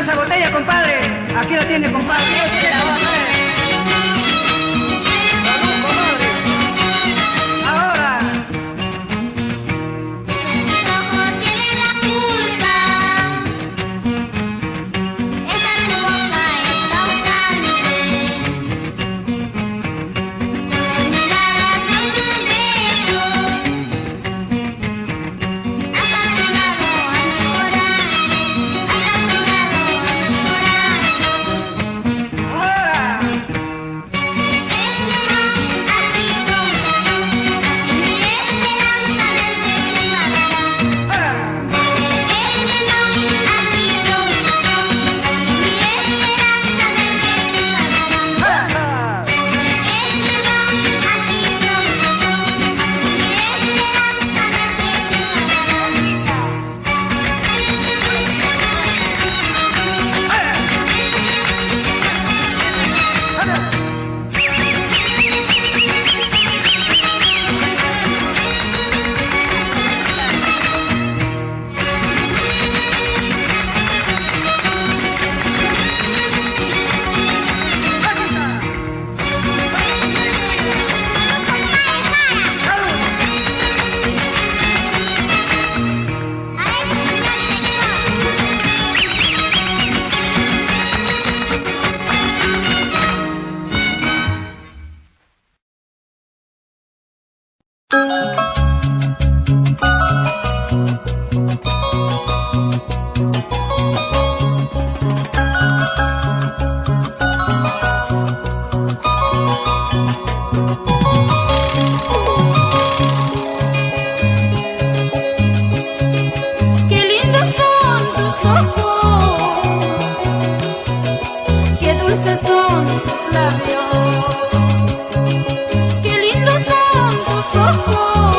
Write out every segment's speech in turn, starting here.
Levante esa botella, compadre. Aquí la tiene, compadre. Aquí tiene la botella. Salud, comadre. Ahora. Qué lindos son tus ojos.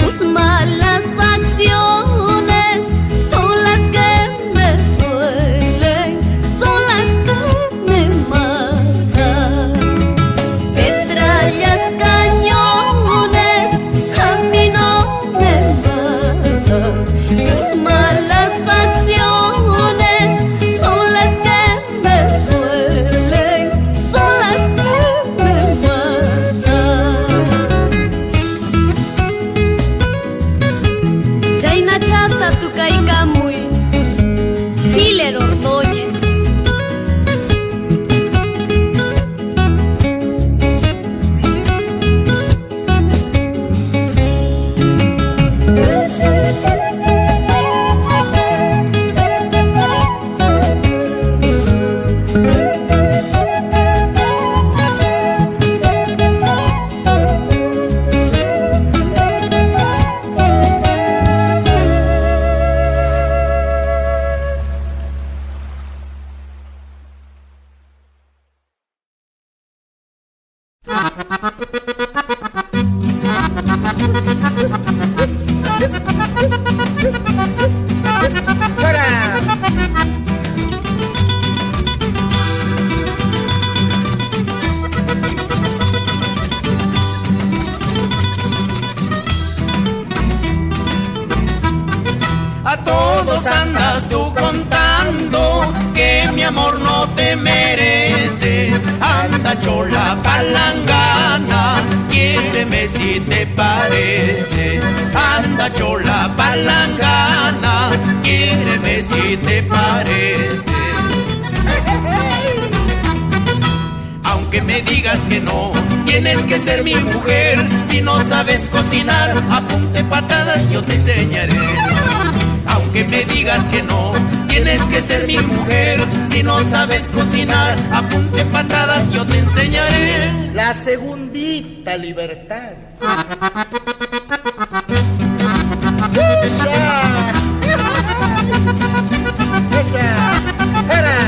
Tus malas acciones son las que me A todos andas tú contando que mi amor no te merece. Anda chola palangana, quiéreme si te parece. Anda chola palangana, quiéreme si te parece. Aunque me digas que no, tienes que ser mi mujer. Si no sabes cocinar, apunte patadas, yo te enseñaré. Aunque me digas que no, tienes que ser mi mujer. Si no sabes cocinar, apunte patadas, yo te enseñaré. La segundita libertad. Esa, era.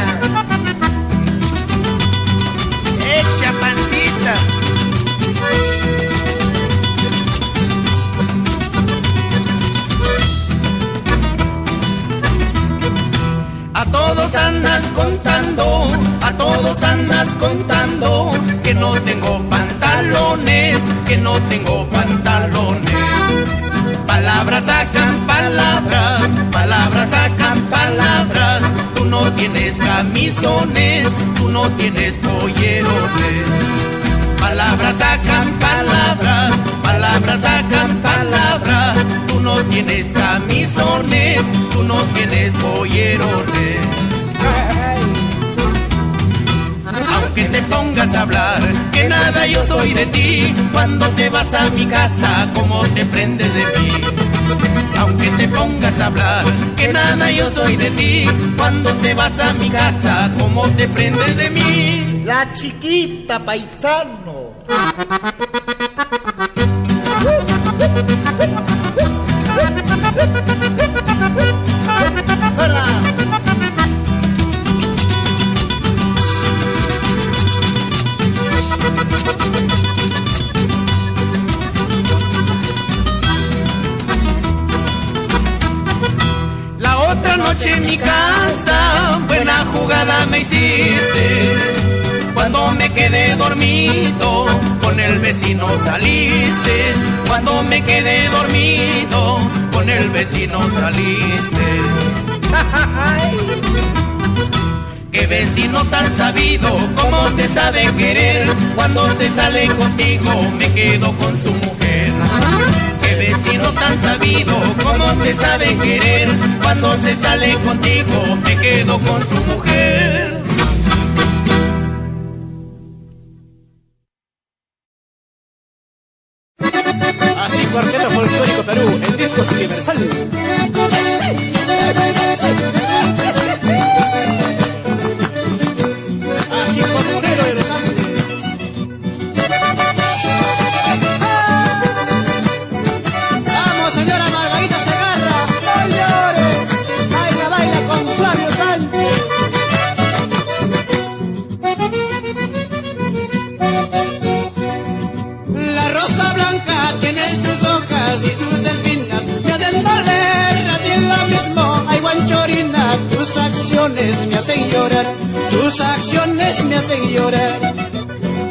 Echa pancita. A todos andas contando, a todos andas contando que no tengo pantalones, que no tengo pantalones. Palabras sacan palabras, palabras sacan palabras. Tú no tienes camisones, tú no tienes pollerones. Palabras sacan palabras, palabras sacan palabras. Tú no tienes camisones, tú no tienes pollerones. Aunque te pongas a hablar que nada yo soy de ti, cuando te vas a mi casa, ¿cómo te prendes de mí? Aunque te pongas a hablar que nada yo soy de ti, cuando te vas a mi casa, ¿cómo te prendes de mí? La chiquita paisano. La otra noche en mi casa, buena jugada me hiciste. Cuando me quedé dormido, con el vecino saliste. Cuando me quedé dormido, con el vecino saliste. Qué vecino tan sabido, cómo te sabe querer. Cuando se sale contigo, me quedo con su mujer. Qué vecino tan sabido, cómo te sabe querer. Cuando se sale contigo, me quedo con su mujer. Así Cuarteto Folclórico Perú, el disco es universal. Así Comunero de los Andes. Vamos, señora Margarita Segarra, no llores. Baila, baila con Flavio Sánchez. La rosa blanca tiene sus hojas y sus espinas, me hacen doler, así lo mismo. Ay, guanchorina, tus acciones me hacen llorar, tus acciones me hacen llorar.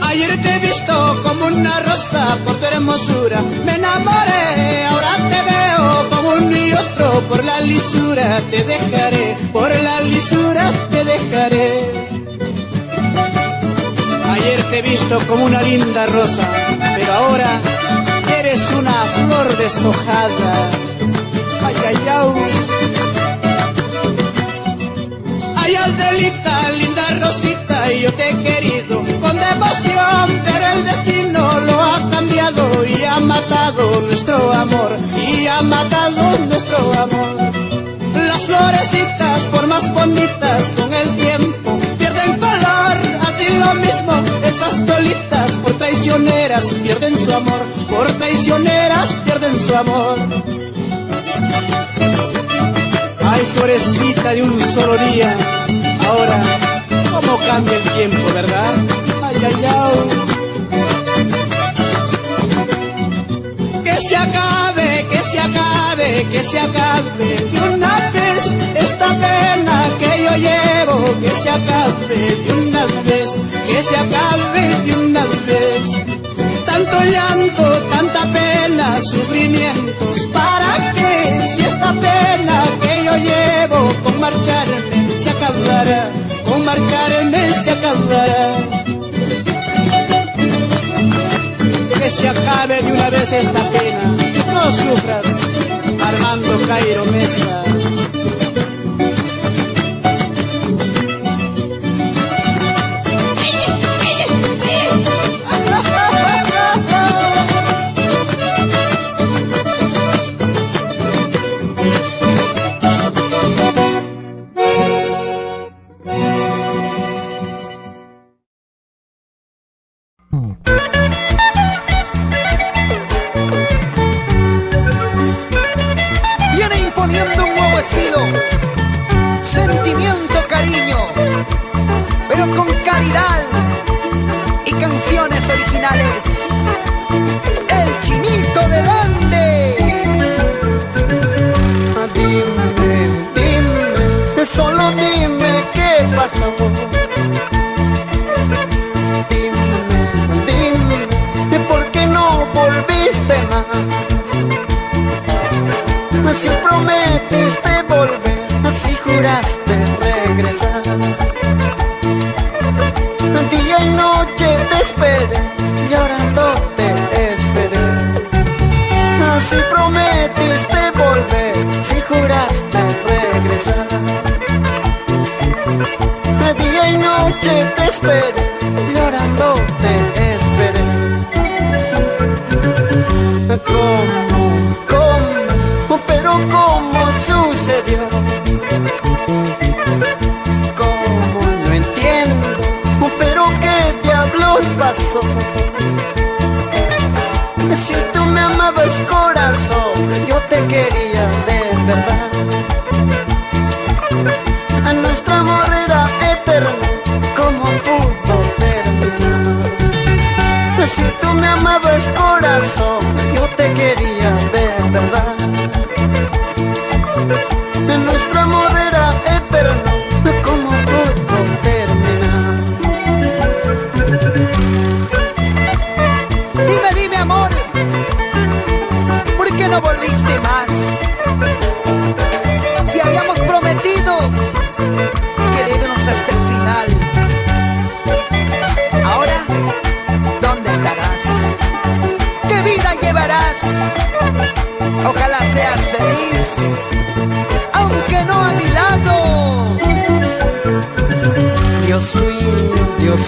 Ayer te he visto como una rosa por tu hermosura, me enamoré, ahora te veo como un y otro, por la lisura te dejaré, por la lisura te dejaré. Ayer te he visto como una linda rosa, pero ahora eres una flor deshojada. Ay, ay, ay. Ay, Adelita, linda rosita, yo te he querido con devoción, pero el destino lo ha cambiado y ha matado nuestro amor, y ha matado nuestro amor. Las florecitas, por más bonitas, con el tiempo pierden color, así lo mismo esas tolitas, por traicioneras pierden su amor, por traicioneras pierden su amor. Ay, florecita de un solo día, ahora cómo cambia el tiempo, ¿verdad? Ay, ay, ay. Que se acabe, que se acabe, que se acabe de una vez esta pena que yo llevo, que se acabe de una vez, que se acabe de una vez. Tanto llanto, tanta pena, sufrimientos, ¿para qué? Si esta pena que marcharme se acabará. Que se acabe de una vez esta pena, no sufras, Armando Cairo Mesa. Viene imponiendo un nuevo estilo, sentimiento, cariño, pero con calidad y canciones originales. El Chinito del Ande. Dime, dime, solo dime qué pasó. Dime, ¿por qué no volviste más? Si prometiste volver, si juraste regresar. Día y noche te esperé, llorando te esperé. Si prometiste volver, si juraste regresar. Día y noche te esperé, llorando te esperé. ¿Cómo? Pero ¿cómo sucedió? ¿Cómo? No entiendo, pero ¿qué diablos pasó? Si tú me amabas, corazón, yo te quería de verdad. Nuestro amor era eterno, ¿cómo pudo terminar? Si tú me amabas, corazón, yo te quería de verdad. Nuestro amor era eterno, ¿cómo pudo terminar? Dime, amor, ¿por qué no volviste más? Si habíamos prometido querernos hasta el final. Ahora, ¿dónde estarás? ¿Qué vida llevarás? Ojalá seas feliz, aunque no a mi lado. Dios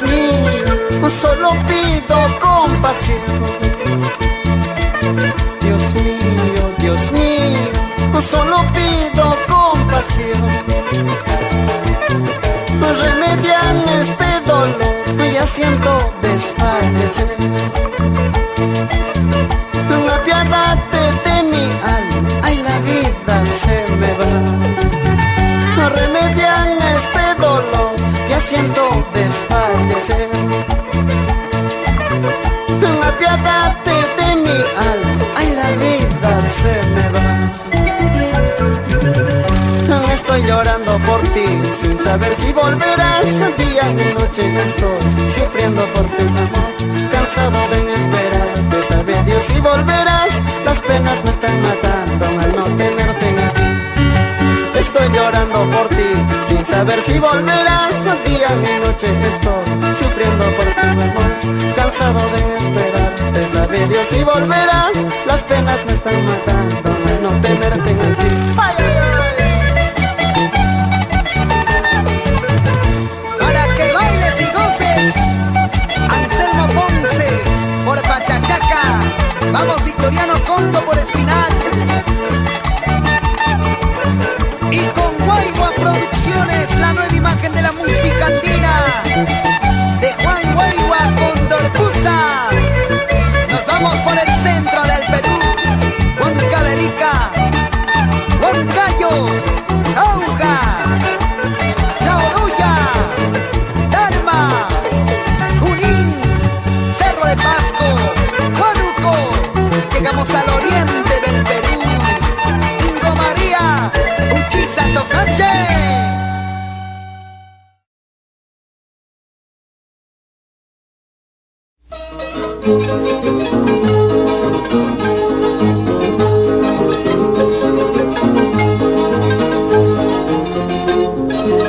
mío, solo pido compasión. Dios mío, solo pido compasión. Remedian este dolor, ya siento desfallecer. Apiádate de mi alma, ay, la vida se me va. Remedian este dolor, ya siento desfallecer. Apiádate de mi alma, ay, la vida se me va. Estoy llorando por ti, sin saber si volverás. Día y noche estoy sufriendo por tu amor, cansado de esperarte, sabe Dios si volverás. Las penas me están matando al no tenerte aquí. Estoy llorando por ti, sin saber si volverás. Día y noche estoy sufriendo por tu amor, cansado de esperarte, sabe Dios si volverás. Las penas me están matando al no tenerte aquí. ¡Ay, ay, ay! Para que bailes y goces, Anselmo Ponce por Pachachaca. Vamos, Victoriano Condo por Espinal. Y con Guaigua Producciones, la nueva imagen de la música andina, de Juan Guaigua con Dorpuza. Nos vamos por el centro del Perú, Huancavelica, Huancayo, Auga, La Orulla, Tarma, Junín, Cerro de Pasco, Huánuco. Llegamos al oriente del Perú, Ingo María, Uchiza, Tocache.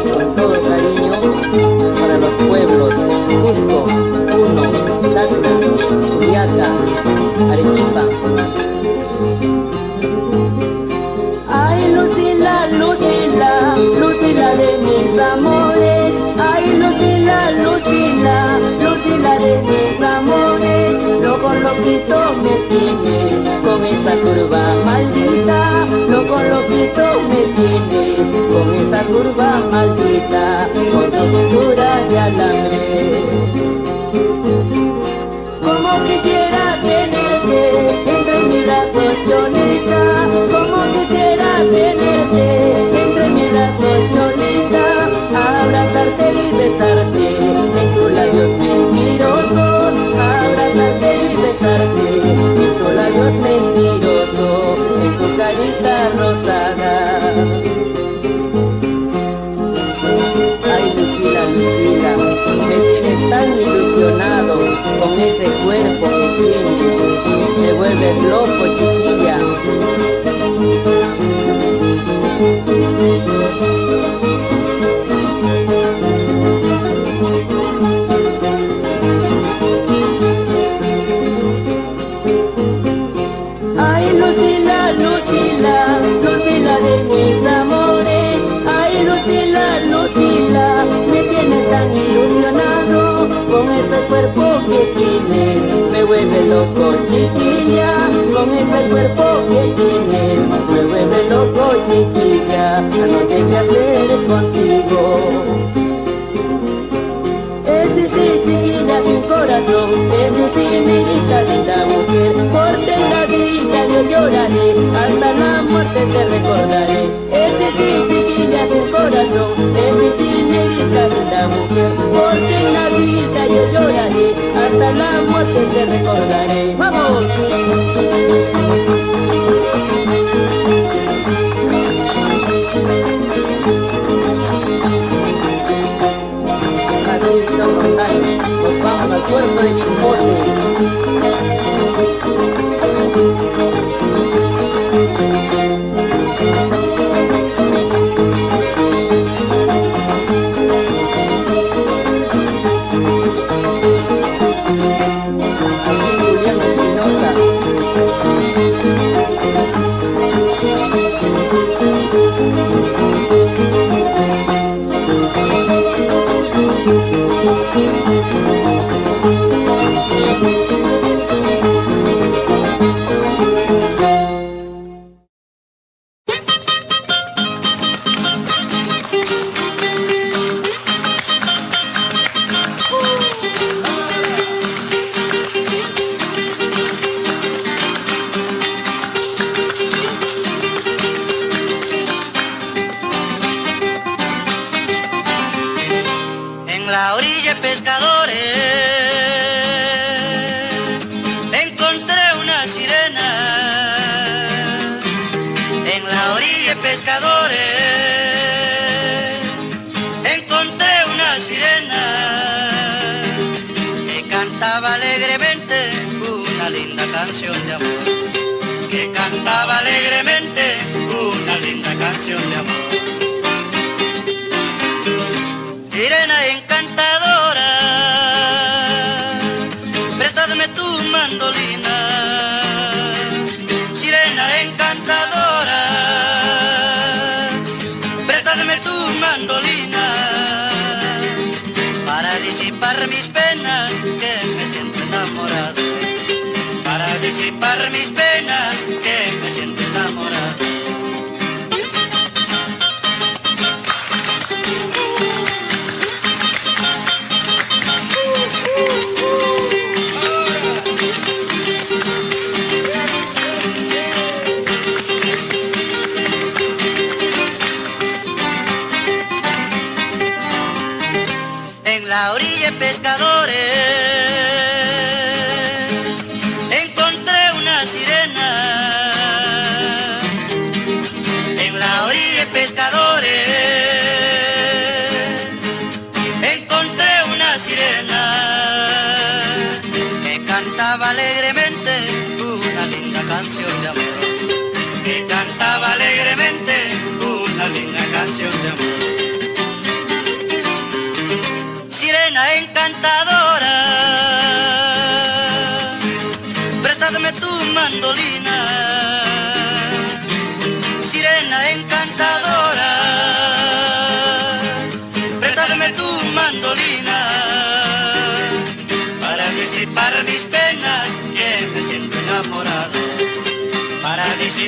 Con todo cariño esa curva maldita, loquito me tienes, con esa curva maldita, con tu cintura de alambre. Como quisiera tenerte entre mis brazos, cholita, como quisiera tenerte entre mis brazos, cholita, abrazarte y besarte en tus labios mentirosos, abrazarte y besarte en tus labios mentirosos, en tu carita rosada. Ay, Lucila, Lucila, me tienes tan ilusionado con ese cuerpo que tienes, me vuelves loco, chiquilla. Ay, Lucila, Lucila, Lucila de mis amores. Ay, Lucila, Lucila, me tienes tan ilusionado con ese cuerpo que tienes, me vuelve loco, chiquilla. Con ese cuerpo que tienes, me vuelve loco, chiquilla. No sé qué hacer contigo. Ese sí, chiquilla sin corazón, ese sí, negrita, linda mujer. Porque en la vida yo lloraré, hasta la muerte te recordaré. Ese sí, chiquilla sin corazón, ese sí, negrita, linda mujer. Porque en la vida yo lloraré, hasta la muerte te recordaré. ¡Vamos! Nos vamos al puerto de Chimbote. Julián Espinosa. Mis penas, que me siento enamorado. En la orilla pescadores alegremente una linda canción de amor, que cantaba alegremente una linda canción de amor. Sirena encantadora.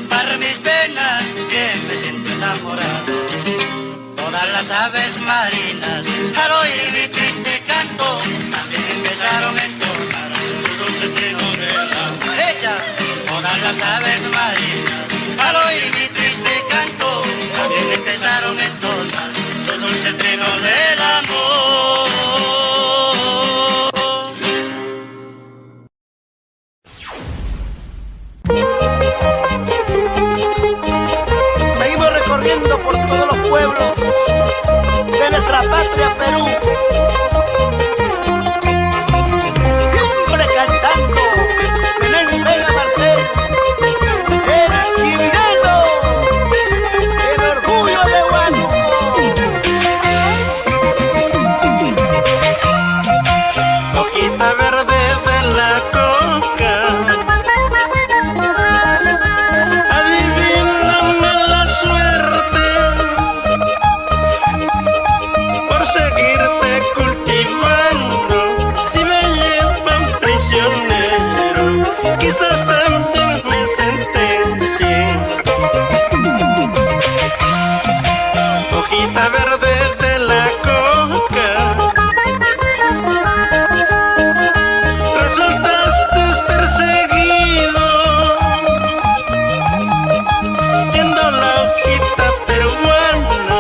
disipar mis penas, bien me siento enamorado. Todas las aves marinas, al oír mi triste canto, también empezaron a entonar su dulce trino de amor. Echa, todas las aves marinas, al oír mi triste canto, también empezaron a entonar su dulce trino del amor. Seguimos recorriendo por todos los pueblos de nuestra patria Perú, siempre cantando Zenén Vega Martel, el chivillero, el orgullo de Huánuco. Hojita verde de la coca, adivíname la suerte por seguirte cultivando. Si me llevan prisionero, quizás también me sentencien. Hojita verde de la coca, resultaste perseguido, siendo la hojita peruana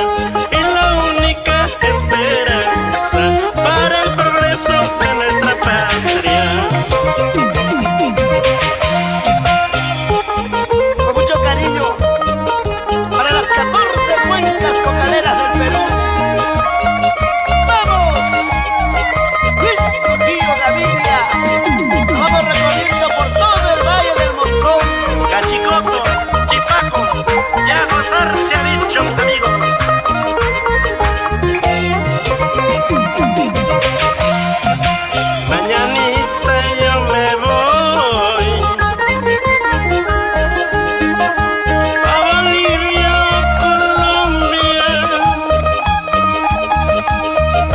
y la única esperanza para el progreso de nuestra patria. Con mucho cariño para las 14 cuencas cocaleras del Perú. ¡Vamos! ¡Listo, tío Gaviria! Nos vamos recorriendo por todo el Valle del Monzón. Cachicoto, Chipaco, ya a gozar se ha dicho, mis amigos. Mañanita yo me voy a Bolivia, Colombia,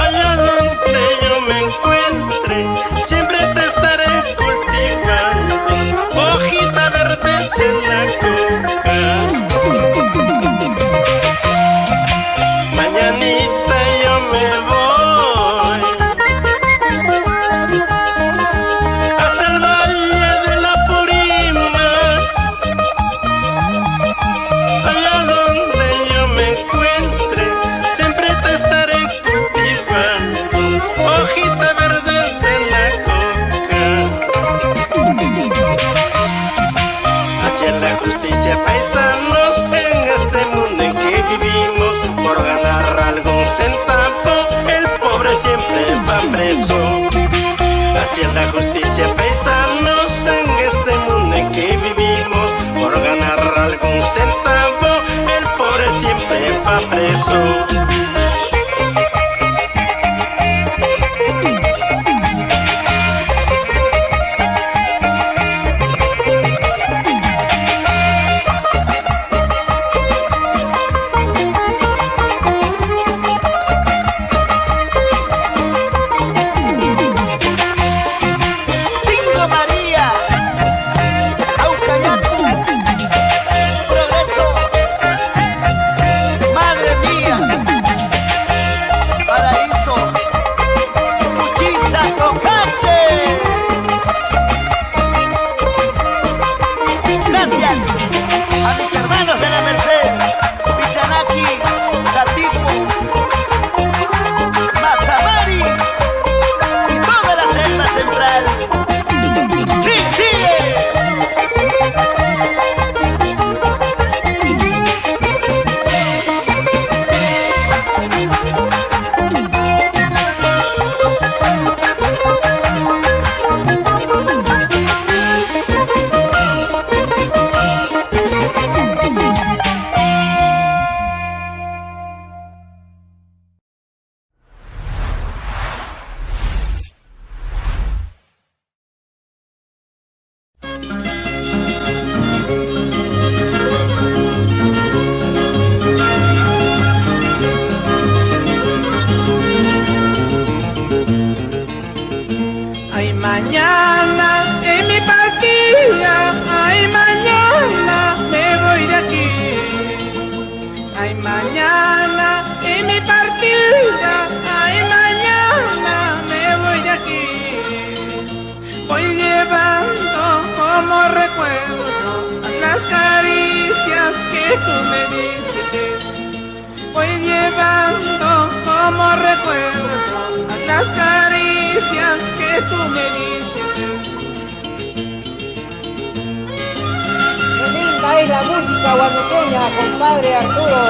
allá donde yo me encuentre, siempre te estaré cultivando, hojita verde de la coca. Mañanita yo me voy hasta el valle de la Purímac, allá donde yo me encuentre, siempre te estaré cultivando, hojita verde de la coca. Hacia la justicia, paisanos, en este mundo en que vivimos, por ganar algún centavo, el pobre siempre va preso. Hacia la justicia, paisanos, en este mundo en que vivimos, por ganar algún centavo, el pobre siempre va preso. Tingo María, Aucayacu, Progreso, madre mía. recuerdo las caricias que tú me diste. Voy llevando como recuerdo las caricias que tú me diste. Qué linda es la música guanuqueña, compadre Arturo.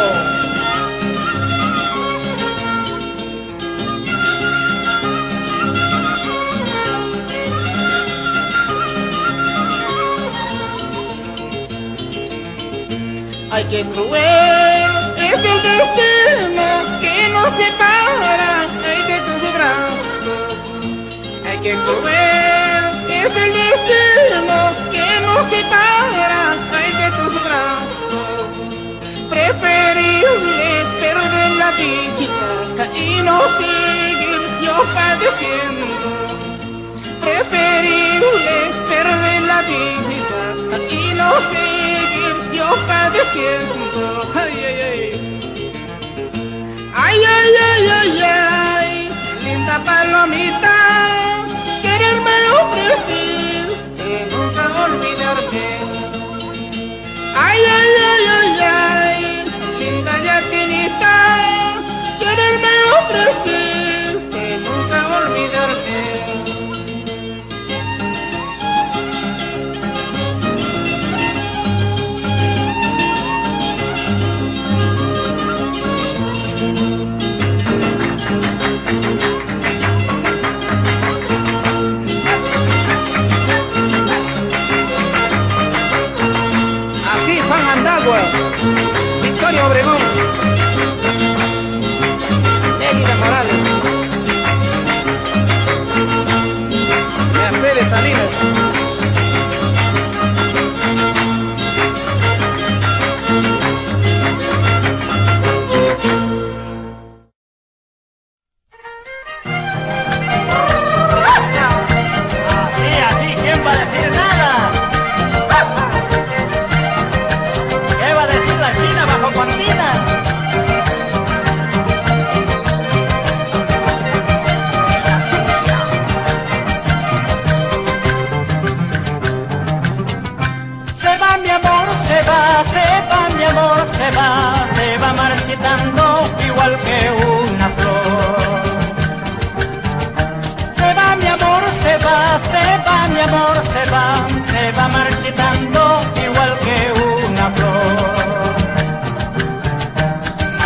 Ay, qué cruel es el destino que nos separa, ay, de tus brazos. Ay, qué cruel es el destino que nos separa, ay, de tus brazos. Preferible perder la vida y no seguir yo padeciendo. Preferible perder la vida y no seguir yo padeciendo. Ay, ay, ay. Ay, ay, ay, ay, ay. Linda palomita, quererme ofreciste, nunca olvidarme. Ay, ay, ay, ay, ay. Linda yaquinita, quererme ofreciste, nunca olvidarme. Victoria Obregón, Elida Morales, Mercedes Salinas. Así, ¿quién va a decir nada? ¿Qué va a decir la China bajo cortina? Se va mi amor, se va mi amor, se va marchitando igual que una flor. Se va mi amor, se va mi amor, se va marchitando igual que una flor.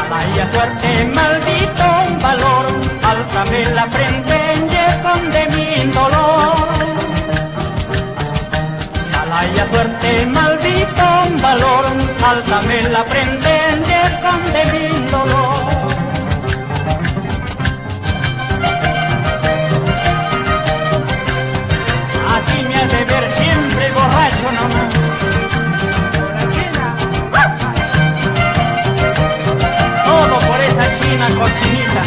Vaya suerte, maldito valor, álzame la frente y esconde mi dolor. Vaya suerte, maldito valor, álzame la frente y esconde mi dolor. Así me hace ver siempre borracho nomás. La China, todo por esa China cochinita.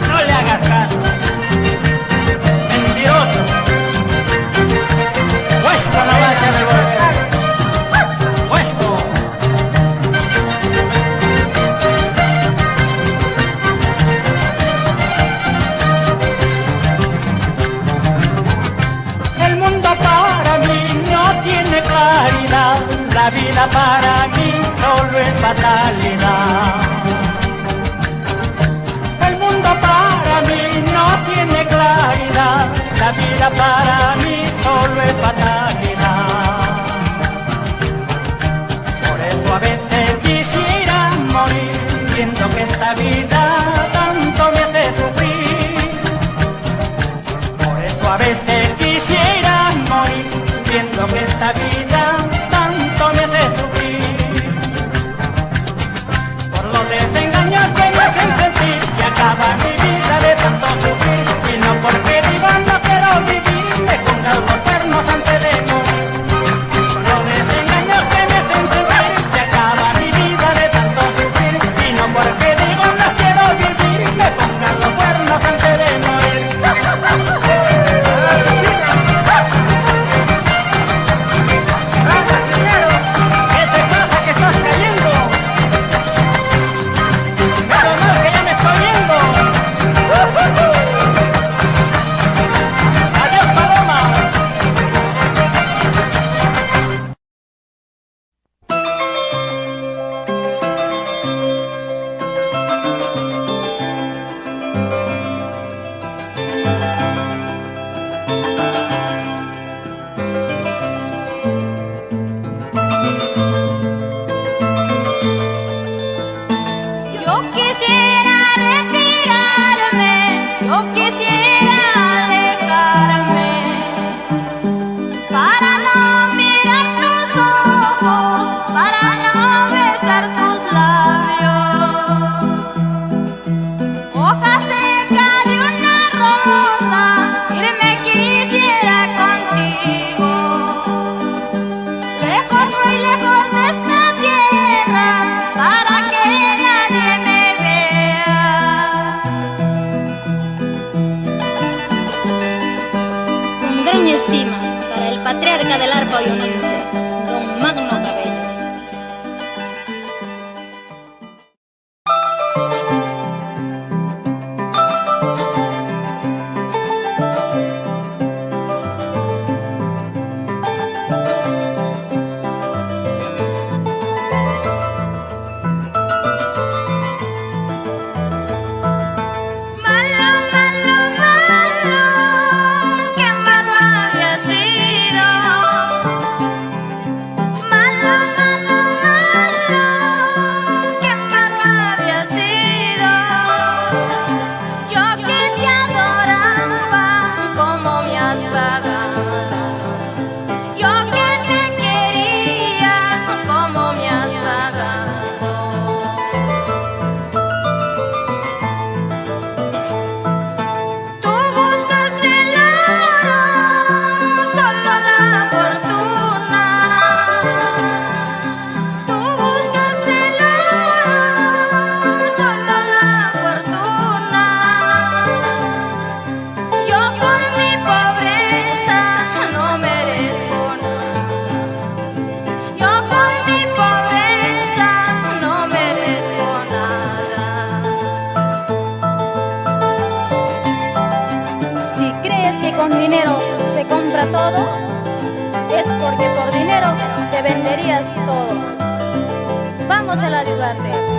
No le hagas caso, mentiroso. Huesco no vaya a revolver. Huesco. El mundo para mí no tiene claridad, la vida para mí solo es fatalidad. El mundo para mí no tiene claridad, la vida para mí solo es fatalidad. Por eso a veces quisiera morir, viendo que esta vida tanto me hace sufrir. Por eso a veces quisiera morir, viendo que esta vida tanto me hace sufrir. Por los desengaños que me hacen sentir, se acaba mi vida de tanto sufrir. Y no porque digo no quiero vivir, me ponga los cuernos antes de morir. Por los desengaños que me hacen sentir, se acaba mi vida de tanto sufrir. Y no porque digo no quiero bayonense, don Magno Cabello. Todo es porque por dinero te venderías todo. Vamos a ayudarte.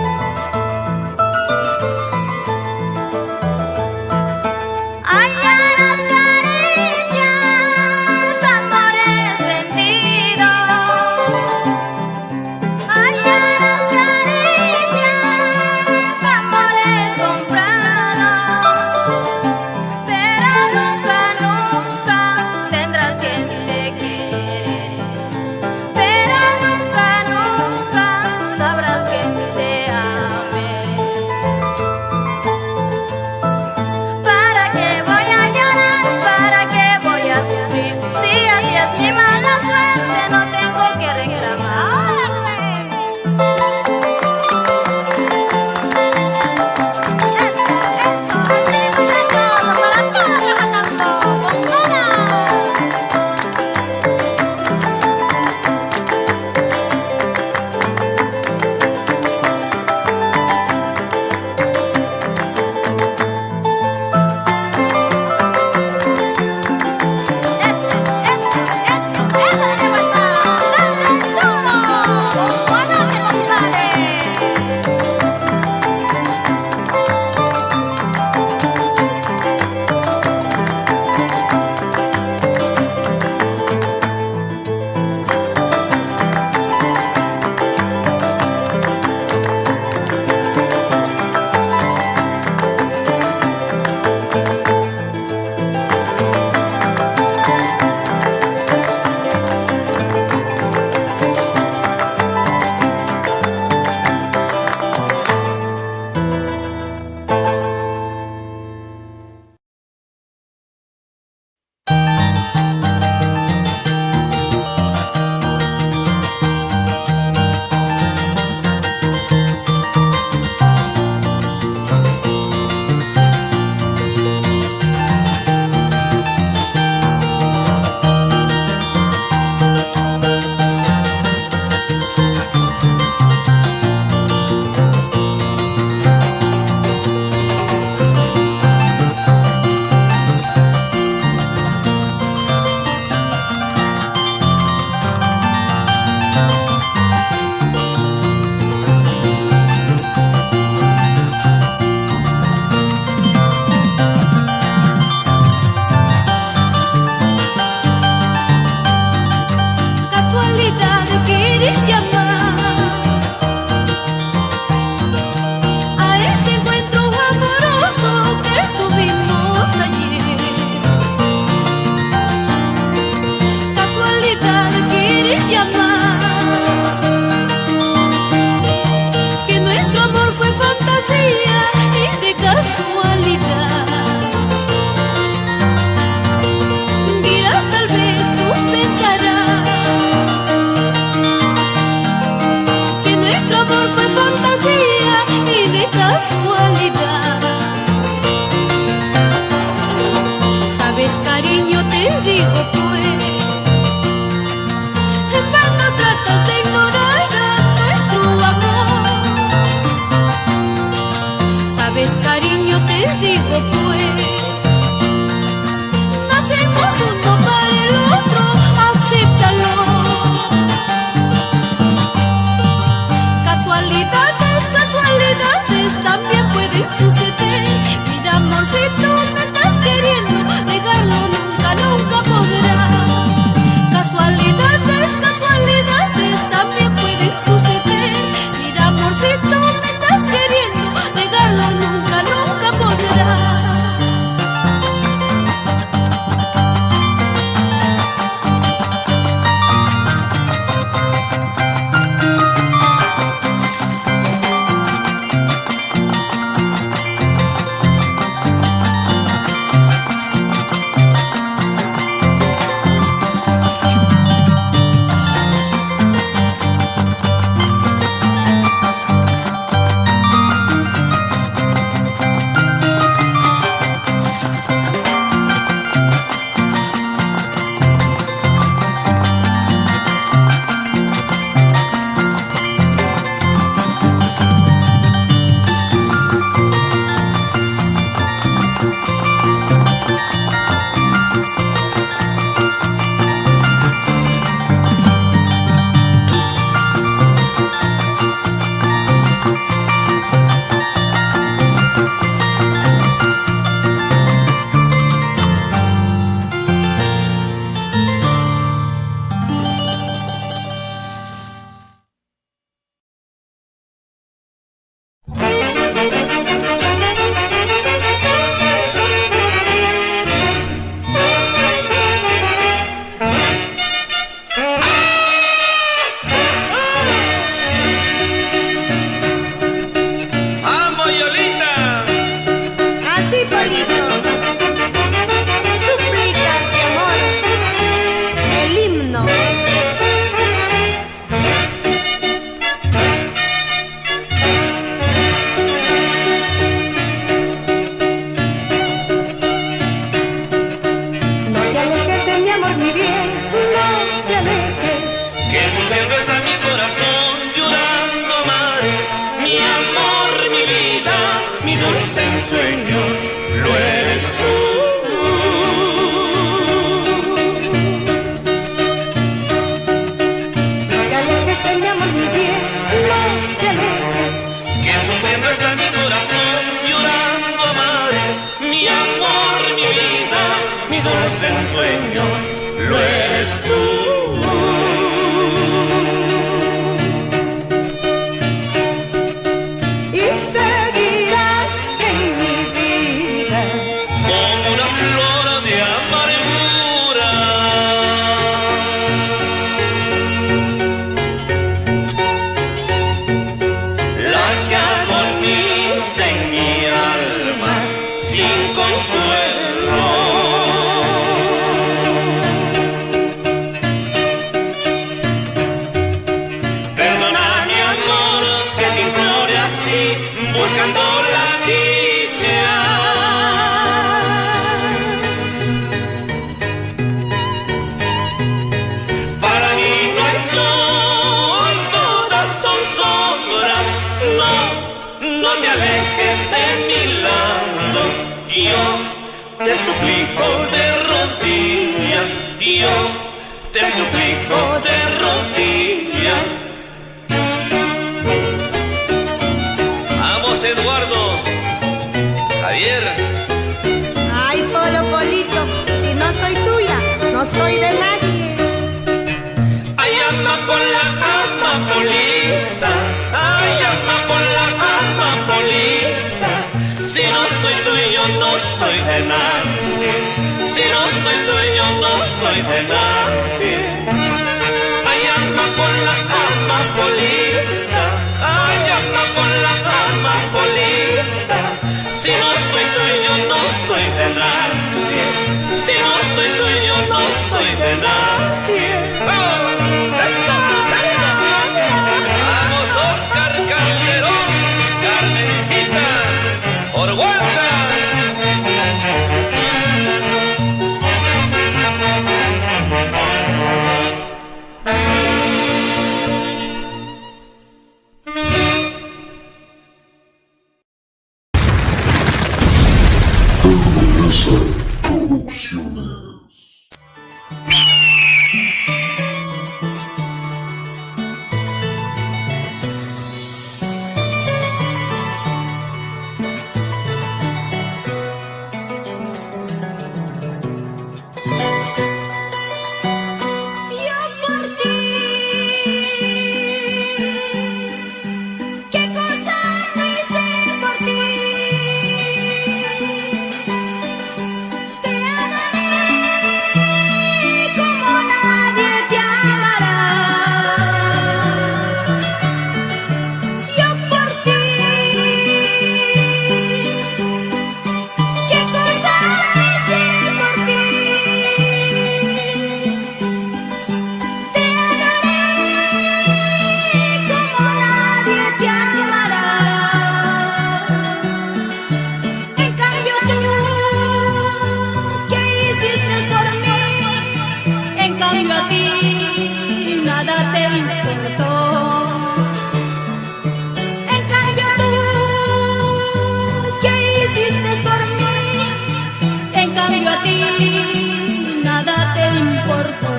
está mi corazón llorando a mares. Mi amor, mi vida, mi dulce ensueño, lo eres tú. Y seguirás en mi vida como una flor de amargura. La que agoniza en mi alma sin consuelo. Perdona mi amor que te implore así, buscando la dicha. Para mí no hay sol, todas son sombras. No, no te alejes de mi lado. Yo te suplico de rodillas. Yo te suplico de rodillas. Vamos, Eduardo, Javier. Ay, Polo, Polito, si no soy tuya, no soy de nadie. Ay, amapolita. Ay, amapolita. Si no soy tuyo, no soy de nadie. Si no soy tuyo, no soy de nadie. Ay, amapolita. Ay, amapolita. Si no soy tuyo, no soy de nadie. Si no soy tuyo, no soy de nadie. Vamos, Oscar Calderón, Carmencita, Orguanza. Yo por ti, qué cosa no hice por ti. Te amaré como nadie te amará. Yo por ti, qué cosa no hice por ti. Te amaré como nadie te amará. En cambio tú, ¿qué hiciste por mí? En cambio a ti, nada te importó. En cambio tú, ¿qué hiciste por mí? En cambio a ti, nada te importó.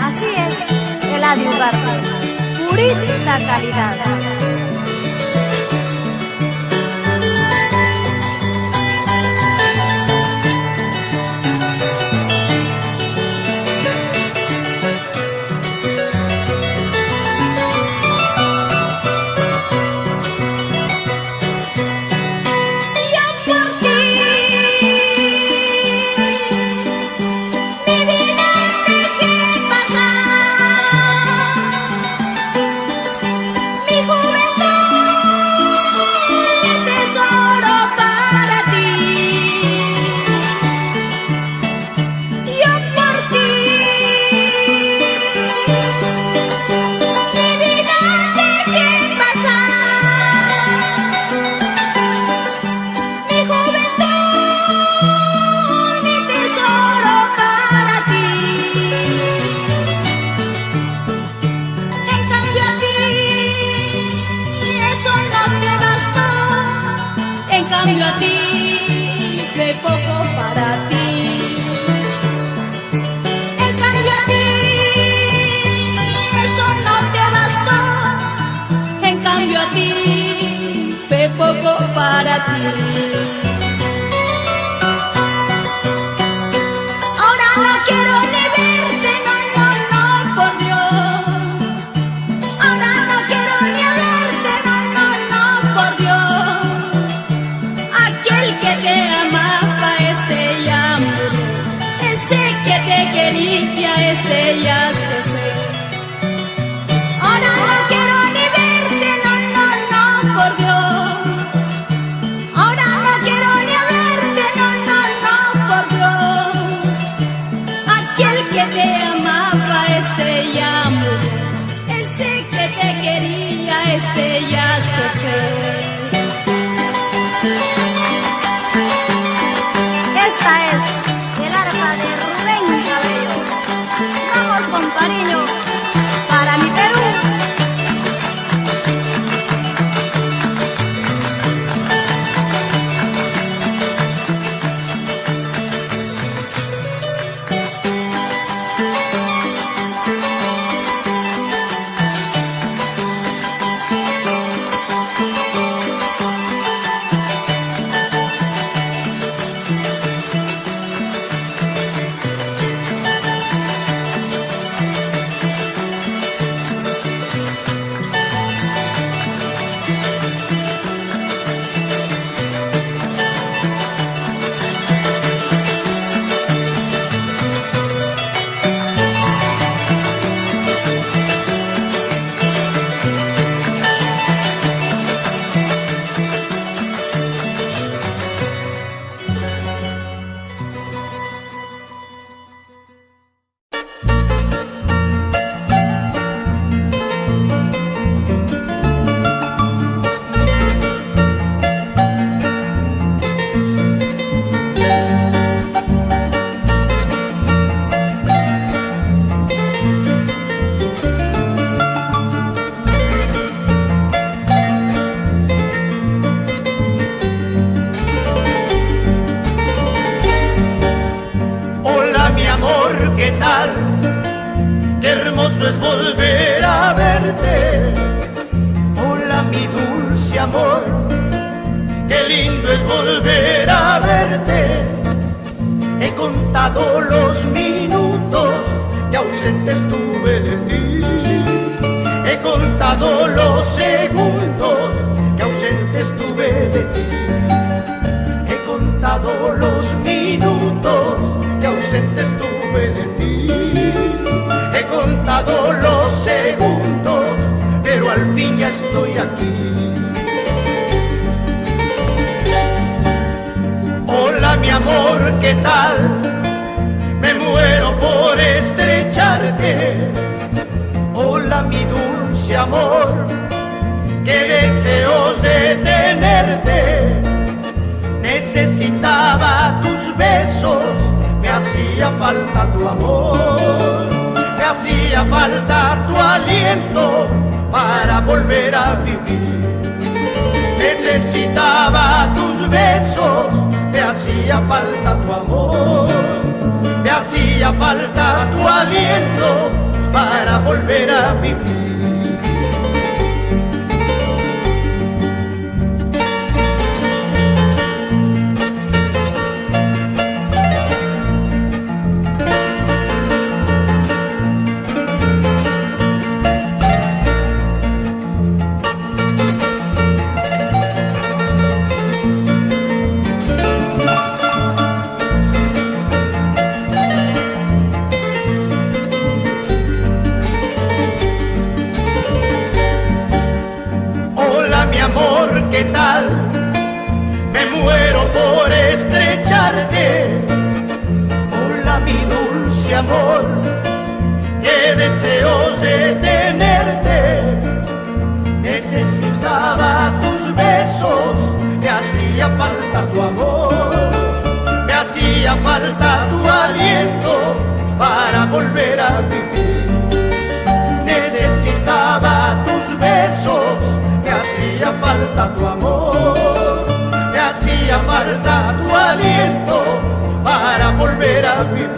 Así es, Eladio Ugarte, purita calidad. Yo por ti, mi vida dejé pasar, mi juventud, mi tesoro para ti. Yo por ti, mi vida dejé pasar, mi juventud, mi tesoro para ti. En cambio a ti, eso no te bastó. En cambio a ti, fue poco para ti. En cambio a ti, ti. Ahora no quiero ni verte, no, no, no, por Dios. Ahora no quiero ni verte, no, no, no, por Dios. Aquel que te amaba, ese ya murió. Ese que te quería, ese ya se fue. Ahora no quiero ni verte, no, no, no, por Dios. Ahora no quiero ni verte, no, no, no, por Dios. Aquel que te amaba, ese ya murió. Ese que te quería, ese ya se fue. Esta es el arpa de Rubén Cabello. Vamos con cariño para mi Perú. ¿Qué tal? Qué hermoso es volver a verte. Hola mi dulce amor, qué lindo es volver a verte. He contado los minutos que ausente estuve de ti. He contado los segundos que ausente estuve de ti. He contado los minutos que ausente estuve de ti. He contado los segundos, pero al fin ya estoy aquí. Hola mi amor, ¿qué tal? Me muero por estrecharte. Hola mi dulce amor, qué deseos de tenerte. Necesitaba tus besos, me hacía falta tu amor, me hacía falta tu aliento para volver a vivir. Necesitaba tus besos, me hacía falta tu amor, me hacía falta tu aliento para volver a vivir. ¿Qué tal? Me muero por estrecharte. Hola mi dulce amor, qué deseos de tenerte. Necesitaba tus besos, me hacía falta tu amor, me hacía falta tu aliento para volver a vivir. Necesitaba tus besos, me hacía falta tu amor, me hacía falta tu aliento para volver a vivir.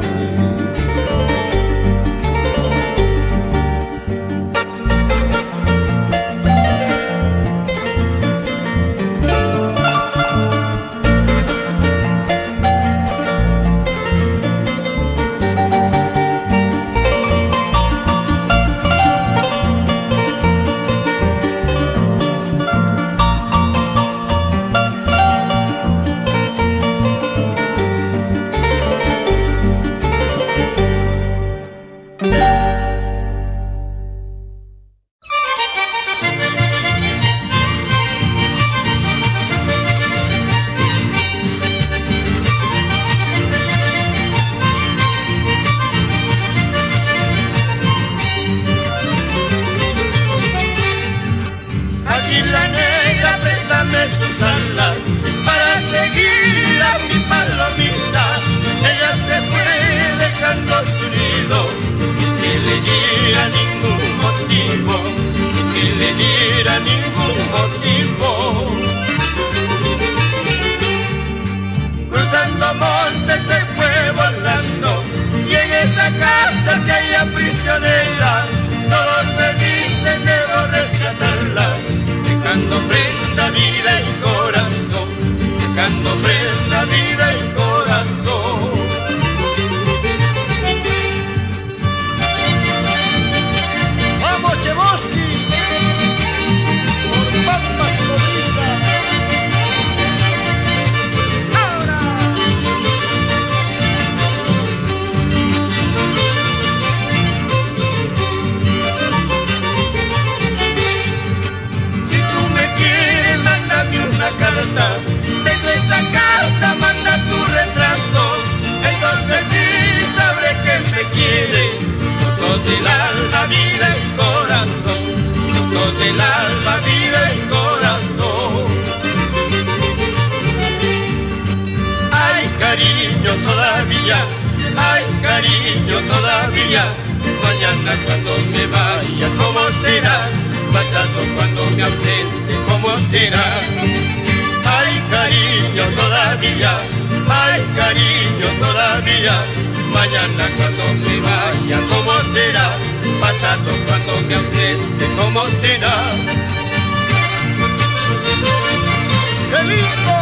Ay, cariño, todavía, mañana cuando me vaya, ¿cómo será? Pasado cuando me ausente, ¿cómo será? Ay, cariño, todavía, ay, cariño, todavía, mañana cuando me vaya, ¿cómo será? Pasado cuando me ausente, ¿cómo será? ¡Qué lindo!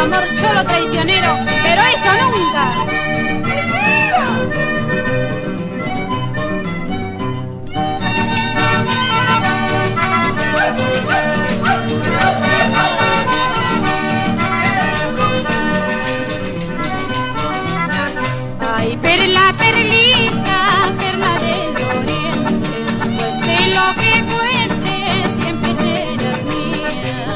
Amor cholo traicionero, pero eso nunca. Ay, perla, perlita, perla del oriente, cueste lo que cueste, siempre serás mía.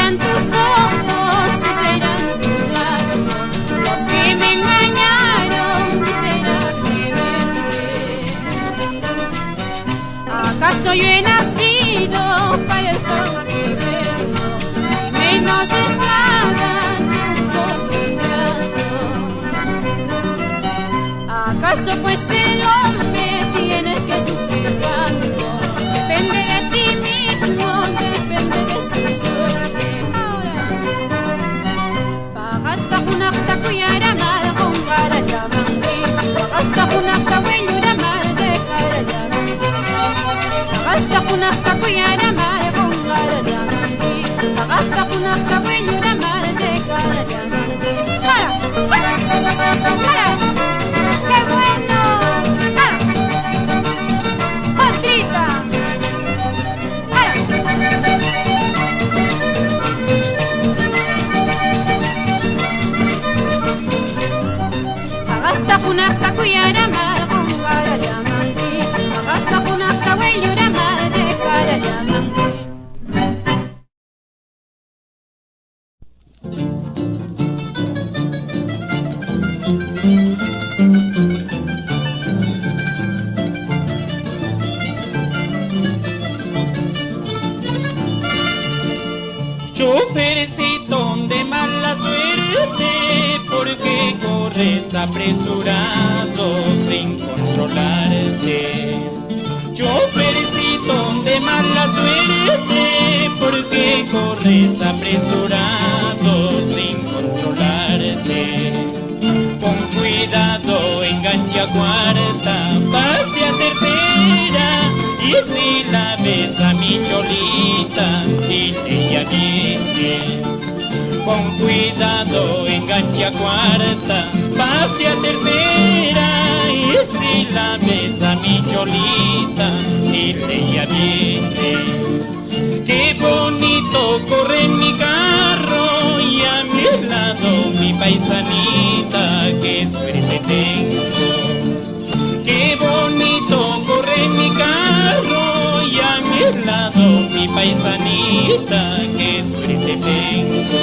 Tus ojos, serán tus labios, los que me engañaron miserablemente. ¿Acaso yo he nacido para el cautiverio, y menos esclava de un pobre ingrato? ¿Acaso pues el hombre tiene que sufrir tanto? Depende de sí mismo, depende de su suerte. Hasta una cuyara mal con cara llamante, hasta una cabuela mal de cara llamante, hasta una cuyara mal con cara llamante, hasta una cabuela mal de cara llamante. ¡Para! ¡Qué bueno! ¡Para! ¡Otrita! ¡Para! Hasta una cuyara mal con cara llamante, hasta una cabuela mal de cara llamante. Chofercito de mala suerte, porque corres apresurado sin controlarte. Chofercito de mala suerte, porque corres apresurado sin controlarte. Con cuidado engancha cuarta, pase a tercera, y si la ves a mi cholita, dile ya viene. Con cuidado engancha cuarta, pase a tercera, y si la ves a mi cholita, dile ya viene. Qué bonito corre mi carro, y a mi lado mi paisanita, qué suerte tengo. Qué bonito corre mi carro, y a mi lado mi paisanita, qué suerte tengo.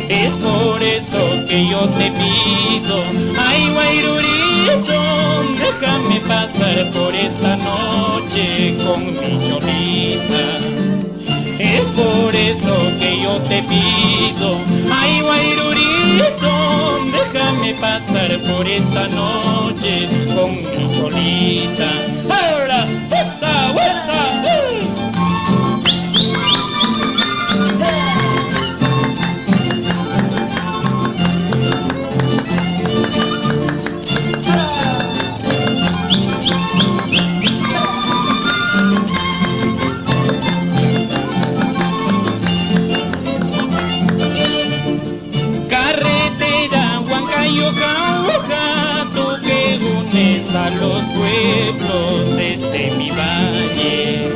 Es por eso que yo te pido, ay guairurito, déjame pasar por esta noche con mi cholita. Es por eso que yo te pido, ay guairurito, déjame Déjame pasar por esta noche con mi cholita. ¡Ahora! ¡Esa, esa! A los pueblos desde mi valle,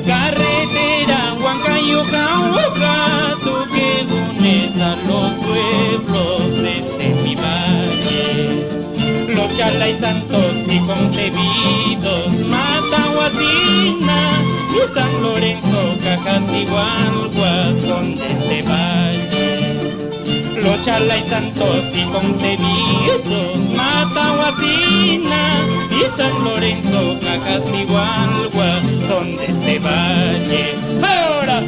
carretera Huancayo Cauca, tú que unes a los pueblos desde mi valle. Los Chalay santos y concebidos, Matahuacina y San Lorenzo, Cajas y Gualguas son de este valle. Los Chalay santos y concebidos, Matahuacina y San Lorenzo, Cajas y Gualguas son de este valle. ¡Ahora!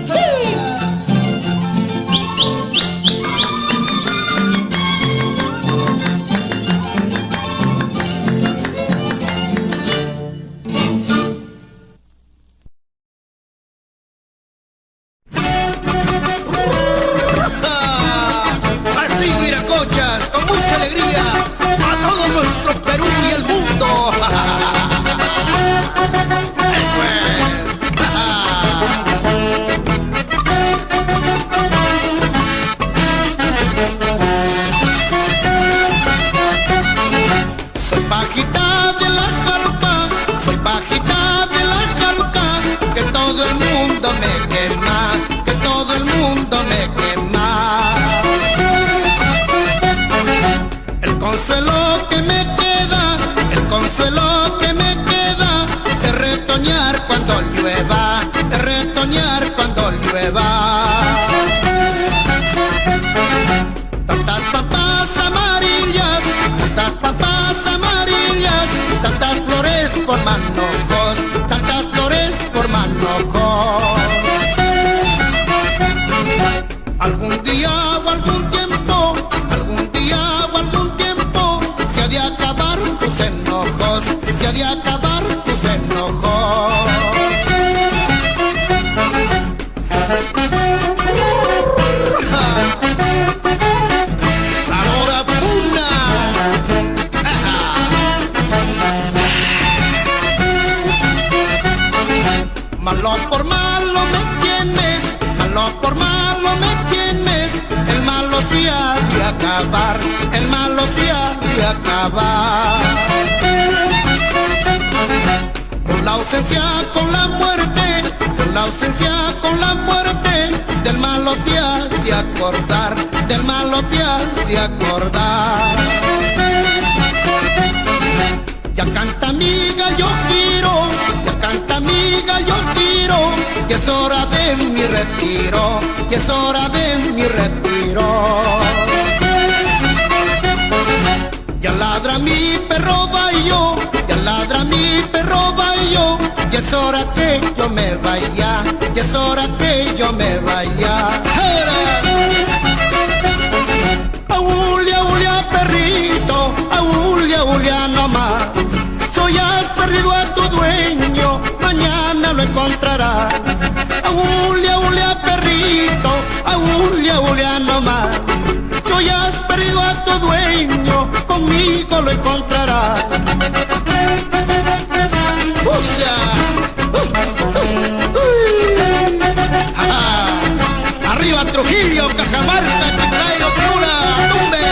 Arriba Trujillo, Cajamarca, Chiclayo, Piura, Tumbe,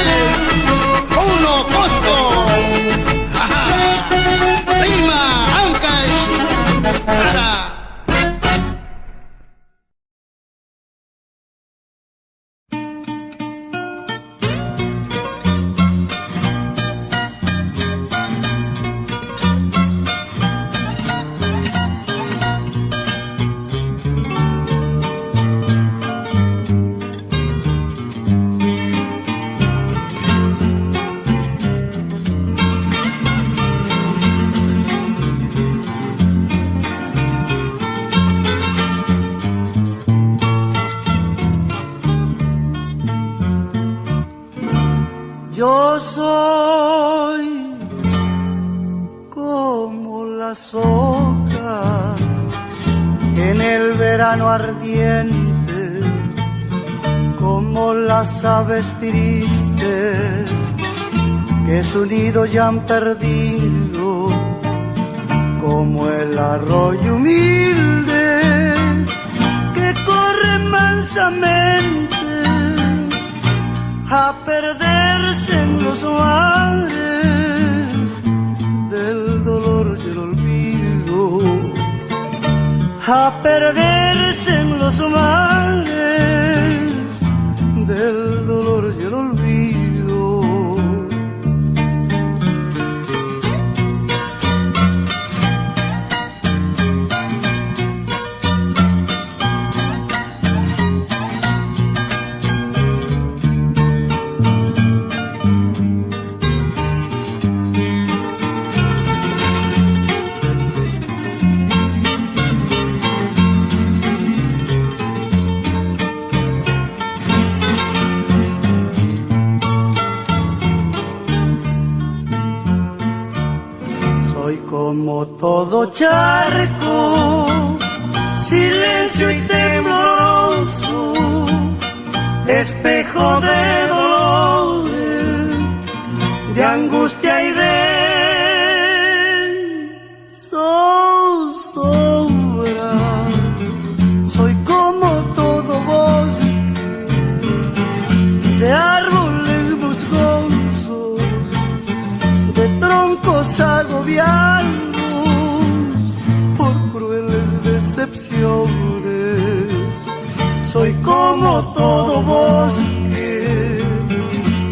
Uno, Cosco, Rima, Ancash, Ara. Soy como las hojas en el verano ardiente, como las aves tristes que su nido ya han perdido, como el arroyo humilde que corre mansamente a perderse en los mares del dolor y el olvido, a perderse en los mares del dolor y el olvido. Como todo charco, silencio y tembloroso, espejo de dolores, de angustia y de zozobra. Soy como todo bosque de árboles musgosos, de troncos agobiados por crueles decepciones. Soy como todo bosque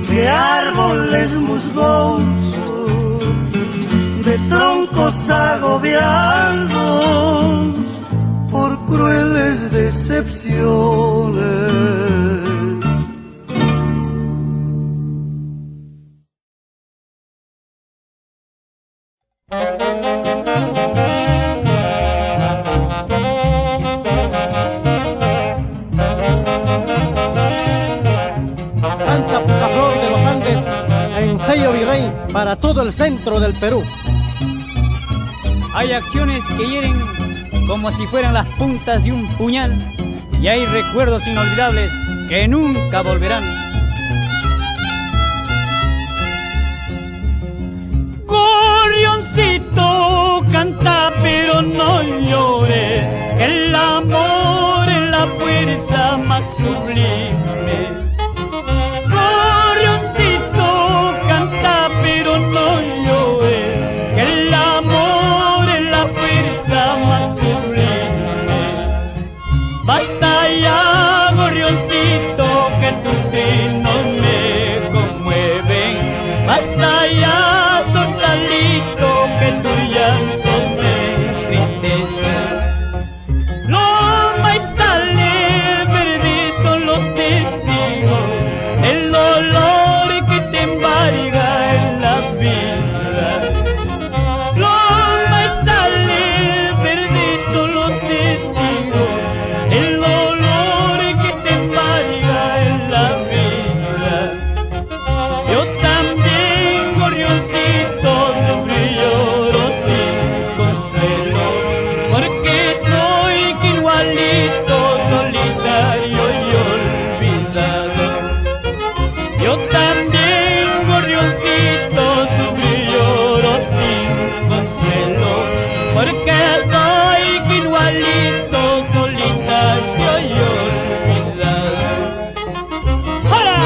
de árboles musgosos, de troncos agobiados por crueles decepciones. Para todo el centro del Perú. Hay acciones que hieren como si fueran las puntas de un puñal, y hay recuerdos inolvidables que nunca volverán. Gorrioncito, canta pero no llores, el amor es la fuerza más sublime. Pero no llores, que el amor es la fuerza más sublime. Basta ya, gorrioncito, que tus trinos me conmueven. Basta ya, soltalito, que tu llanto me entristece. Loma y sale verde son los testigos del dolor que te embarga en la vida. Loma y sale verde son los testigos del dolor que te embarga en la vida. Yo también, gorrioncito, sufrí y lloro sin consuelo, porque soy que igualito, solitario y olvidado. Yo también, gorrioncito, sufrí y lloro sin consuelo, porque soy que igualito, solitario y olvidado. ¡Hola!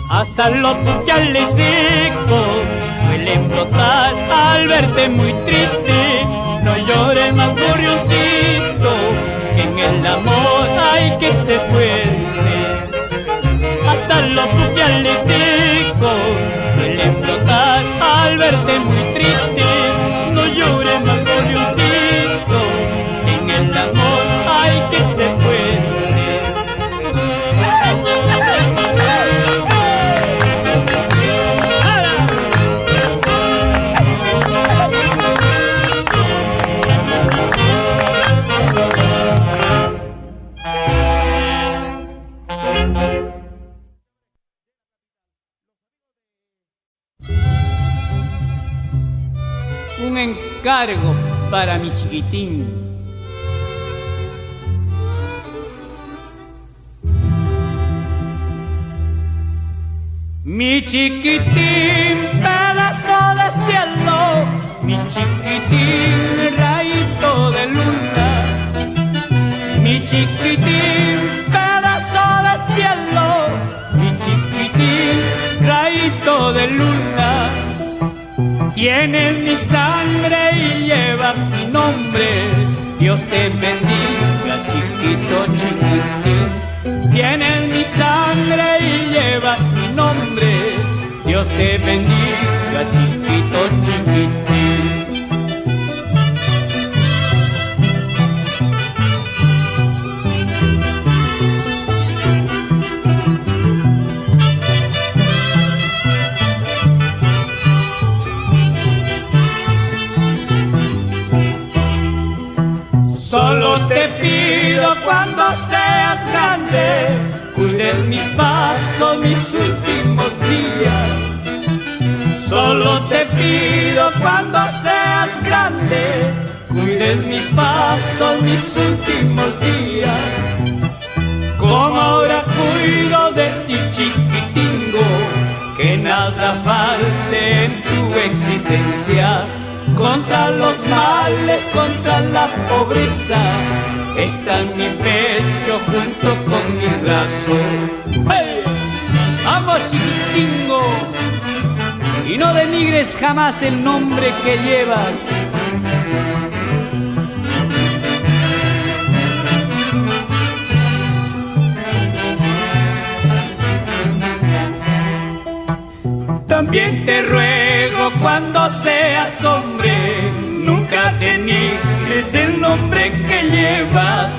Hasta los puchales secos suelen brotar al verte muy triste. No llores más, gorrioncito, que en el amor hay que ser fuerte. Hasta los puchales secos suelen brotar al verte muy triste. No llores más, gorrioncito, que en el amor hay que ser fuerte. un encargo para mi chiquitín. Mi chiquitín, pedazo de cielo, mi chiquitín, rayito de luna. Mi chiquitín, pedazo de cielo, mi chiquitín, rayito de luna. Tienes mi sangre y llevas mi nombre, Dios te bendiga, chiquito, chiquitín. Tienes mi sangre y llevas mi nombre, Dios te bendiga, chiquito, chiquitín. Solo te pido cuando seas grande, cuides mis pasos, mis últimos días. Solo te pido cuando seas grande, cuides mis pasos, mis últimos días. Como ahora cuido de ti, chiquitingo, que nada falte en tu existencia. Contra los males, contra la pobreza, está en mi pecho junto con mis brazos. ¡Hey! ¡Vamos, chiquitingo! Y no denigres jamás el nombre que llevas. También te ruego cuando seas hombre, nunca te niegues el nombre que llevas.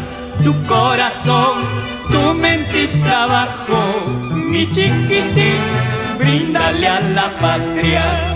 Tu corazón, tu mente y trabajo, mi chiquitín, bríndale a la patria.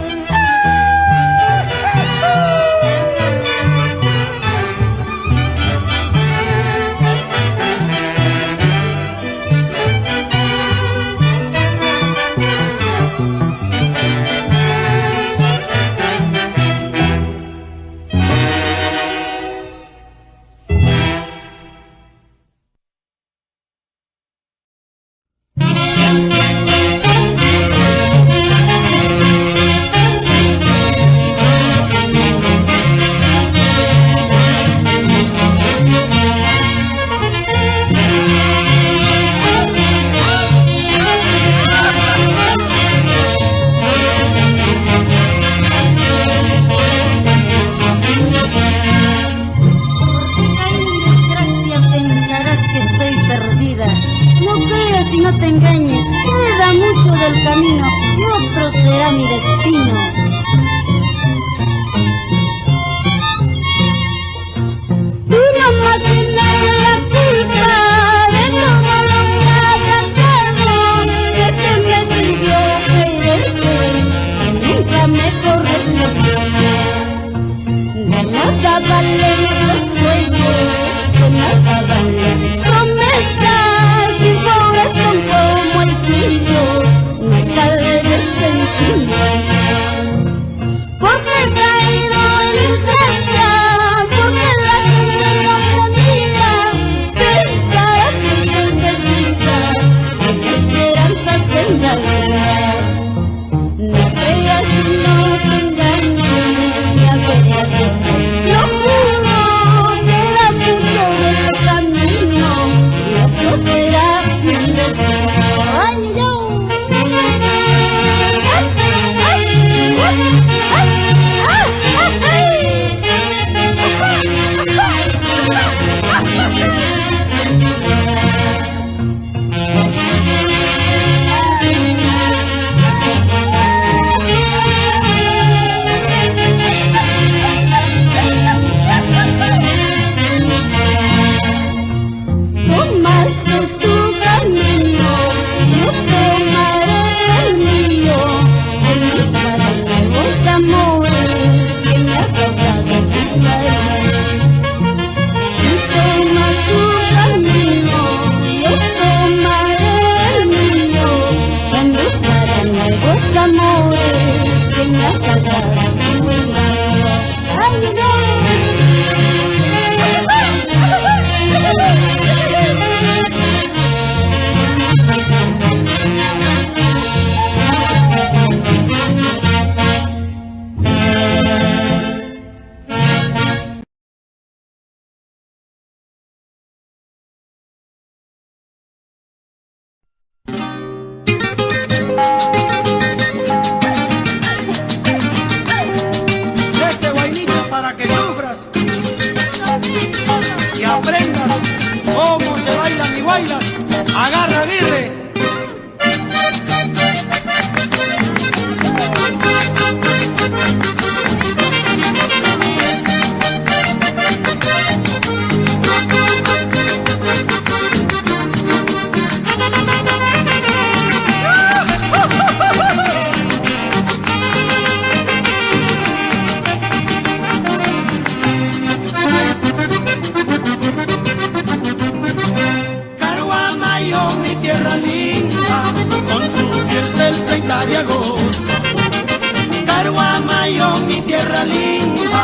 tierra linda,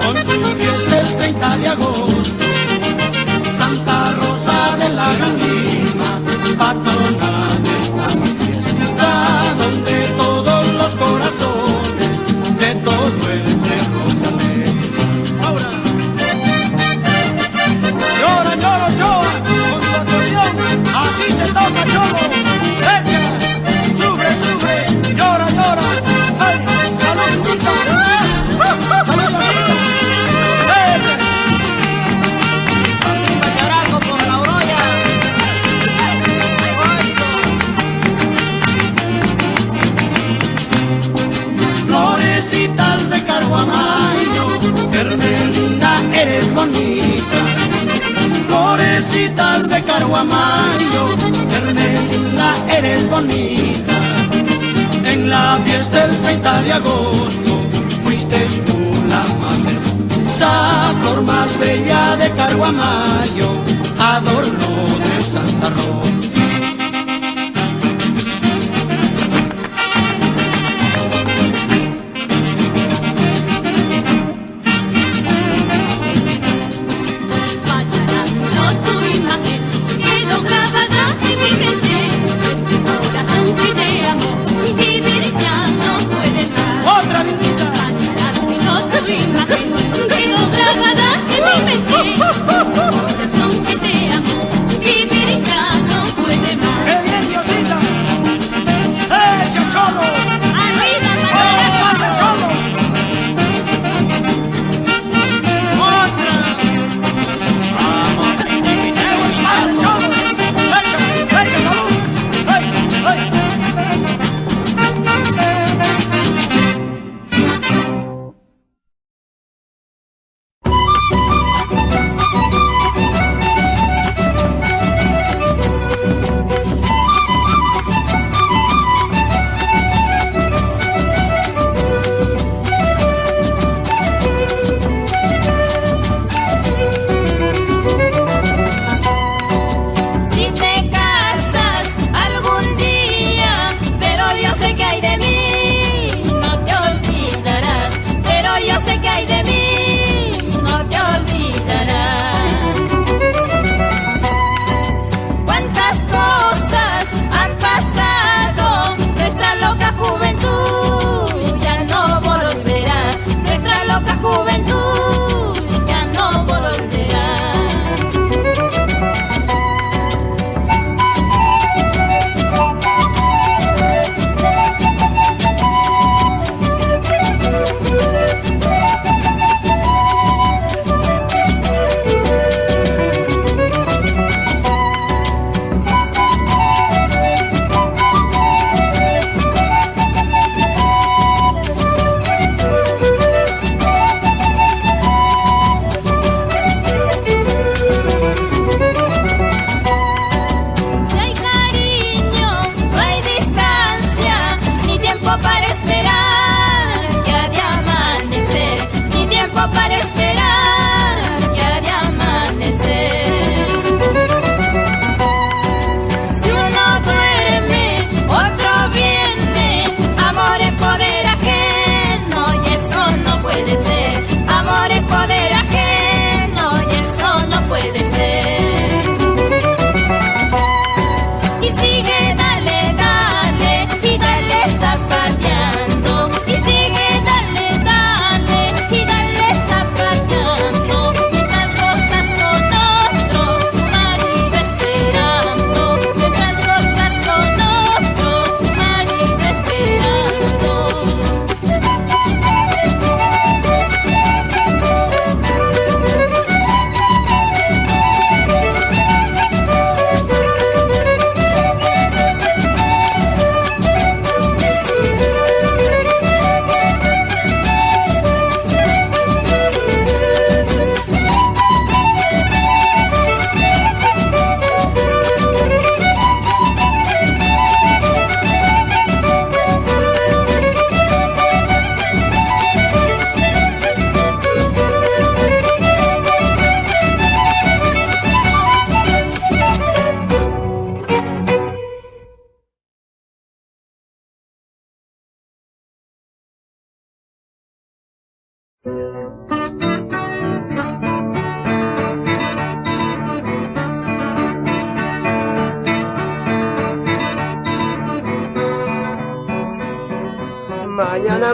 con su fiesta el 30 de agosto. Santa Rosa de la Gran Lima, patrona de esta fiesta, donde todos los corazones de todo el cerro se alegran. Ahora, llora, llora, Ochoa, con tu acordeón, así se toca, cholo. Echa, sufre, sufre, llora, llora. Ay, saludita, saludita. Echa. Así Pacharaco por la Oroya. Florecitas de Carguamayo, Hermelinda, eres bonita. Florecitas de Carguamayo, Hermelinda, eres bonita. En la fiesta del 30 de agosto, fuiste tú la más hermosa, flor más bella de Carguamayo, adorno de Santa Rosa. Pacharaco, tu imagen quedó grabada en mi mente. Este corazón que te amó, vivir ya no puede más. ¡Otra lindita! Pacharaco, tu imagen quedó grabada en mi mente. Este corazón que te amó, vivir ya no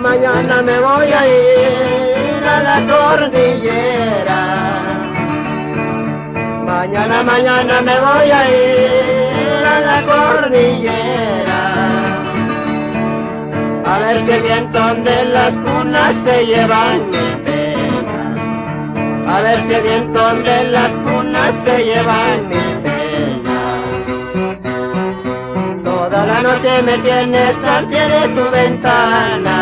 mañana me voy a ir a la cordillera. Mañana me voy a ir a la cordillera. A ver si el viento de las cunas se llevan mis penas. A ver si el viento de las cunas se llevan mis penas. Toda la noche me tienes al pie de tu ventana.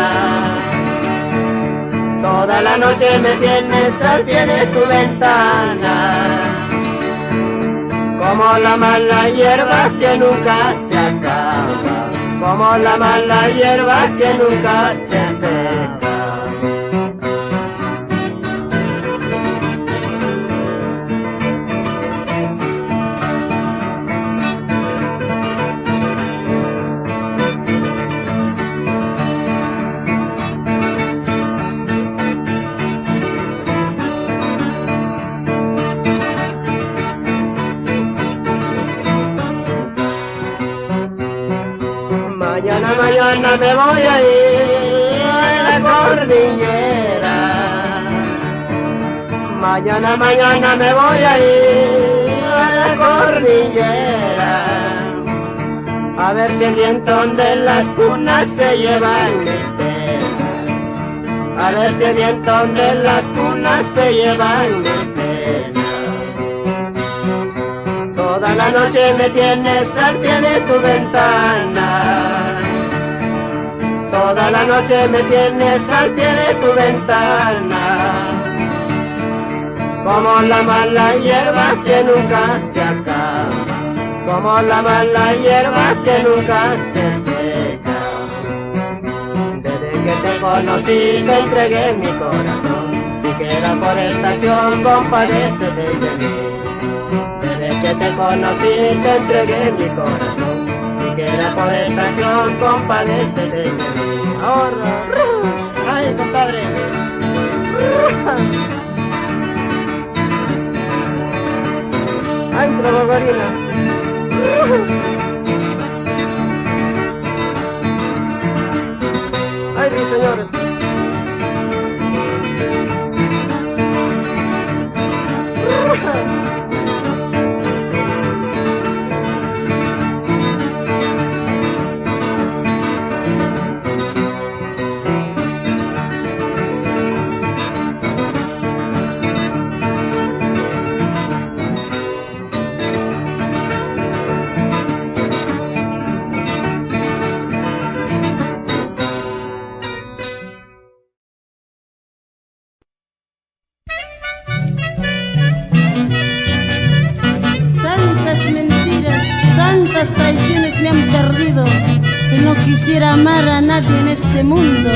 Toda la noche me tienes al pie de tu ventana. Como la mala hierba que nunca se acaba. Como la mala hierba que nunca se seca. Mañana me voy a ir a la cordillera. Mañana me voy a ir a la cordillera. A ver si el viento de las cunas se llevan mis penas. A ver si el viento de las cunas se llevan mis penas. Toda la noche me tienes al pie de tu ventana. Toda la noche me tienes al pie de tu ventana. Como la mala hierba que nunca se acaba. Como la mala hierba que nunca se seca. Desde que te conocí te entregué mi corazón. Siquiera por esta acción compadécete de mí. Desde que te conocí te entregué mi corazón. Siquiera por esta acción compadécete de mí. Ahora, ay compadre. Ay, gorgorina. Ay, mi señor. Tantas traiciones me han perdido que no quisiera amar a nadie en este mundo.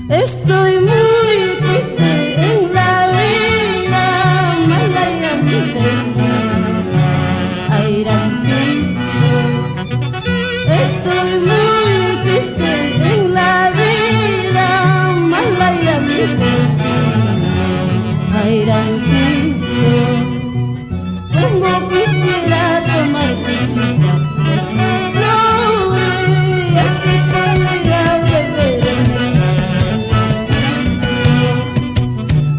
Estoy muy triste en la vida, mala y a mi destino. Estoy muy triste en la vida, mala y a mi destino. Airanquillo, como quisiera tomar chichita de tus flores y así podría beberme.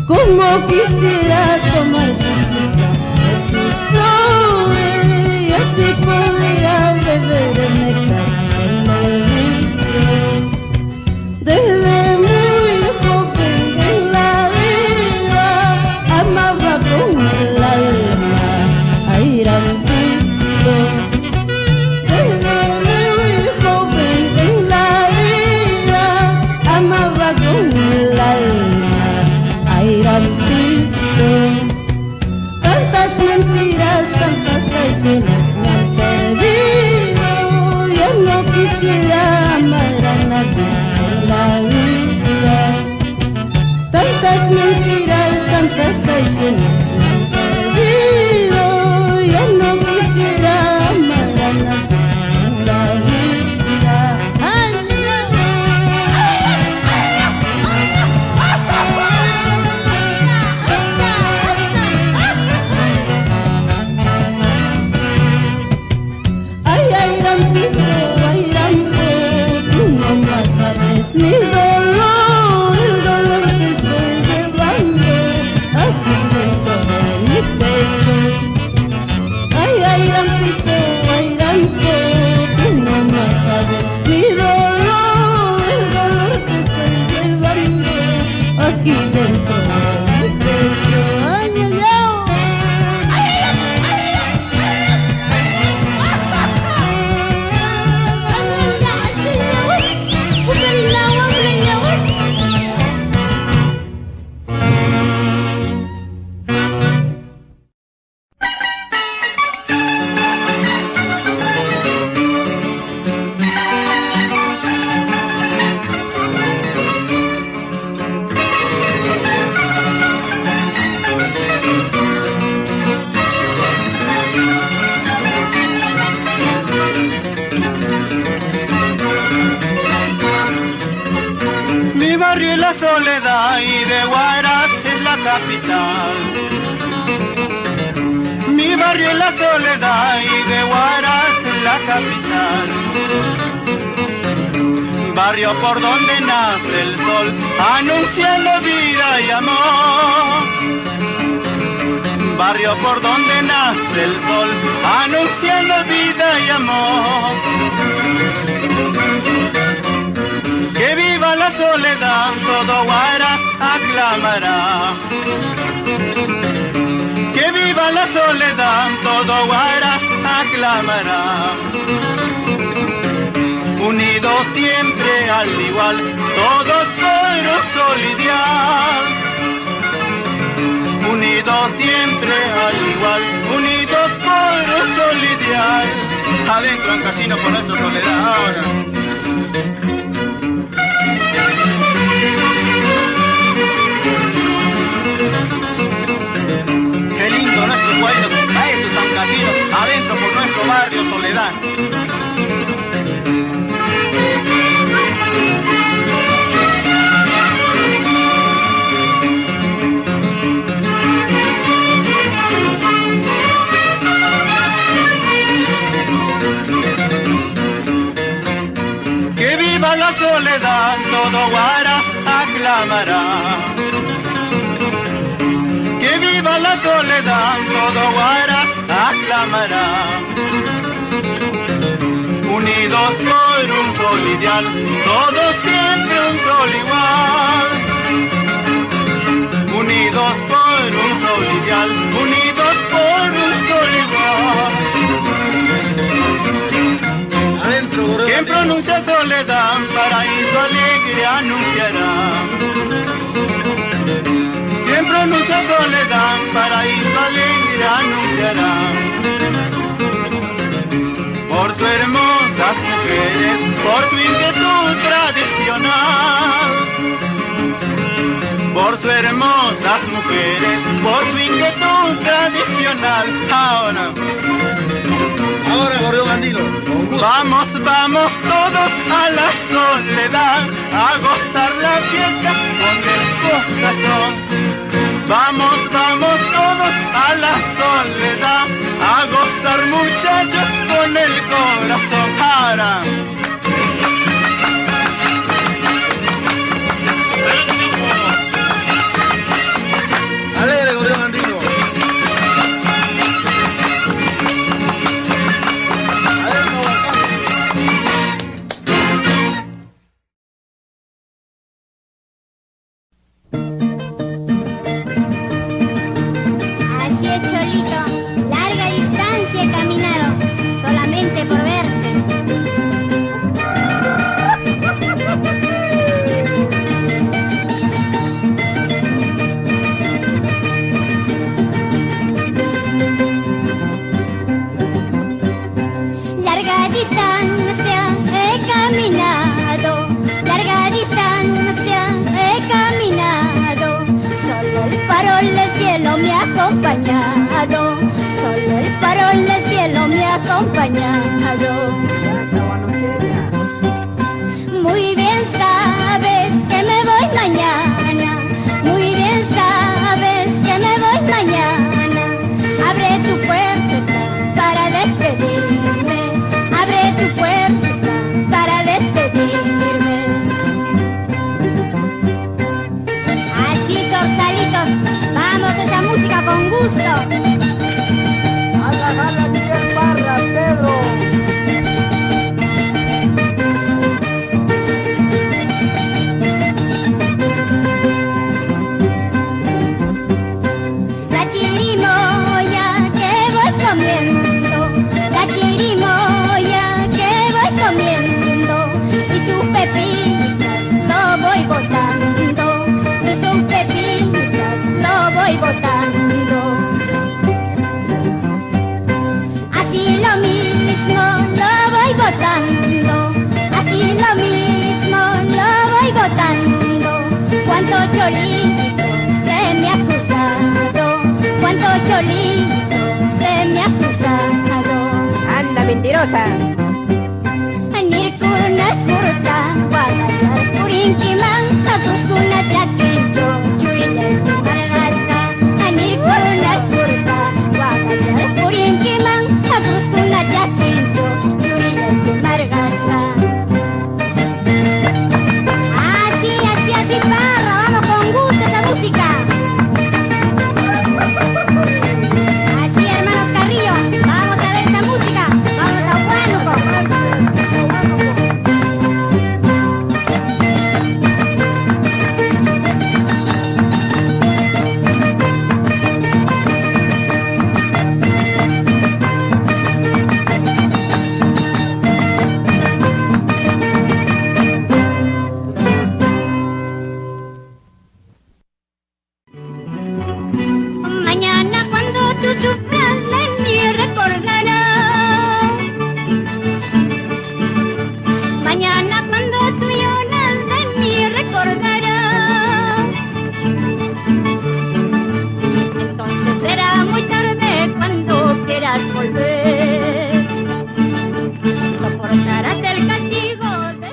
Como quisiera tomar chichita de tus flores y así podría beber el néctar en el libro. Desde muy joven en la vida amaba con el alma a ir al tiro. Desde muy joven en la vida amaba con el alma a ir al tiro. Tantas mentiras, tantas traiciones me han perdido. Yo no quisiera amar a nadie en la vida. Tantas mentiras, tantas traiciones me han perdido. Yo no quisiera amar a nadie en la vida. Ay, aquí dentro del pecho. Ay, ay, ay. Mi barrio es la Soledad y de Huaraz es la capital. Mi barrio es la Soledad y de Huaraz es la capital. Barrio por donde nace el sol, anunciando vida y amor. Barrio por donde nace el sol, anunciando vida y amor. Que viva la soledad, todo Huaraz aclamará. Que viva la soledad, todo Huaraz aclamará. Unidos siempre al igual, todos por un solo ideal. Unidos siempre al igual, unidos por un solo ideal. Adentro en casino por nuestra soledad ahora. Qué lindo nuestro pueblo, estos son casinos, adentro por nuestro barrio Soledad. Que viva la soledad, todo Huaraz aclamará. Que viva la soledad, todo Huaraz aclamará. Unidos por un solo ideal, todos siempre un solo igual. Unidos por un solo ideal, unidos por un solo igual. Quien pronuncia soledad, paraíso alegre anunciará. Quien pronuncia soledad, paraíso alegre anunciará. Por sus hermosas mujeres, por su inquietud tradicional. Por sus hermosas mujeres, por su inquietud tradicional. Ahora Gorrión Andino. Vamos, vamos todos a la soledad, a gozar la fiesta con el corazón. Vamos, vamos todos a la soledad, a gozar muchachos con el corazón. Ahora. Alegre Gorrión Andino. Así es, Cholito, larga distancia he caminado, solamente por verte. Larga distancia he caminado, larga distancia he caminado. Solo el farol del cielo me ha acompañado, solo el farol del cielo me ha acompañado. Muy bien sabes que me voy mañana, muy bien sabes que me voy mañana. Abre tu puerta para despedirme, abre tu puerta para despedirme. Así, zorzalitos, vamos a esa música con gusto. Jala, Miguel Parra, Pedro. cholito se me ha cruzado, cuánto cholito se me ha cruzado. Anda, mentirosa. Nirkuna kurta, wagayar kurinkiman, takuskuna chakincho, churiles tu margasta. Nirkuna kurta, wagayar kurinkiman, takuskuna chakincho, churiles tu margasta. Así, parra, vamos con gusto esa música. Así, hermanos Carrillo, vamos a ver esa música, vamos a Huánuco. Mañana cuando tú sufras de mí recordarás. Mañana cuando tú lloras de mí recordarás. Entonces será muy tarde cuando quieras volver. Soportarás el castigo de...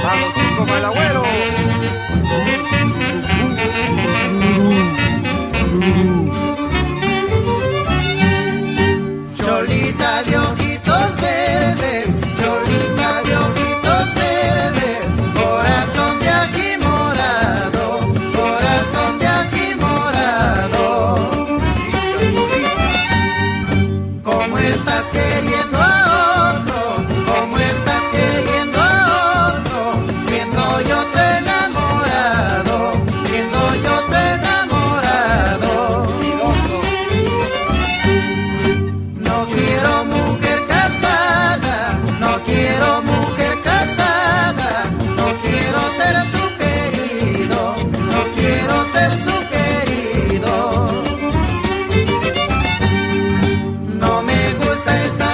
Vamos, como el abuelo. Cholita de ojitos verdes, cholita de ojitos verdes, corazón de aquí morado, corazón de aquí morado. ¿Cómo estás queriendo a otro? ¿Cómo estás queriendo a otro? Siendo yo tu enamorado, siendo yo tu enamorado. No quiero mujer casada, no quiero mujer casada, no quiero ser su querido, no quiero ser su querido. No me gusta esa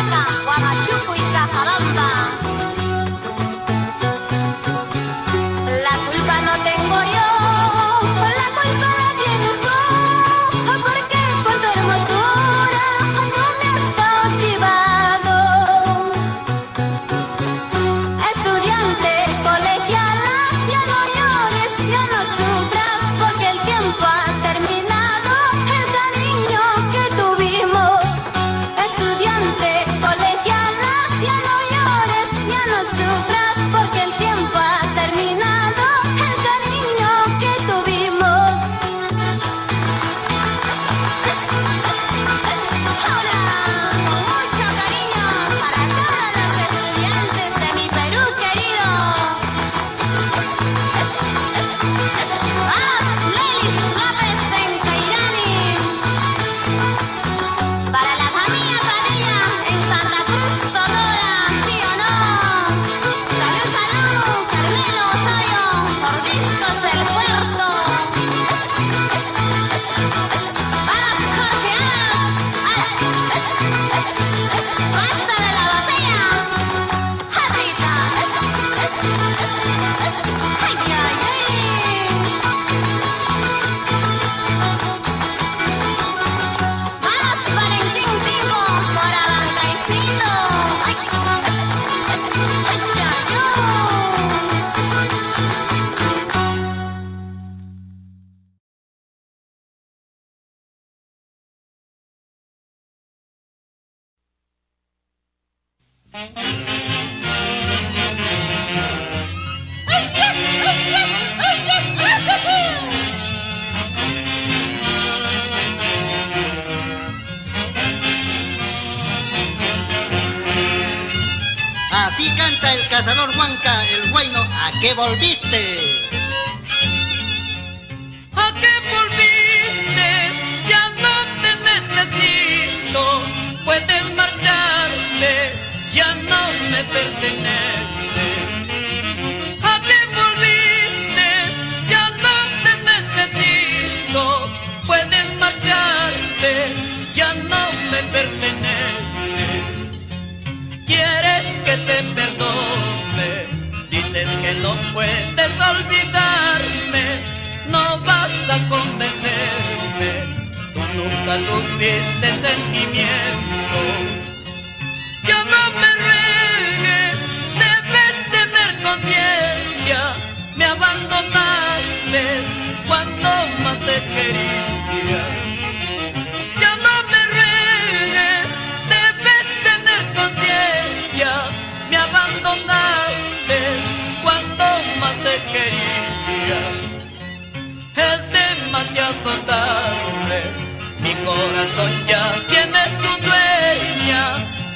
Huaca, Huamachuco y Cajabamba. La culpa no tengo yo, la culpa la tienes tú, porque con tu hermosura tú me has cautivado. Estudiante, colegiala, ya no llores, ya no sufras, porque el tiempo ha terminado el cariño que tuvimos. Estudiante, colegiala, ya no llores, ya no sufras, porque el tiempo ha terminado el cariño que tuvimos. Ahora, con mucho cariño para todos los estudiantes de mi Perú querido. ¡Vamos, Lelis López en Cairani! Para la familia Padilla en Santa Cruz, Todora, ¿sí o no? Salud, salud, Carmelo Osorio, por discos del puerto. ¡Vamos, Jorge ¡Pasa de la botella! ¡Jarrita! ¡Ay, ay, ay! ¡Vamos, Valentín Timbo, por Abancaicito! ¡Ay, ay, Así canta el cazador Huanca, el guayno, ¿a qué volviste? ¿A qué volviste? Ya no te necesito. Puedes marcharte, ya no me perteneces. ¿A qué volviste? Ya no te necesito. Puedes marcharte, ya no me perteneces. ¿Quieres que te perdone? Dices que no puedes olvidarme. No vas a convencerme. Tú nunca tuviste sentimiento. Ya no me ruegues, debes tener conciencia. Me abandonaste cuando más te quería. Ya no me ruegues, debes tener conciencia. Me abandonaste cuando más te quería. Es demasiado tarde, mi corazón ya tiene su dueña.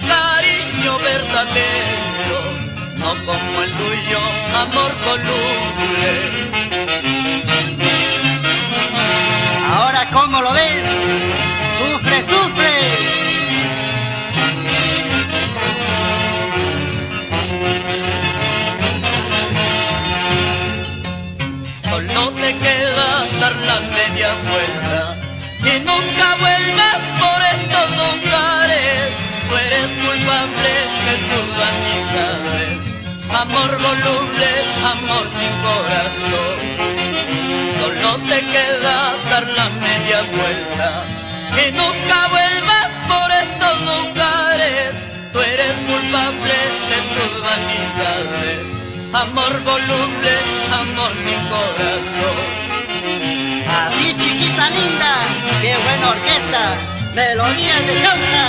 Cariño verdadero, no como el tuyo, amor voluble. Ahora, ¿cómo lo ves? ¡Sufre, sufre! Solo te queda dar la media vuelta y nunca vuelvas por estos lugares. Tú eres culpable de tus vanidades. Amor voluble, amor sin corazón. Solo te queda dar la media vuelta y nunca vuelvas por estos lugares. Tú eres culpable de tus vanidades. Amor voluble, amor sin corazón. Así, chiquita linda, qué buena orquesta, melodías de Cauca.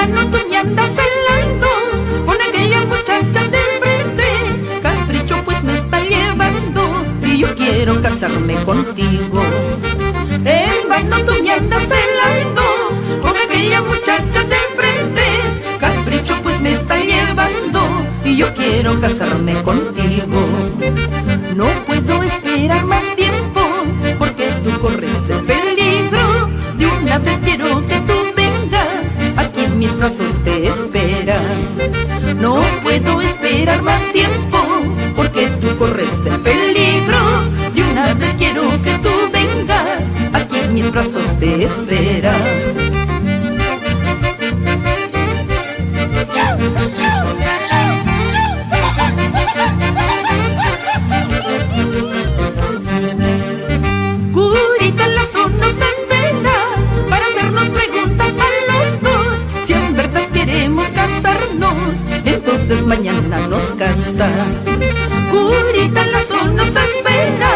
vano tú me andas celando con aquella muchacha del frente. Capricho pues me está llevando y yo quiero casarme contigo. En vano tú me andas celando con aquella muchacha del frente. Capricho pues me está llevando y yo quiero casarme contigo. No puedo esperar más tiempo porque tú corres el peligro. De una vez quiero que tú vengas, aquí en mis brazos te esperan. No puedo esperar más tiempo porque tú corres el peligro. De una vez quiero que tú vengas, aquí en mis brazos te esperan. Curita Lazo nos espera para hacernos preguntas a los dos. Si en verdad queremos casarnos, entonces mañana nos casa. Curita Lazo nos espera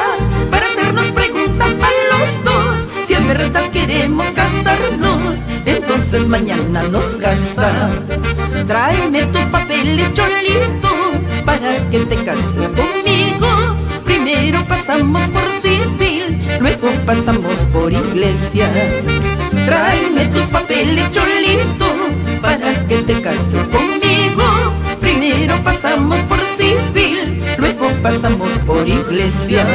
para hacernos preguntas a los dos. Si en verdad queremos casarnos, entonces mañana nos casa. Tráeme tus papeles, Cholito, para que te cases conmigo. Primero pasamos por civil, luego pasamos por iglesia. Tráeme tus papeles, Cholito, para que te cases conmigo. Primero pasamos por civil, luego pasamos por iglesia.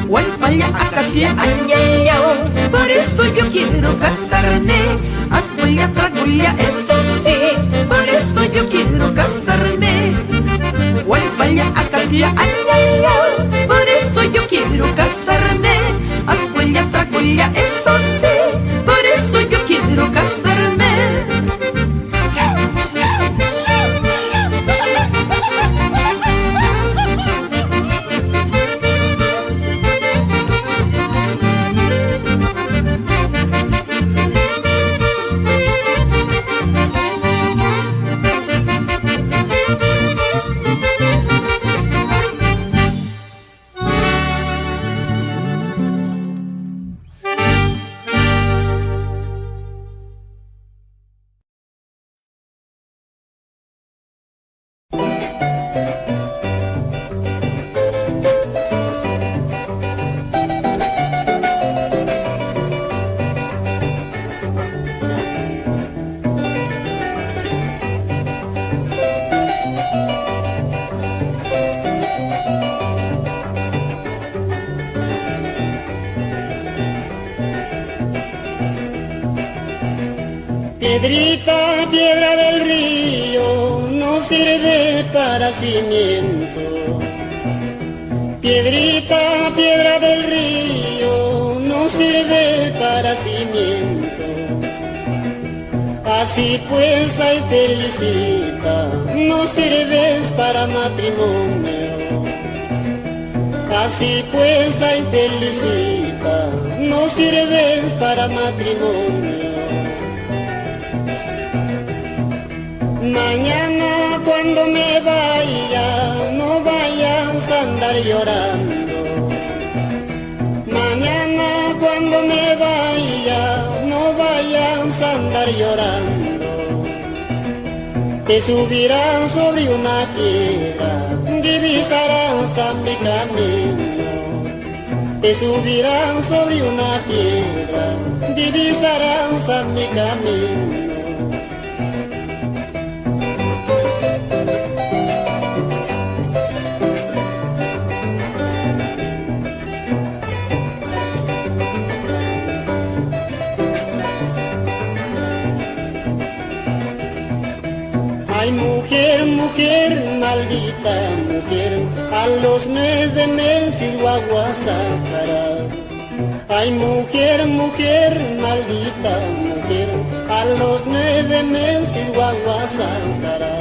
Gualpaya, acacia, añayao, por eso yo quiero casarme. Asculia, tragulia, eso sí, por eso yo quiero casarme. Gualpaya, acacia, añayao, por eso yo quiero casarme. Asculia, tragulia, eso sí, por eso yo quiero casarme. Piedrita, piedra del río, no sirve para cimiento. Piedrita, piedra del río, no sirve para cimiento. Así pues, ay felicita, no sirves para matrimonio. Así pues, ay felicita, no sirves para matrimonio. Mañana cuando me vaya, no vayas a andar llorando. Mañana cuando me vaya, no vayas a andar llorando. Te subirás sobre una piedra, divisarás a mi camino. Te subirás sobre una piedra, divisarás a mi camino. Ay, mujer, mujer, maldita mujer, a los 9 meses guagua sacará. Ay, mujer, mujer, maldita mujer, a los 9 meses guagua sacará.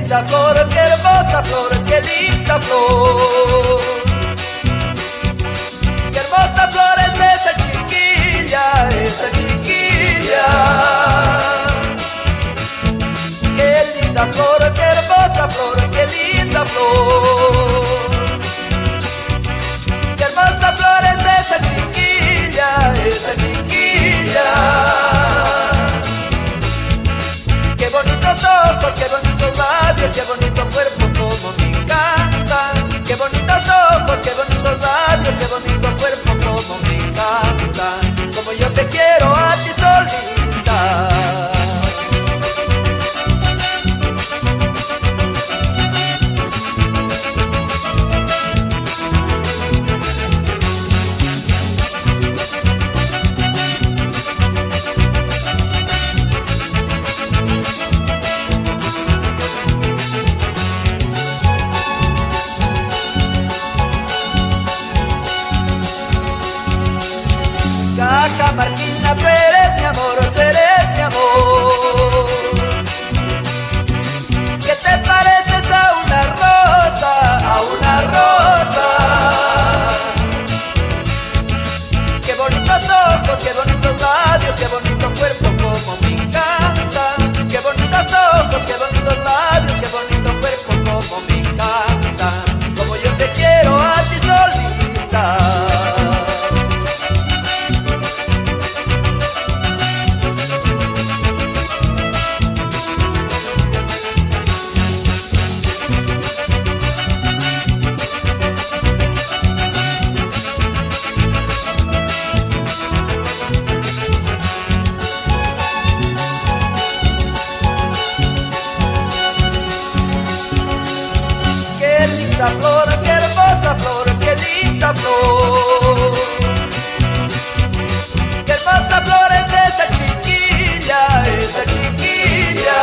linda flor, qué hermosa flor, qué linda flor. Qué hermosa flor es esa chiquilla, esa chiquilla. Qué linda flor, qué hermosa flor, qué linda flor. Qué hermosa flor es esa chiquilla, esa chiquilla. Qué bonitos ojos, qué bonitos labios, qué bonito cuerpo, como me encantan. Qué bonitos ojos, qué bonitos labios, qué bonito cuerpo, como me encantan. Como yo te quiero a ti solita. Cajamarquina, tú eres mi amor, tú eres mi amor. ¿Qué te pareces a una rosa, a una rosa? Qué bonitos ojos, qué bonitos labios, qué bonito cuerpo, como me encantan. Qué bonitos ojos, qué bonitos labios, qué bonito cuerpo, como me encantan. Como yo te quiero a ti solita. Flor, qué hermosa flor, qué linda flor. Qué hermosa flor es esa chiquilla, esa chiquilla.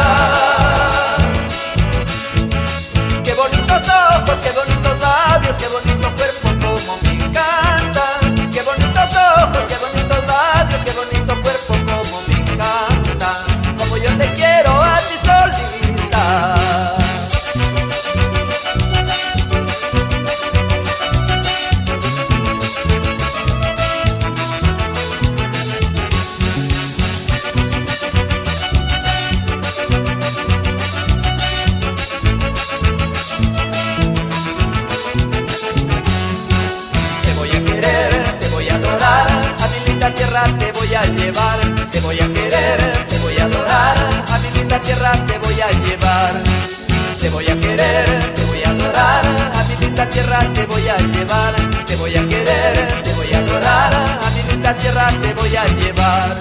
Qué bonitos ojos, qué bonitos labios, qué bonito cuerpo, como me encantan. Qué bonitos ojos, qué bonitos labios, qué bonito cuerpo, como me encantan. Como yo te quiero a ti solita. Te voy a llevar, te voy a querer, te voy a adorar, a mi linda tierra te voy a llevar. Te voy a querer, te voy a adorar, a mi linda tierra te voy a llevar. Te voy a querer, te voy a adorar, a mi linda tierra te voy a llevar.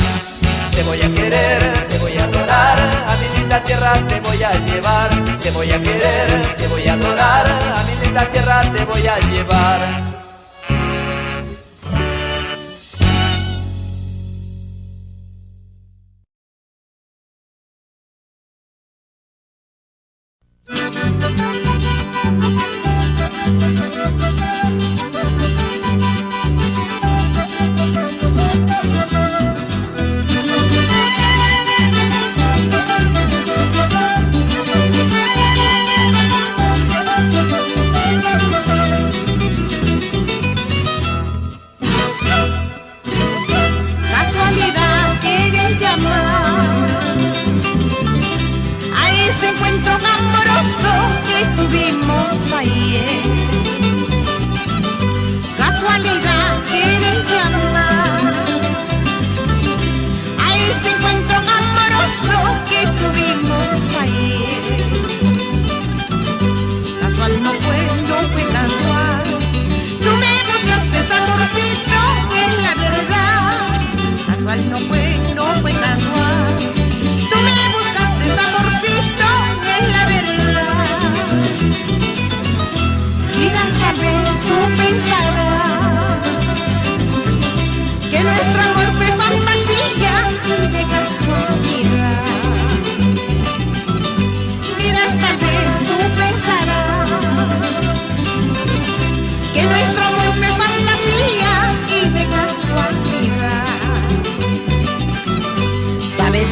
Te voy a querer, te voy a adorar, a mi linda tierra te voy a llevar. Te voy a querer, te voy a adorar, a mi linda tierra te voy a llevar.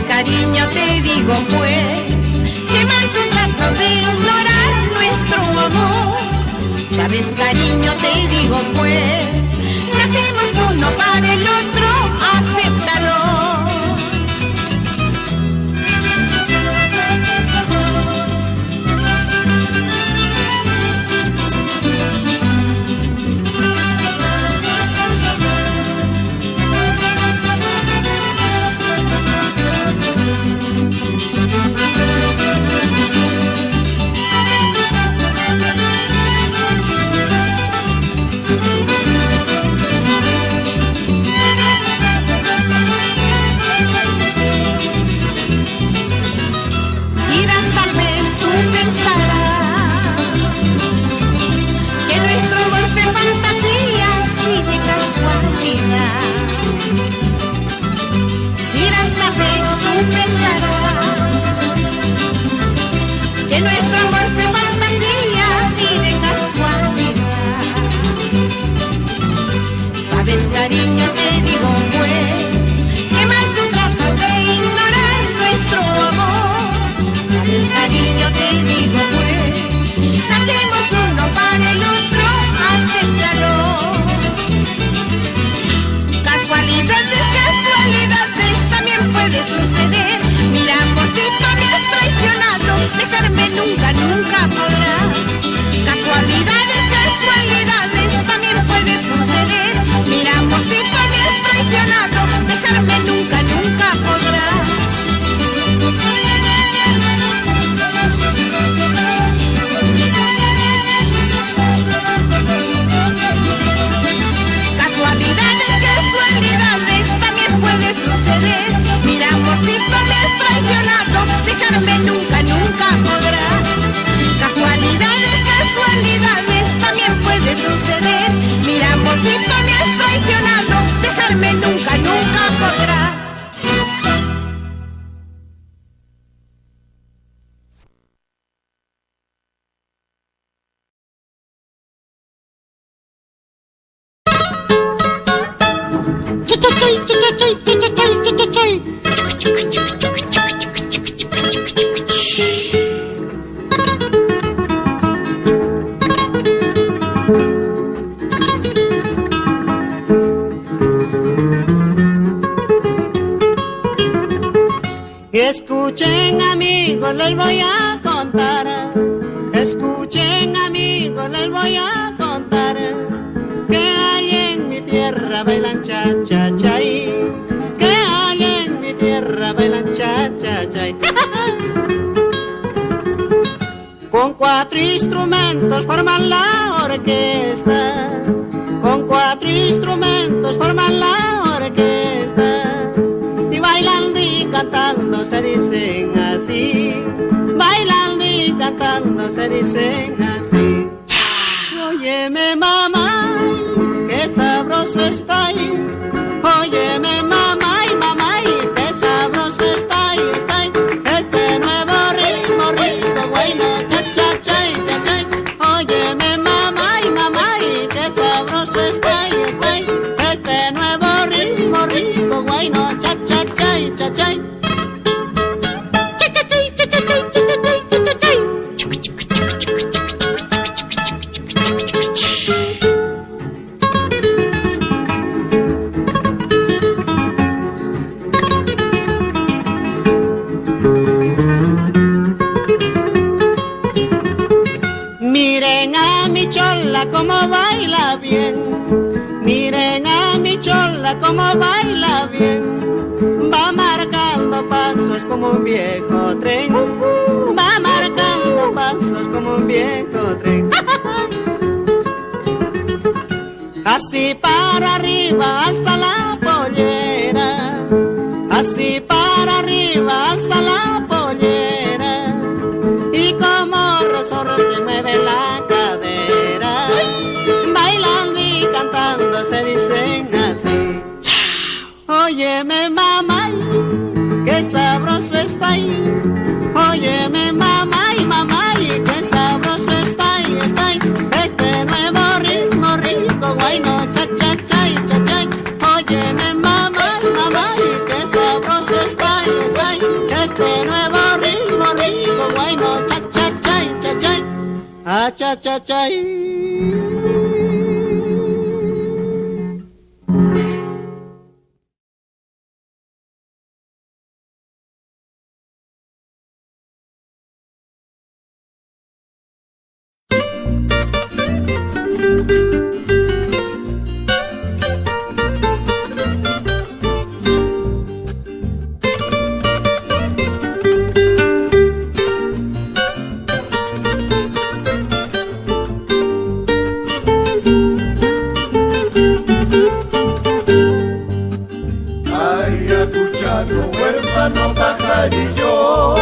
Cariño, te digo pues, que mal tú tratas de que nuestro amor fue fantasía y de casualidad. Sabes, cariño, te digo pues, que mal tú tratas de ignorar nuestro amor. Sabes, cariño, te digo pues, nacimos uno para el otro, acéptalo. Casualidades, casualidades también puede suceder. Mira, amorcito, me has traicionado, dejarme nunca, nunca podrás. Casualidades, casualidades también puede suceder. Mira, amorcito, me has traicionado, dejarme nunca, nunca podrás. Casualidades, casualidades también puede suceder. Mira, amorcito, me has traicionado, dejarme nunca, nunca podrás. Casualidades, casualidades también puede suceder. Mira, amorcito, me has traicionado, dejarme nunca, nunca podrás. Escuchen, amigos, les voy a contar. Escuchen, amigos, les voy a contar que hay en mi tierra bailan cha-cha-chay, que hay en mi tierra bailan cha-cha-chay. Con 4 instrumentos forman la orquesta, con 4 instrumentos forman la orquesta, y bailando y cantando se dicen así, bailando y cantando se dicen así. Óyeme, mamá, qué sabroso está ahí. Óyeme, mamá, y mamá, y qué sabroso está ahí, está ahí. Este nuevo ritmo rico, bueno, cha-cha-chay, cha-chay. Óyeme, mamá, y mamá, y qué sabroso está ahí, está ahí. Este nuevo ritmo rico, bueno, cha-cha-chay, cha-chay. Miren a mi chola como baila bien, miren a mi chola como baila bien. Va marcando pasos como un viejo tren, va marcando pasos como un viejo tren. Así para arriba alza la pollera, así para arriba alza la pollera, y como resorte mueve la cadera, bailando y cantando se dicen así. Óyeme, mamá, qué sabroso está ahí. Óyeme, mamá, y mamá, y qué sabroso está ahí, está ahí. Este nuevo ritmo rico, guayno, cha-cha-chay, cha-chay. Óyeme, mamá, mamá, y qué sabroso está ahí, está ahí. Este nuevo ritmo rico, guayno, cha-cha-chay, cha-chay. Ah, cha-cha-chay. Huérfano pajarillo,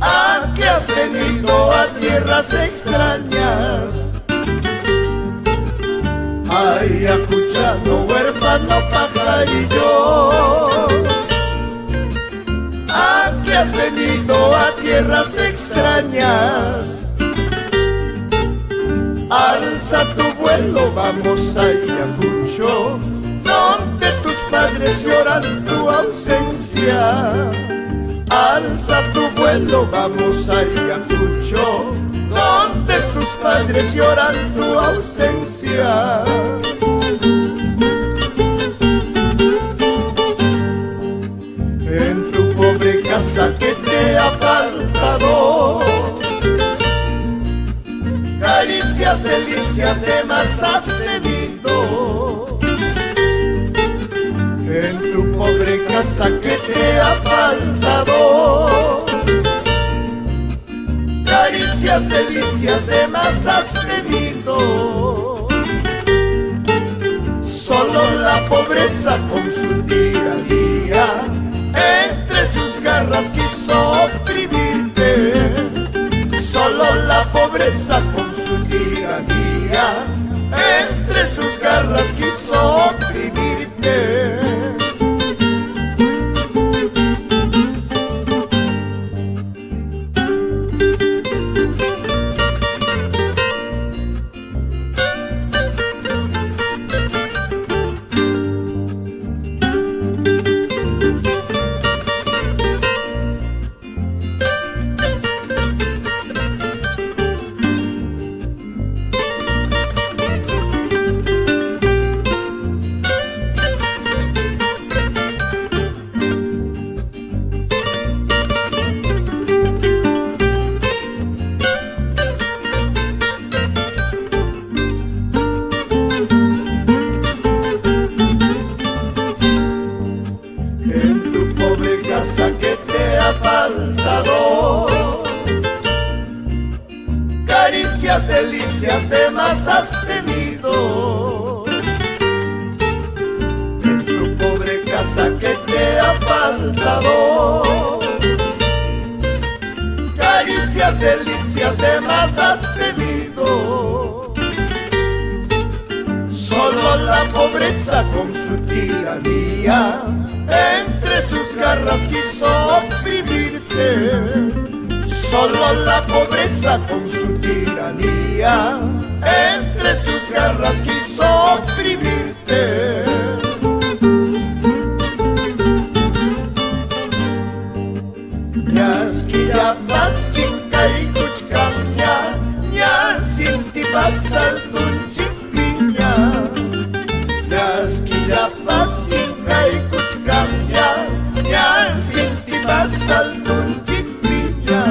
¿a qué has venido a tierras extrañas? Ay, Ayacuchano, huérfano pajarillo, ¿a qué has venido huyendo a tierras extrañas. Alza tu vuelo, vamos a Ayacucho, donde tus padres lloran tu ausencia. Alza tu vuelo, vamos a Ayacucho, donde tus padres lloran tu ausencia. En tu pobre casa que te ha faltado caricias, delicias de más has tenido. En tu pobre casa que te ha faltado caricias, delicias de más has tenido. Solo la pobreza con su tiranía entre sus garras quiso oprimirte. Solo la pobreza con su tiranía entre sus garras quiso oprimirte. Delicias de más has tenido. En tu pobre casa que te ha faltado caricias, delicias de más has tenido. Solo la pobreza con su tiranía entre sus garras quiso oprimirte. Solo la pobreza con su tiranía entre sus garras quiso oprimirte. Ñasquillapas, chincay, cuchcaña, ña, sintipasal, tunchimpiña. Ñasquillapas, chincay, cuchcaña, ña, sintipasal, tunchimpiña.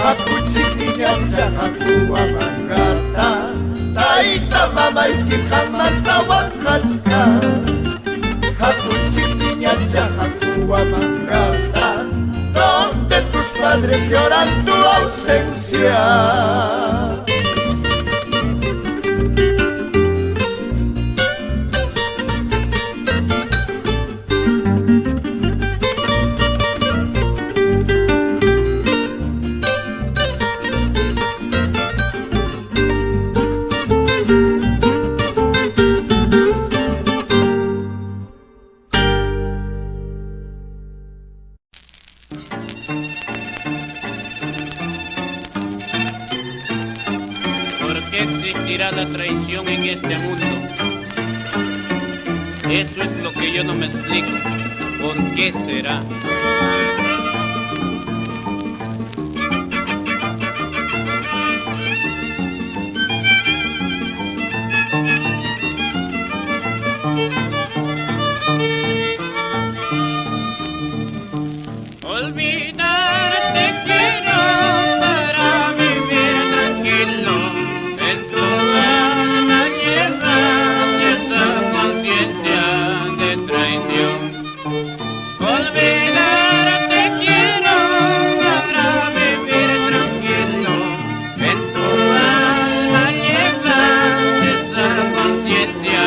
Hakuchitiña, chahakua mangata, taita mamaiki jamanta wakachka. Hakuchitiña, chahakua mangata, donde tus padres lloran tu ausencia. La traición en este mundo. Eso es lo que yo no me explico. ¿Por qué será? Olvidarte quiero para vivir tranquilo. En tu alma llevas esa conciencia de traición. Olvidarte quiero para vivir tranquilo. En tu alma llevas esa conciencia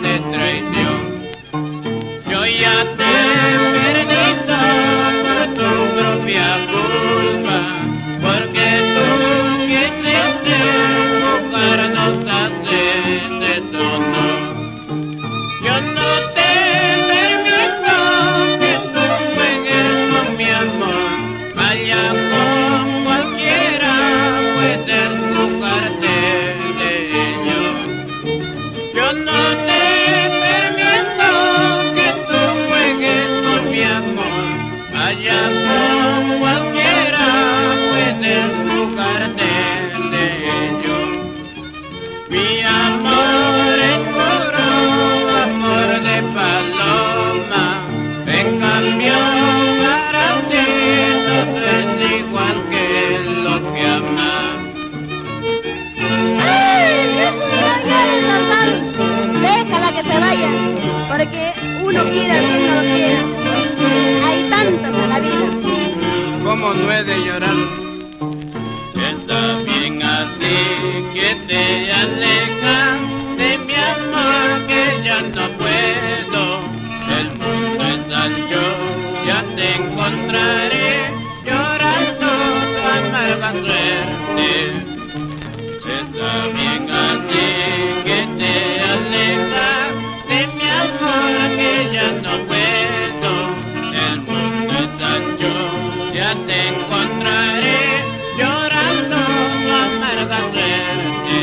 de traición. Yo ya te he perdido por tu cualquiera puede jugarte de ello. Mi amor es puro amor de paloma, en cambio para ti todo es igual que lo que amas. Déjala que se vaya, porque uno quiere a quien no lo quiere. Hay tantas en la vida. ¿Cómo no he de llorar? Está bien así que te alejas de mi amor, que ya no puedo. El mundo es ancho, ya te encontraré llorando tu amarga suerte. Está bien así que te alejas de mi amor, que ya no puedo. El mundo es ancho, ya te encontraré llorando tu amarga suerte.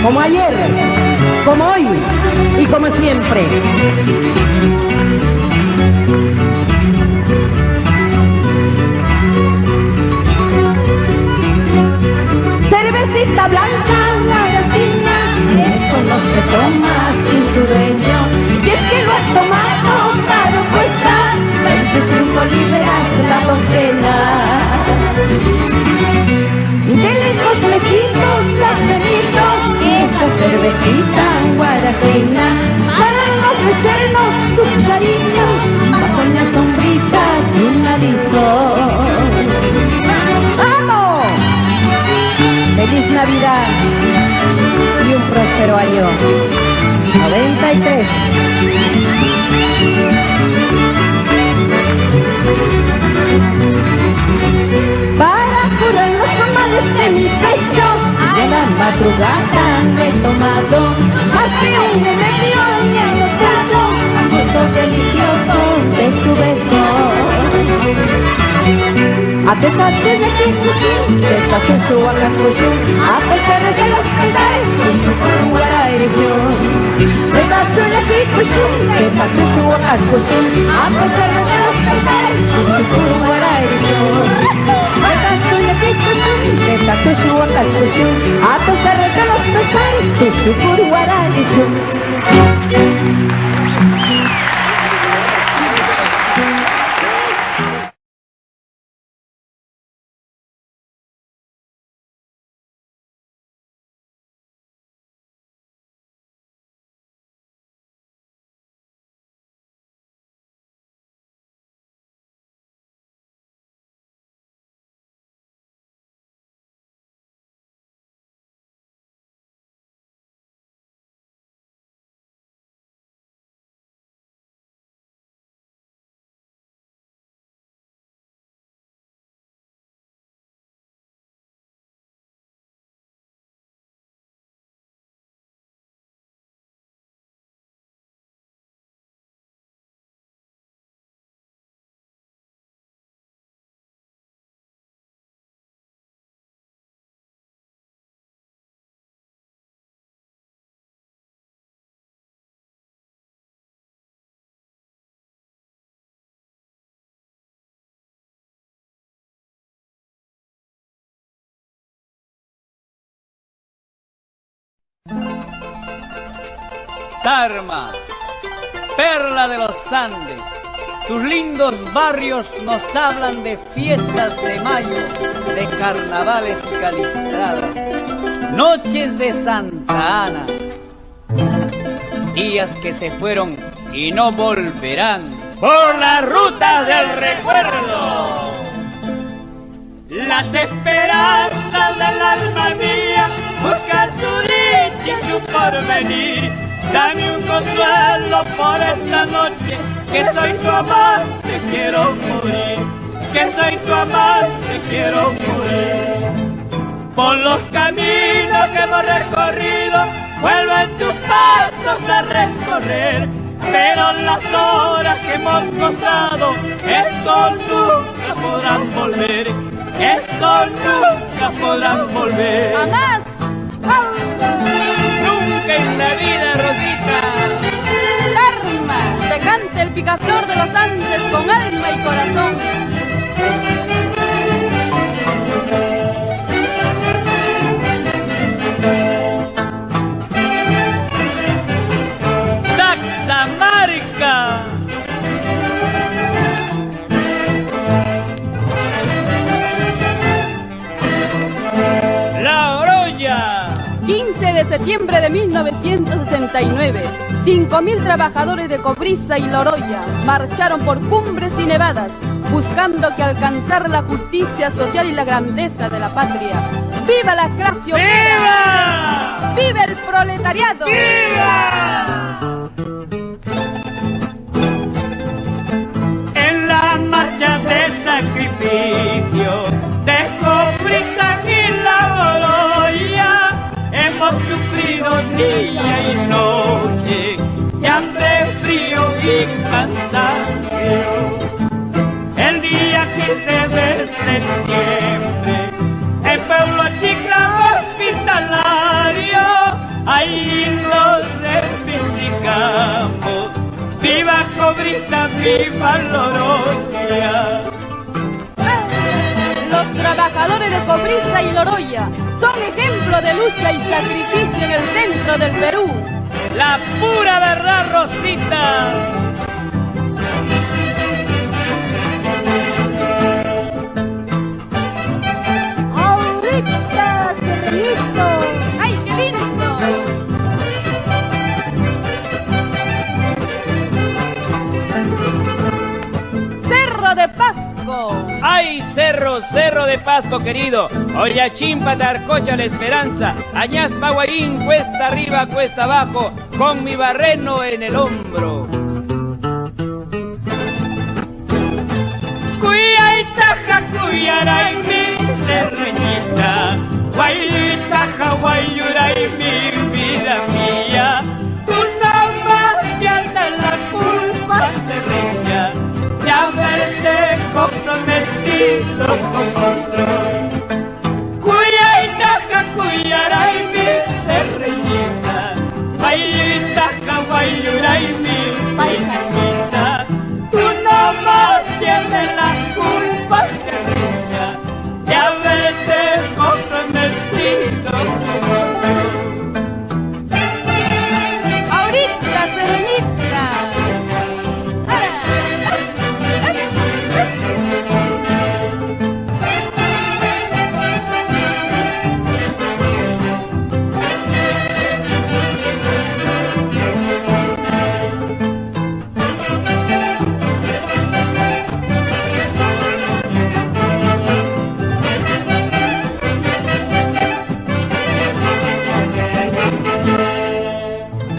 como ayer, como hoy y como siempre. Cervecita blanca, guaracina, eso no se toma sin su dueño. Si es que lo has tomado, caro cuesta, 25 libras la docena. De lejos lejitos, cafenitos, esa cervecita guaracina, para ofrecernos sus cariños, bajo la sombrita de un horizonte. ¡Vamos! ¡Feliz Navidad y un próspero año 93! Para curar los males de mi pecho, de la madrugada he tomado más de un medio y he notado gusto delicioso de su beso. A pesar de que esta se suba a cascucho, a pesar de los cantares, con guara erección. Esta suena picucho, esta se suba a cascucho, a pesar de los cantares, con guara erección. Esta suena picucho, esta se suba a cascucho, a pesar de los cantares, con guara erección. Tarma, perla de los Andes, tus lindos barrios nos hablan de fiestas de mayo, de carnavales y calistradas, noches de Santa Ana, días que se fueron y no volverán por las rutas del recuerdo. Las esperanzas del alma mía buscan su dicha y su porvenir. Dame un consuelo por esta noche, que soy tu amante, quiero morir. Que soy tu amante, quiero morir. Por los caminos que hemos recorrido, vuelven tus pasos a recorrer. Pero las horas que hemos gozado, eso nunca podrán volver. Eso nunca podrán volver. ¡Jamás! Nunca en la vida, Rosita. Tarma, te canta el picaflor de los Andes con alma y corazón. Saxamarca. La Oroya. 15 de septiembre de 1969, 5.000 trabajadores de Cobriza y Loroya marcharon por cumbres y nevadas, buscando que alcanzar la justicia social y la grandeza de la patria. ¡Viva la clase obrera! ¡Viva! ¡Viva el proletariado! ¡Viva! En la marcha de sacrificio de Cobriza y la Oroya, hemos sufrido día y noche, y hambre, frío y cansancio. El día 15 de septiembre, el pueblo Chiclayo hospitalario Cobriza, viva Loroya. Los trabajadores de Cobriza y Loroya son ejemplo de lucha y sacrificio en el centro del Perú. La pura verdad, Rosita. ¡Ahorita, Serenito! ¡Ay, qué lindo! Cerro de Pasco. ¡Ay, cerro, cerro de Pasco, querido! Oyachimpa, Tarcocha, La Esperanza, Añaspa, Guayín, cuesta arriba, cuesta abajo, con mi barreno en el hombro. Cuyaitaja, cuyara y mi cerreñita, guaylitaja, guayura y mi vida mía, tú nada más te andas la culpa, cerreña, de haberte comprometido con otro. Cuyaitaja, cuyara y mi cerreñita, guaylitaja, guayura y mi vida mía, tú nada más tienes la culpa, cerreña, de haberte comprometido con otro. Ahorita, Serenita.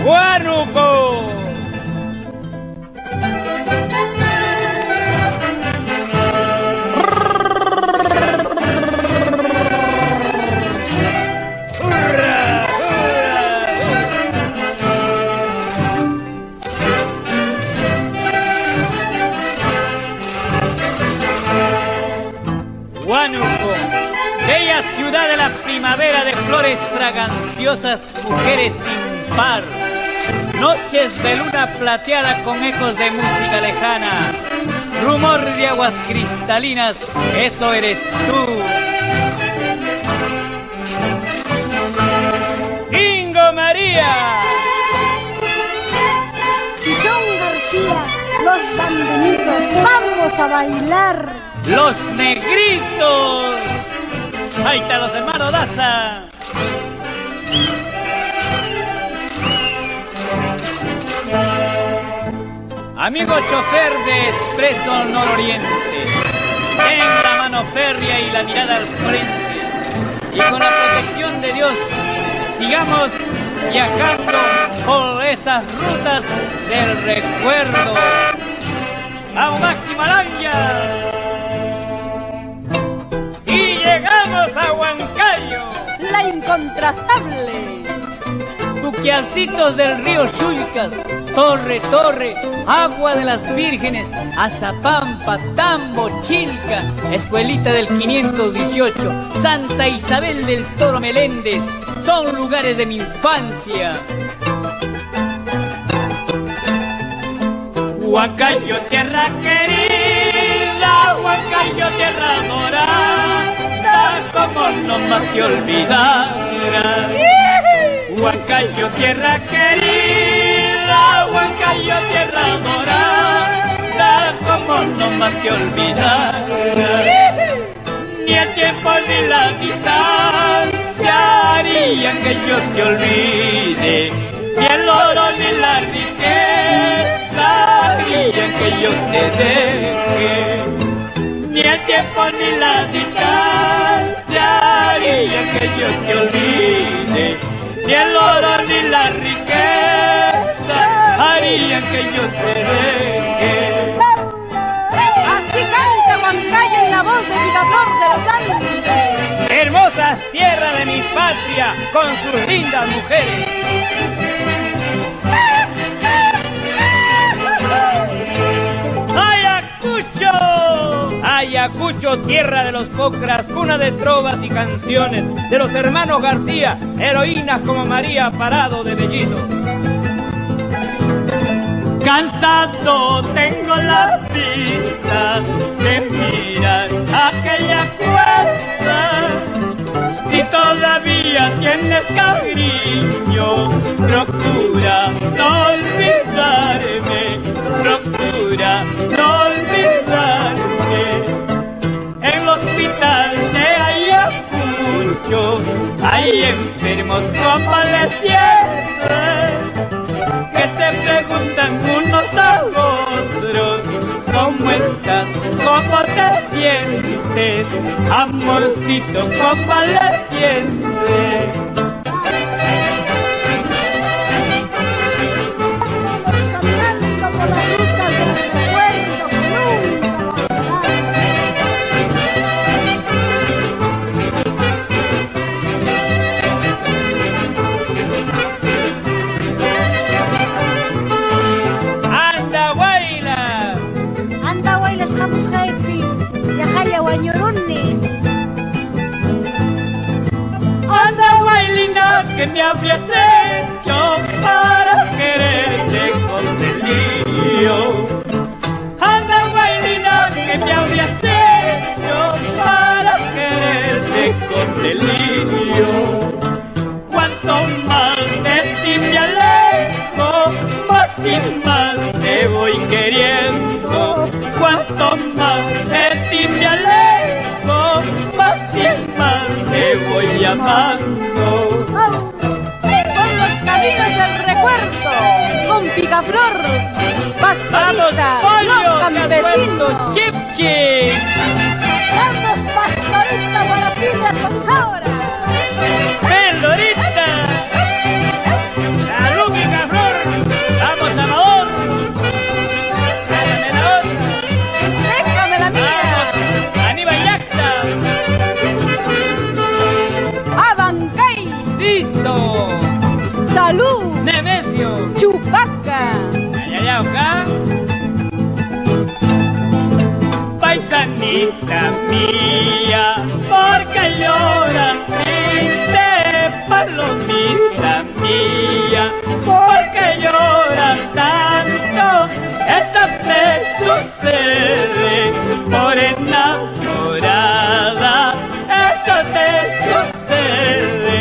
¡Huánuco! Huánuco, bella ciudad de la primavera de flores fraganciosas, mujeres sin par. Noches de luna plateada con ecos de música lejana, rumor de aguas cristalinas, eso eres tú. Ingo María. John García, los bandenitos, vamos a bailar. Los negritos. Ahí están los hermanos Daza. Amigo chofer de Expreso Nororiente, en la mano férrea y la mirada al frente, y con la protección de Dios, sigamos viajando por esas rutas del recuerdo. ¡Vamos, Máxima Lancha! Y llegamos a Huancayo, La incontrastable. Tuquialcitos del río Chulcas, Torre, Torre, Agua de las Vírgenes, Azapampa, Tambo, Chilca, Escuelita del 518, Santa Isabel del Toro Meléndez, son lugares de mi infancia. Huancayo, tierra querida, Huancayo, tierra dorada, como no más te olvidara. Huancayo, tierra querida, Huancayo, tierra dorada, como no más te olvidara. Ni el tiempo ni la distancia harían que yo te olvide, ni el oro ni la riqueza harían que yo te deje, ni el tiempo ni la distancia harían que yo te olvide, ni el oro ni la riqueza harían que yo te deje. Así canta Huancayo en la voz de Miraflor de los Andes. Hermosa tierra de mi patria con sus lindas mujeres. ¡Ayacucho! Ayacucho, tierra de los pocras, cuna de trovas y canciones de los hermanos García, heroínas como María Parado de Bellito. Cansado tengo la vista de mirar aquella cuesta. Si todavía tienes cariño, procura no olvidarme, procura no olvidarme. En el hospital de Ayacucho hay enfermos convalecientes que se preguntan unos a otros: ¿cómo estás? ¿Cómo te sientes? Amorcito convaleciente. Que me habrías hecho para quererte con delirio. Anda, bailina, que me habrías hecho para quererte con delirio. Cuanto más de ti me alejo, más y más te voy queriendo. Cuanto más de ti me alejo, más y más te voy amando. Del recuerdo con Picaflor, Pastorita, los campesinos, Chip Chip. Vamos, Pastorita, para pila con ahora. Pelorita, salud Picaflor, vamos Amador. Dame la otra, déjame la mía. Vamos, Aníbal Yaxa. Abancaicito. Salud, Nemesio, Chupaca, Ayayaoca, paisanita mía, porque lloras triste, palomita mía, porque lloras tanto. Esta vez sucede por enamorada, eso te sucede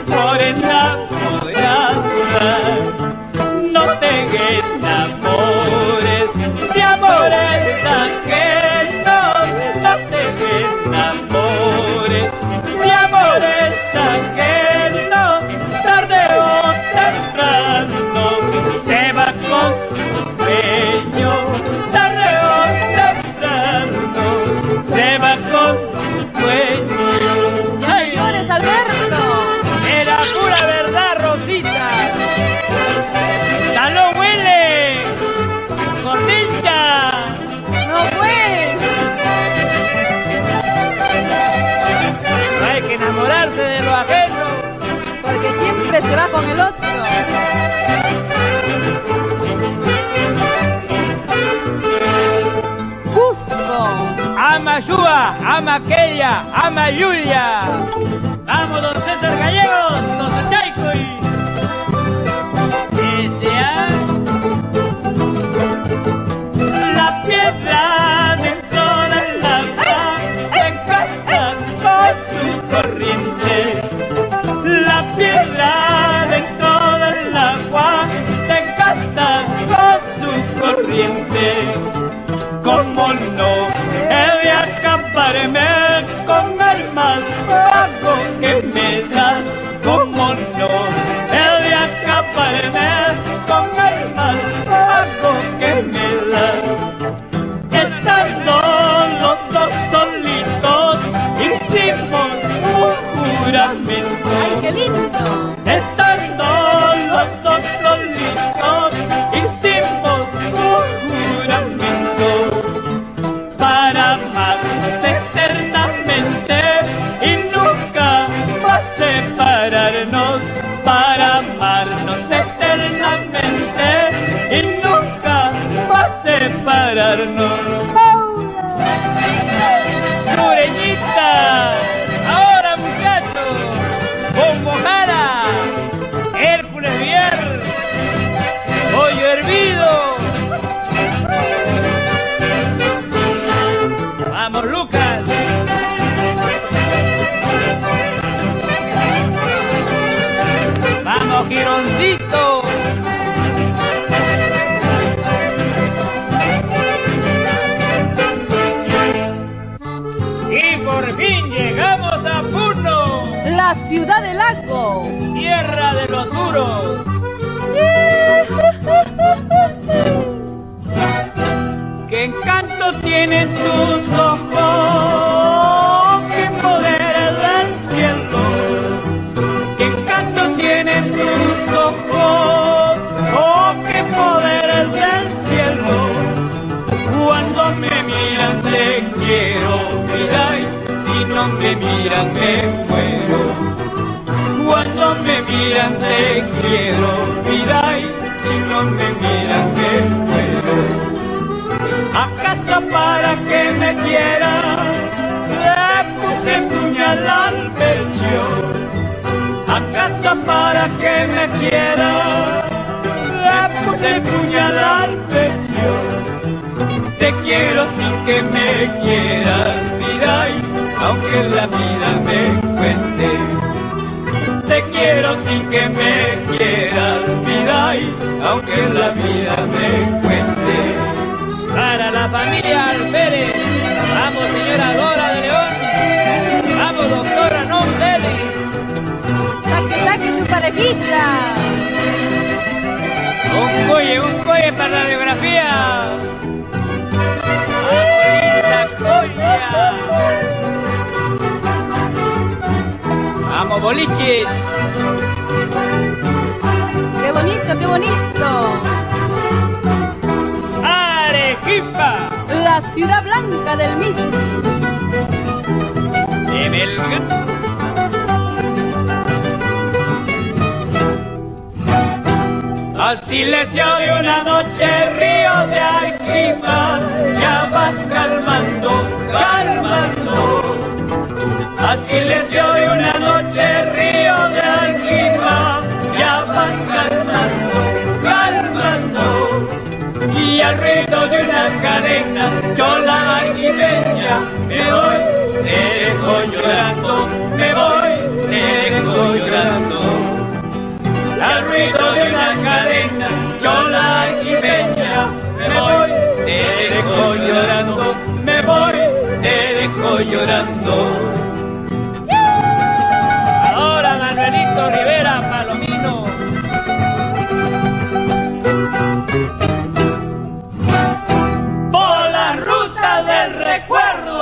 por enamorada. No te enamores de amores ajenos, no te enamores de amores ajenos. Tarde o temprano se va con su dueño, tarde o temprano se va con su dueño. ¡Ay, llores, Alberto! Era pura verdad, Rosita. ¡Ya no huele! ¡Gordincha! ¡No fue! No hay que enamorarse de lo ajeno, porque siempre se va con el otro. Cusco. Ama Yuba, ama aquella, ama Yulia. Vamos, don César Gallegos, don Chaycoy. La piedra dentro del agua se encasta con su corriente. La piedra dentro del agua se encasta con su corriente. ¿Cómo no he de acaparme con el más pago que me das? ¿Cómo no he de acaparme con el más pago que me das? Estando los dos solitos hicimos un juramento. ¡Ay, qué lindo! Estando los dos solitos hicimos un juramento para amarnos eternamente y nunca va a separarnos, para amarnos eternamente y nunca va a separarnos. Sureñita, ahora muchachos, con Mojara, Hércules Vier, pollo hervido, Manolito. Y por fin llegamos a Puno, la ciudad del lago, tierra de los duros. ¿Qué encanto tienen tus ojos? ¿Qué poder del cielo? ¿Qué encanto tienen tus ojos? Oh, qué poder del cielo. Cuando me miran te quiero, vida, y si no me miran me muero. Cuando me miran te quiero, vida, y si no me miran me muero. ¿Acaso para que me quieras le puse el puñal al pecho? ¿Acaso para que me quieras le puse el puñal al pecho? Te quiero sin que me quieras, vida, y aunque la vida me cueste. Te quiero sin que me quieras, vida, y aunque la vida me cueste. Para la familia Alpérez, vamos señora Dora de León, vamos doctora Nombeli. Saque, saque su parejita. Un coye para la biografía. ¡Bonita coya! Vamos boliches. ¡Qué bonito, qué bonito! Arequipa, la ciudad blanca del mismo. De Belga. Al silencio de una noche, río de Arequipa, ya vas calmando, calmando. Al silencio de una noche, río de Arequipa, ya vas calmando, calmando. Y al ruido de una cadena, chola arequipeña, me voy, te dejo llorando, me voy, te dejo llorando. Al ruido de una cadena, chola arequipeña, me voy, te dejo llorando, me voy, te dejo llorando. Ahora Manuelito Rivera Palomino. Por la ruta del recuerdo.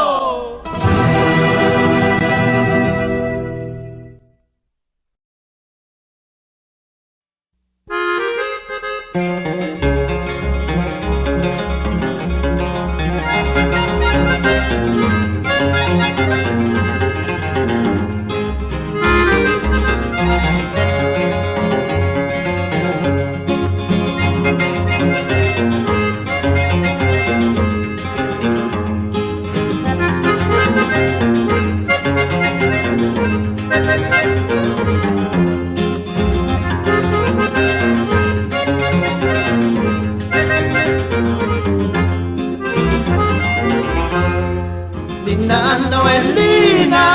Ando en Lina,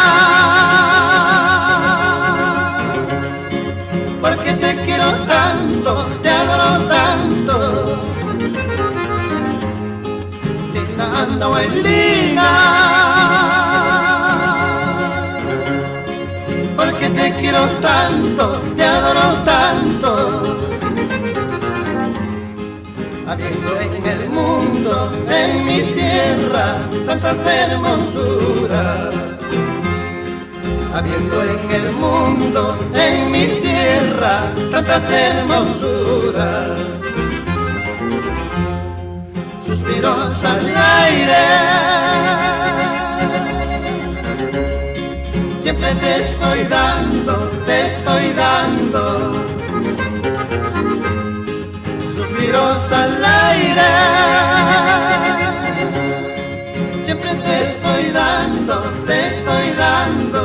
porque te quiero tanto, te adoro tanto. Ando en Lina, porque te quiero tanto, te adoro tanto. Habiendo en el mundo, en mi tierra, tantas hermosuras. Habiendo en el mundo, en mi tierra, tantas hermosuras. Suspiros al aire, siempre te estoy dando, te estoy dando. Suspiros al aire, siempre te estoy dando, te estoy dando.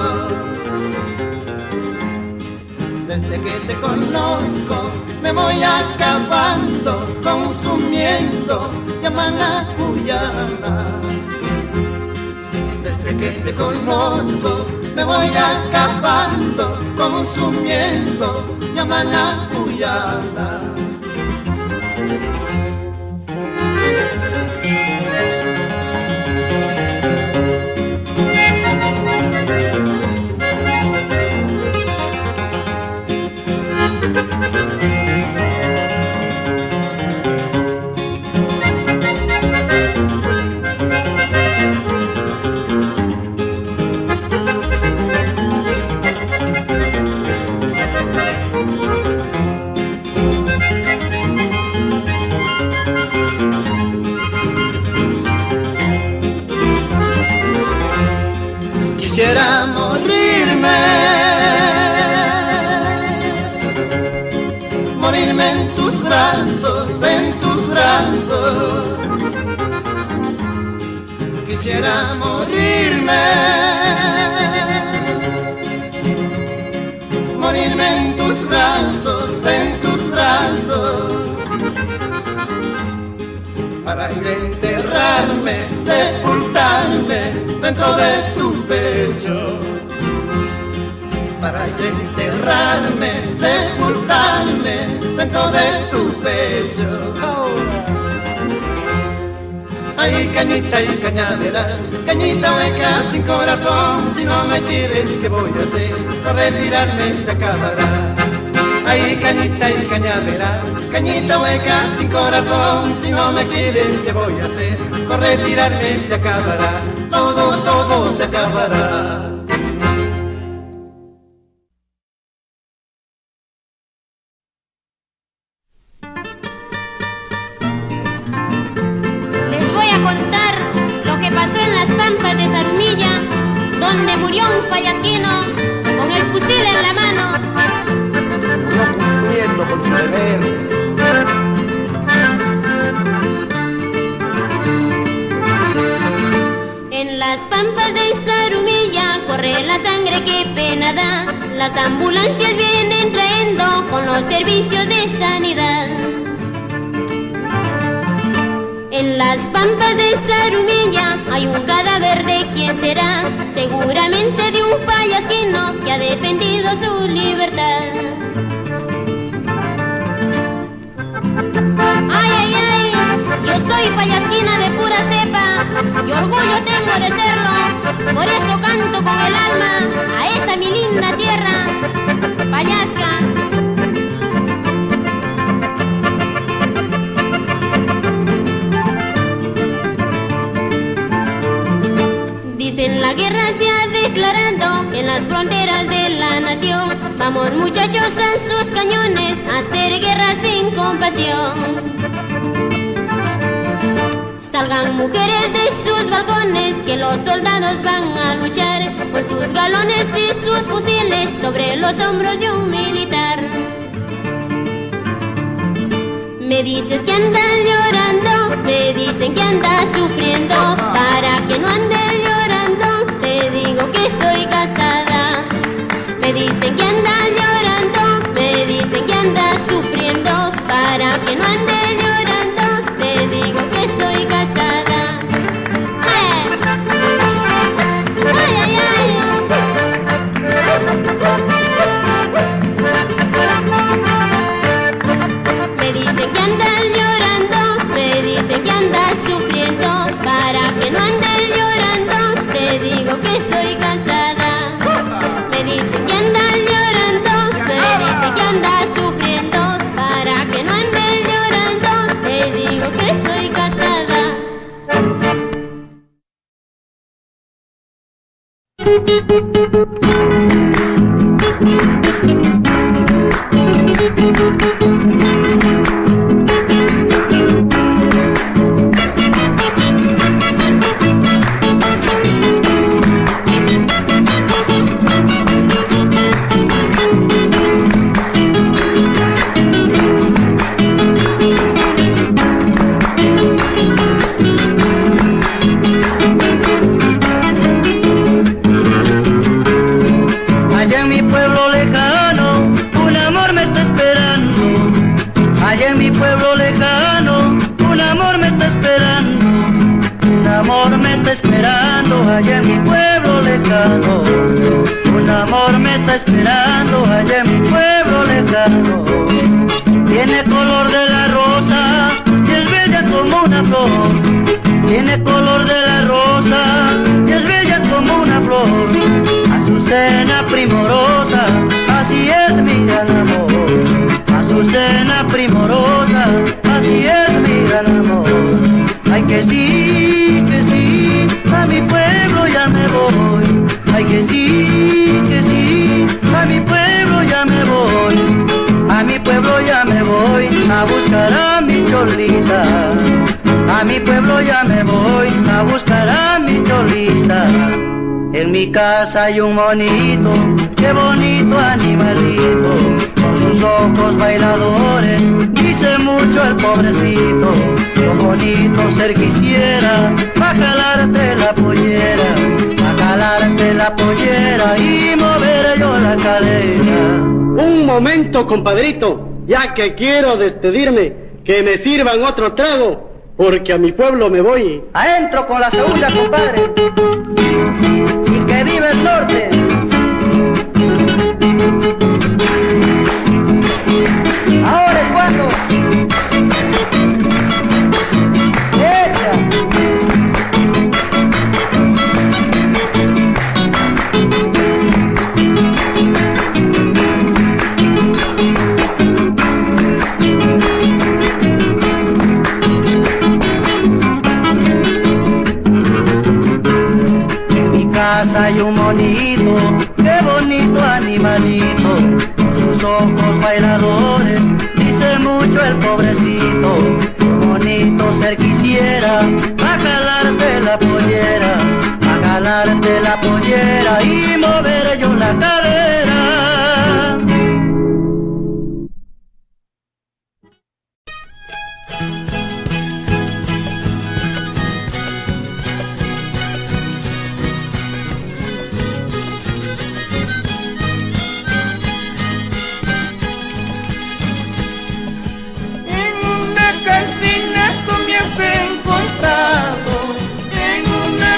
Desde que te conozco me voy acabando, consumiendo Yamanacuyana. Desde que te conozco me voy acabando, consumiendo Yamana Uyana. Quisiera morirme, morirme en tus brazos, en tus brazos. Quisiera morirme, morirme en tus brazos, en tus brazos. Para ir a enterrarme, sepultarme dentro de tu pecho. Para ir a enterrarme, sepultarme dentro de tu pecho. Ay, cañita y cañadera, cañita hueca sin corazón. Si no me quieres, ¿qué voy a hacer? Por retirarme se acabará. Ay, cañita y cañadera, cañita hueca sin corazón. Si no me quieres, ¿qué voy a hacer? Con retirarme se acabará, todo, todo se acabará. Les voy a contar lo que pasó en las pampas de Zarumilla, donde murió un payasquino con el fusil en la mano. No cumpliendo con su deber. En las pampas de Zarumilla corre la sangre que pena da. Las ambulancias vienen trayendo con los servicios de sanidad. En las pampas de Zarumilla hay un cadáver de quién será, seguramente de un payasquino que ha defendido su libertad. Ay, ay, ay, yo soy payasquina de pura cepa y orgullo tengo de serlo, por eso canto con el alma a esa mi linda tierra payasca. Dicen la guerra se ha declarado en las fronteras de la nación. Vamos muchachos a sus cañones a hacer guerra sin compasión. Salgan mujeres de sus balcones que los soldados van a luchar con sus galones y sus fusiles sobre los hombros de un militar. Me dices que andas llorando, me dicen que andas sufriendo. Para que no andes llorando, te digo que soy casada. Me dicen que andas llorando, me dicen que andas sufriendo. Para que no andes llorando, te digo que soy casada. ¡Ay, ay, ay! Me dicen que andas llorando, me dicen que andas sufriendo. Para que no andes llorando, te digo que soy casada. Me dicen que andas llorando, me dicen que andas sufriendo. Para que no andes llorando, te digo que soy casada. Allá en mi pueblo lejano, un amor me está esperando. Allá en mi pueblo lejano, un amor me está esperando. Un amor me está esperando, allá en mi pueblo lejano. Un amor me está esperando, allá en mi pueblo lejano. lejano. Tiene color de la rosa y es bella como una flor. Tiene color de la rosa y es bella como una flor. Azucena primorosa, así es mi gran amor. Azucena primorosa, así es mi gran amor. Ay que sí, a mi pueblo ya me voy. Ay que sí, a mi pueblo ya me voy. A mi pueblo ya me voy a buscar a mi cholita. A mi pueblo ya me voy a buscar a mi cholita. En mi casa hay un monito, qué bonito animalito. Con sus ojos bailadores, dice mucho el pobrecito. Lo bonito ser quisiera, pa' jalarte la pollera. Pa' jalarte la pollera y mover yo la cadera. Un momento, compadrito, ya que quiero despedirme, que me sirvan otro trago, porque a mi pueblo me voy. Adentro con la segunda, compadre. Y que viva el norte. Ahora es cuando. Hay un monito, qué bonito animalito, con sus ojos bailadores, dice mucho el pobrecito. Qué bonito ser quisiera, pa' jalarte la pollera, pa' jalarte la pollera y mover yo la cadera. En una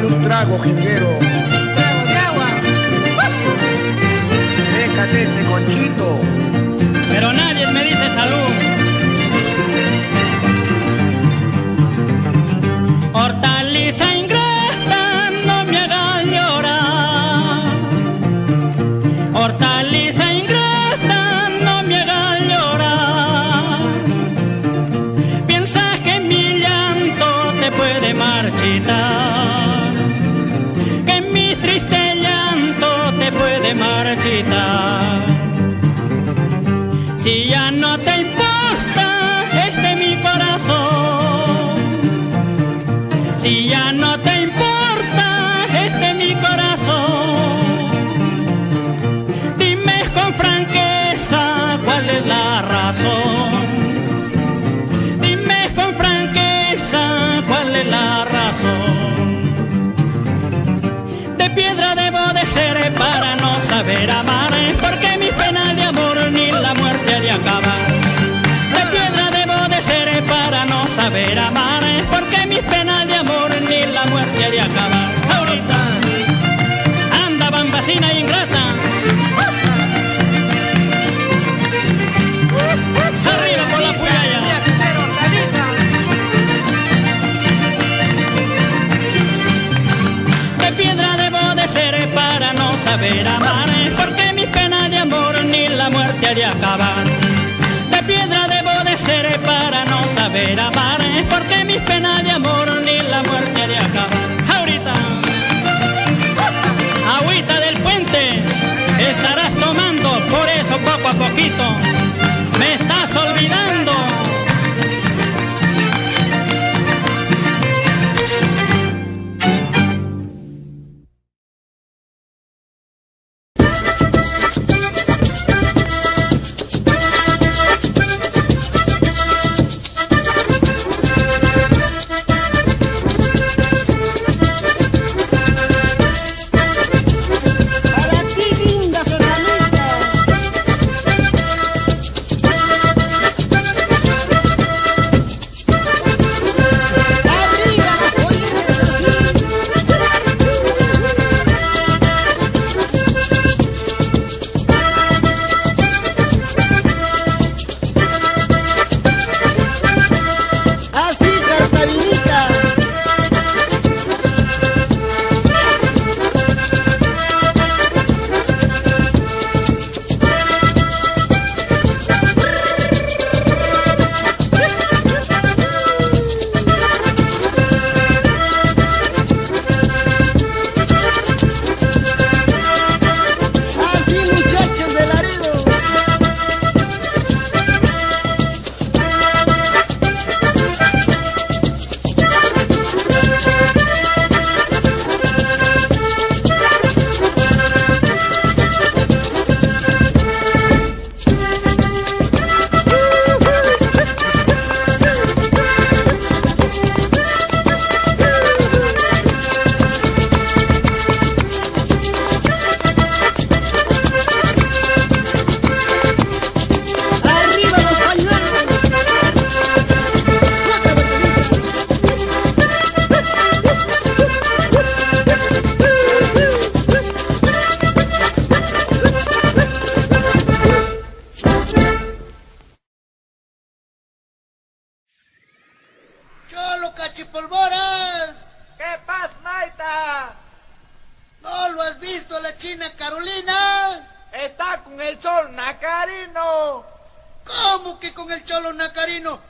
Y un trago, jinguero. Trago de agua. Déjate este conchito. Pero nadie me dice salud. Hortaliza ingrata, no me hagas llorar. Hortaliza ingrata, no me hagas llorar. Piensas que mi llanto te puede marchitar, que mi triste llanto te puede marchitar. Si ya no te importa mi corazón, si ya no te importa mi corazón, dime con franqueza cuál es la razón. Dime con franqueza cuál es la razón. De piedra debo de ser para no saber amar, porque mis penas de amor ni la muerte ha de acabar. De piedra debo de ser para no saber amar, porque mis penas de amor ni la muerte ha de acabar. Ahorita anda bambacina ingrata, arriba por la puyaya. De piedra debo de ser para no saber amar, porque mis penas de amor ni la muerte ha de acabar. De piedra debo de ser para no saber amar, porque mis penas de amor ni la muerte ha de acabar. Ahorita, agüita del puente estarás tomando, por eso poco a poquito me estás olvidando. Cachipolvoras. ¿Qué pasa, Maita? ¿No lo has visto la china Carolina? Está con el cholo Nacarino. ¿Cómo que con el cholo Nacarino?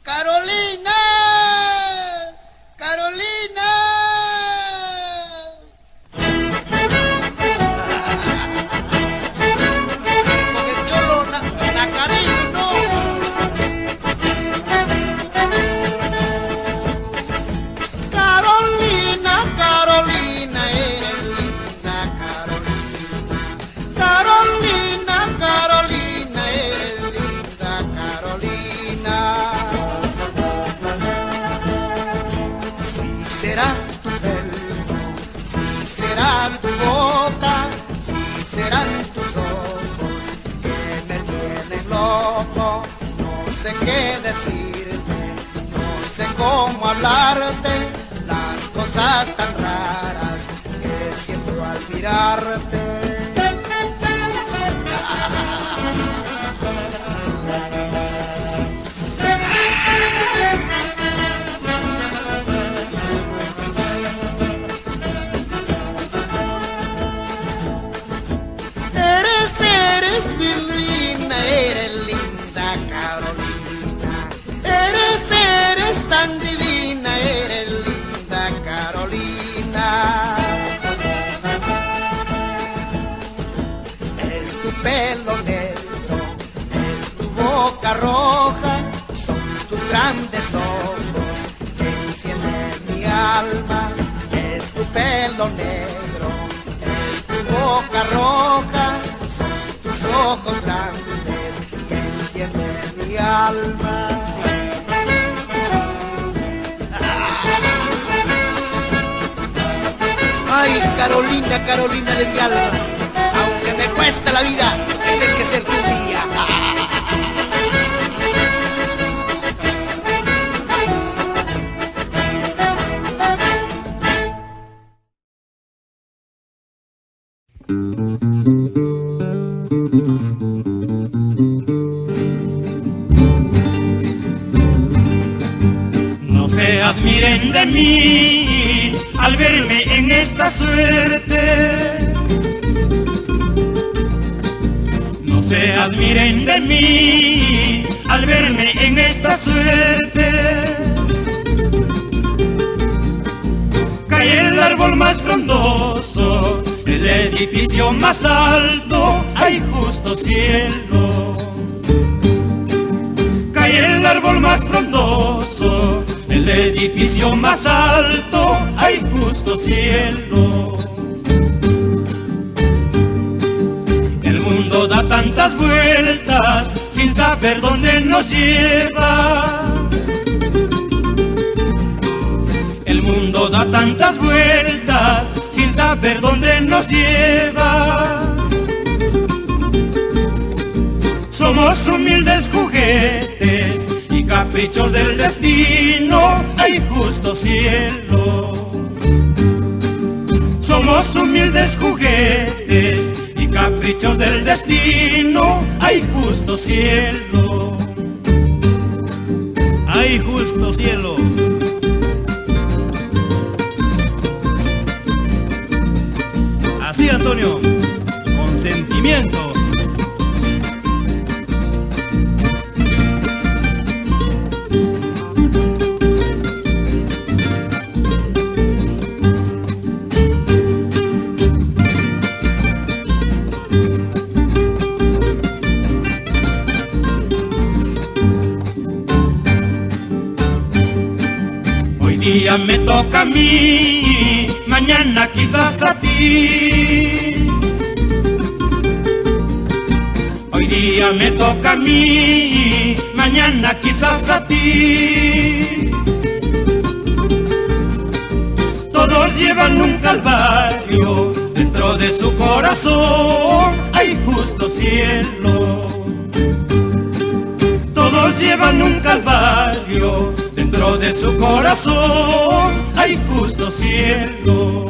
¡Carolina! ¡Carolina! Con el cholo Nacarino, no. Carolina, Carolina, eres linda, Carolina. Carolina, Carolina, eres linda, Carolina. Si será tu pelo, si será tu boca, si serán tus ojos que me tienen loco. No sé qué decirte, no sé cómo hablarte. Las cosas cosas tan raras que siento al mirarte. Eres divina, eres linda Carolina. Eres tan divina, eres linda Carolina. Es tu pelo negro, es tu boca roja, son tus grandes ojos que encienden mi alma. Es tu pelo negro, es tu boca roja, son tus ojos grandes que encienden mi alma. Ay, Carolina, Carolina de mi alma, aunque me cueste la vida, tienes que ser tu mía. No se admiren de mí al verme en esta suerte. No se admiren de mí al verme en esta suerte. Cae el árbol más frondoso, el edificio más alto, hay justo cielo. Cae el árbol más frondoso, el edificio más alto, hay justo cielo. El mundo da tantas vueltas sin saber dónde nos lleva. El mundo da tantas vueltas sin saber dónde nos lleva. Somos humildes juguetes y caprichos del destino, hay justo cielo. Somos humildes juguetes y caprichos del destino, hay justo cielo. Hay justo cielo. Así, Antonio, con sentimiento. Hoy día me toca a mí, mañana quizás a ti. Hoy día me toca a mí, mañana quizás a ti. Todos llevan un calvario dentro de su corazón, hay justo cielo. Todos llevan un calvario dentro de su corazón, hay justo cielo.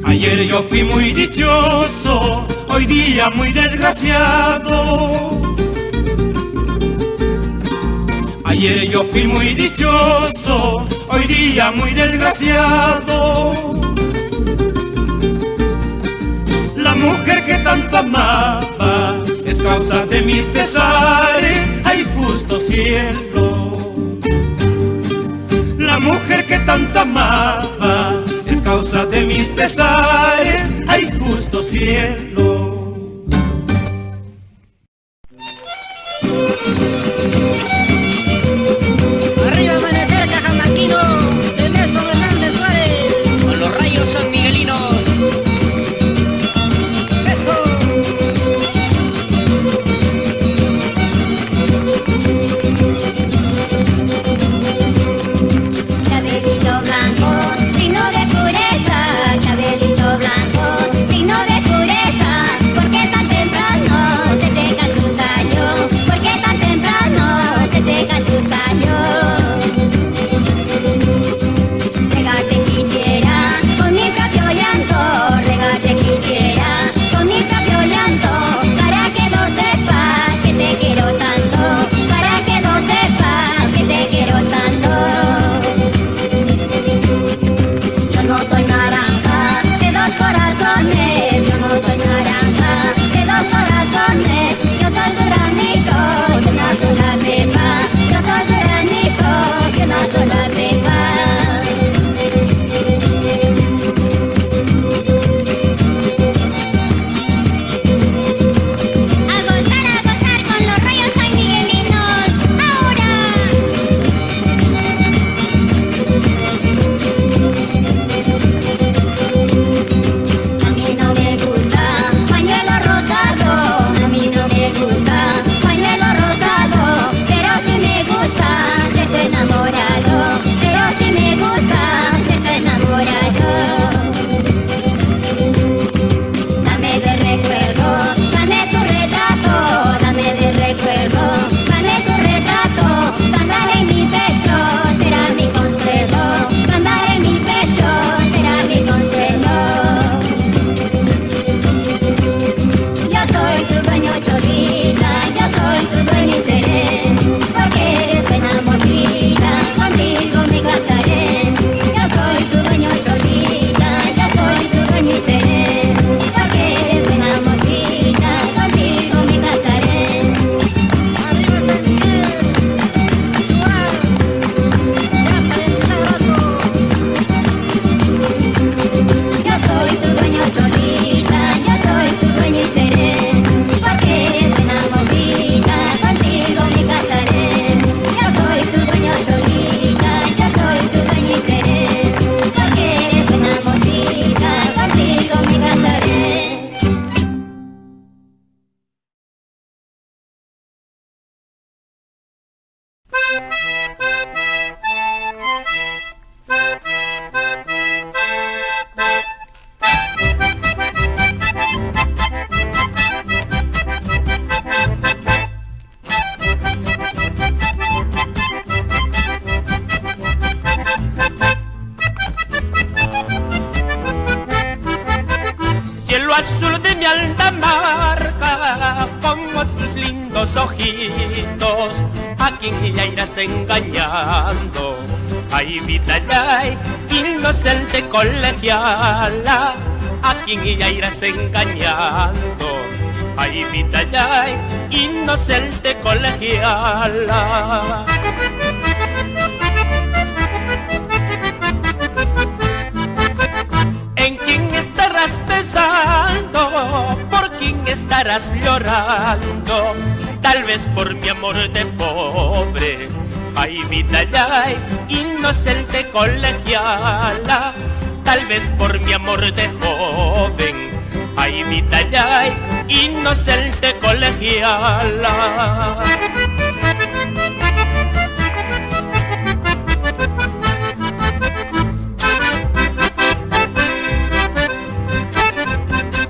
Ayer yo fui muy dichoso, hoy día muy desgraciado. Ayer yo fui muy dichoso, hoy día muy desgraciado. La mujer que tanto amaba es causa de mis pesares, hay justo cielo. La mujer que tanto amaba es causa de mis pesares, hay justo cielo. Arriba amanecer, Cajamarquino, de Néstor Hernández Suárez, con los rayos sanmiguelinos. Cabelito blanco, signo de pureza, cabelito blanco, signo de pureza. de mi alta marca, como tus lindos ojitos, a quien ya irás engañando. Ay, vida, ay, inocente colegiala, a quien ya irás engañando. Ay, vida, ay, inocente colegiala. ¿En quién estarás pensando? ¿Por quién estarás llorando? Tal vez por mi amor de pobre. Ay, vida, ay, inocente colegiala, tal vez por mi amor de joven. Ay, vida, ay, inocente colegiala.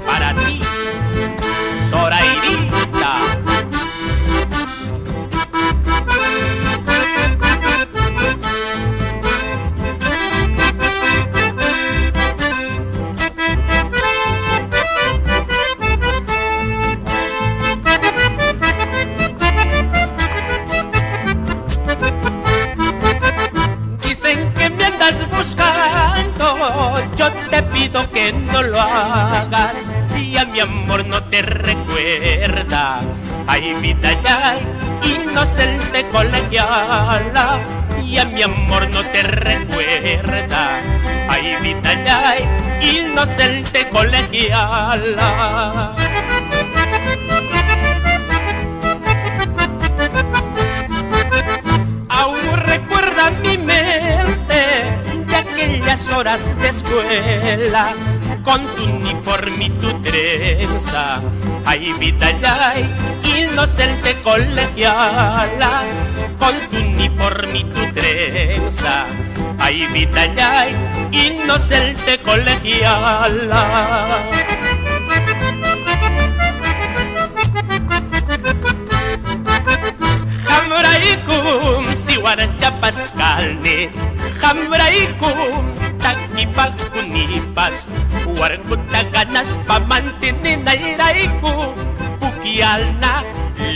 Para ti, Zoraidita. Buscando, yo te pido que no lo hagas, y a mi amor no te recuerda. Ay, vida, ay, inocente colegiala, y a mi amor no te recuerda. Ay, vida, ay, inocente colegiala. Aún recuerda mi mente aquellas horas de escuela, con tu uniforme y tu trenza. Ay, vida, ay, inocente colegiala, con tu uniforme y tu trenza. Ay, vida, ay, inocente colegiala. Hambraikum, siwaracha pascalne, Hambraikum, takipakunipas, warkuta ganas pa mantener nairaiku, pukialna,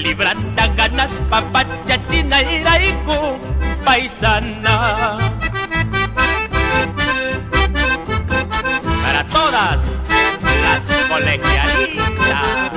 librata ganas pa pachachi nairaiku, paisana. Para todas las colegialitas.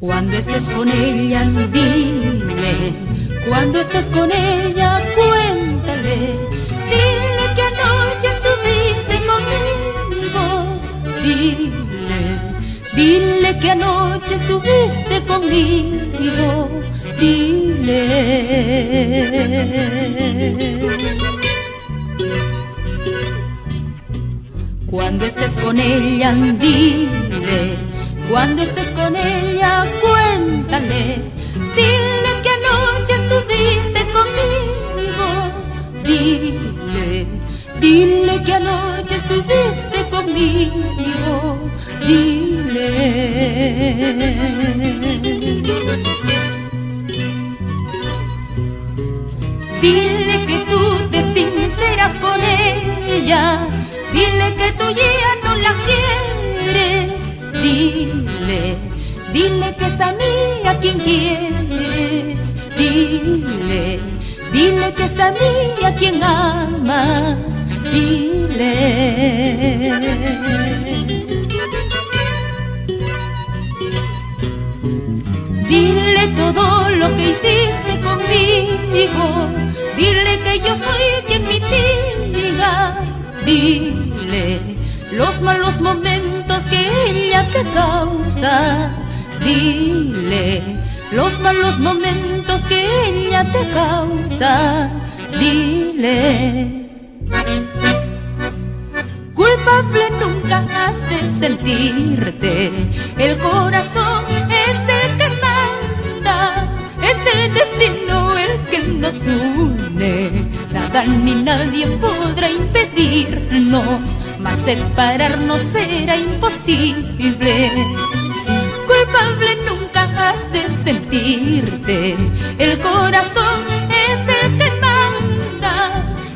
Cuando estés con ella, dile. Cuando estés con ella, cuéntale. Dile que anoche estuviste conmigo. Dile que anoche estuviste conmigo. Dile. Cuando estés con ella, dile. Cuando estés con ella, cuéntale. Dile que anoche estuviste conmigo. Dile que anoche estuviste conmigo. Dile. Dile que tú te sinceras con ella. Dile que tú ya no la quieres. Dile que es a mí a quien quieres. Dile que es a mí a quien amas. Dile. Dile todo lo que hiciste conmigo. Dile que yo soy quien mitiga. Dile los malos momentos que ella te causa. Dile los malos momentos que ella te causa. Dile, culpable nunca has de sentirte, el corazón es el que manda, es el destino el que nos une, nada ni nadie podrá impedirnos, mas separarnos será imposible. Culpable nunca has de sentirte, el corazón es el que manda,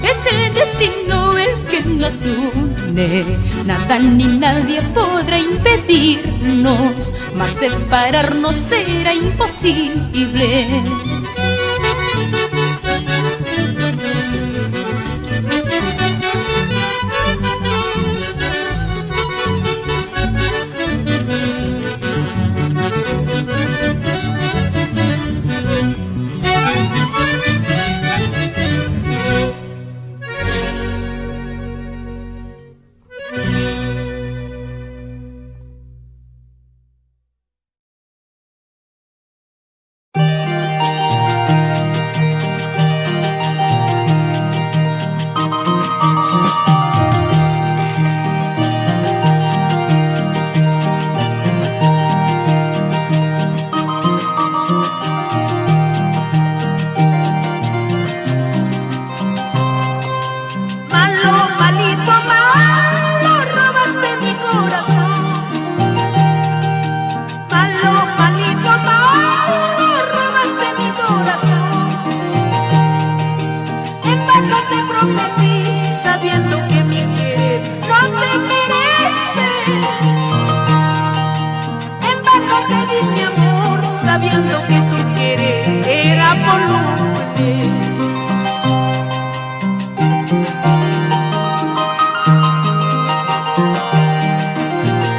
es el destino el que nos une, nada ni nadie podrá impedirnos, mas separarnos será imposible.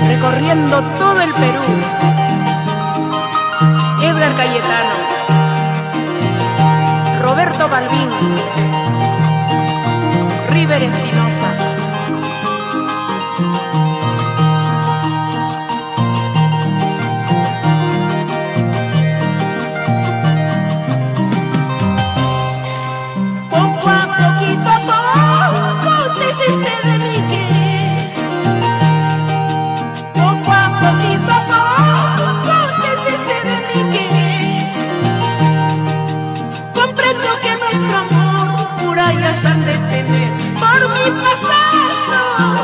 Recorriendo todo el Perú, Edgar Cayetano, Roberto Balbín, River Espinosa. Poco a poquito, poco te hiciste de mi querer. Poco a poquito, poco te hiciste de mi querer. Comprendo que nuestro amor murallas han de tener por mi pasado.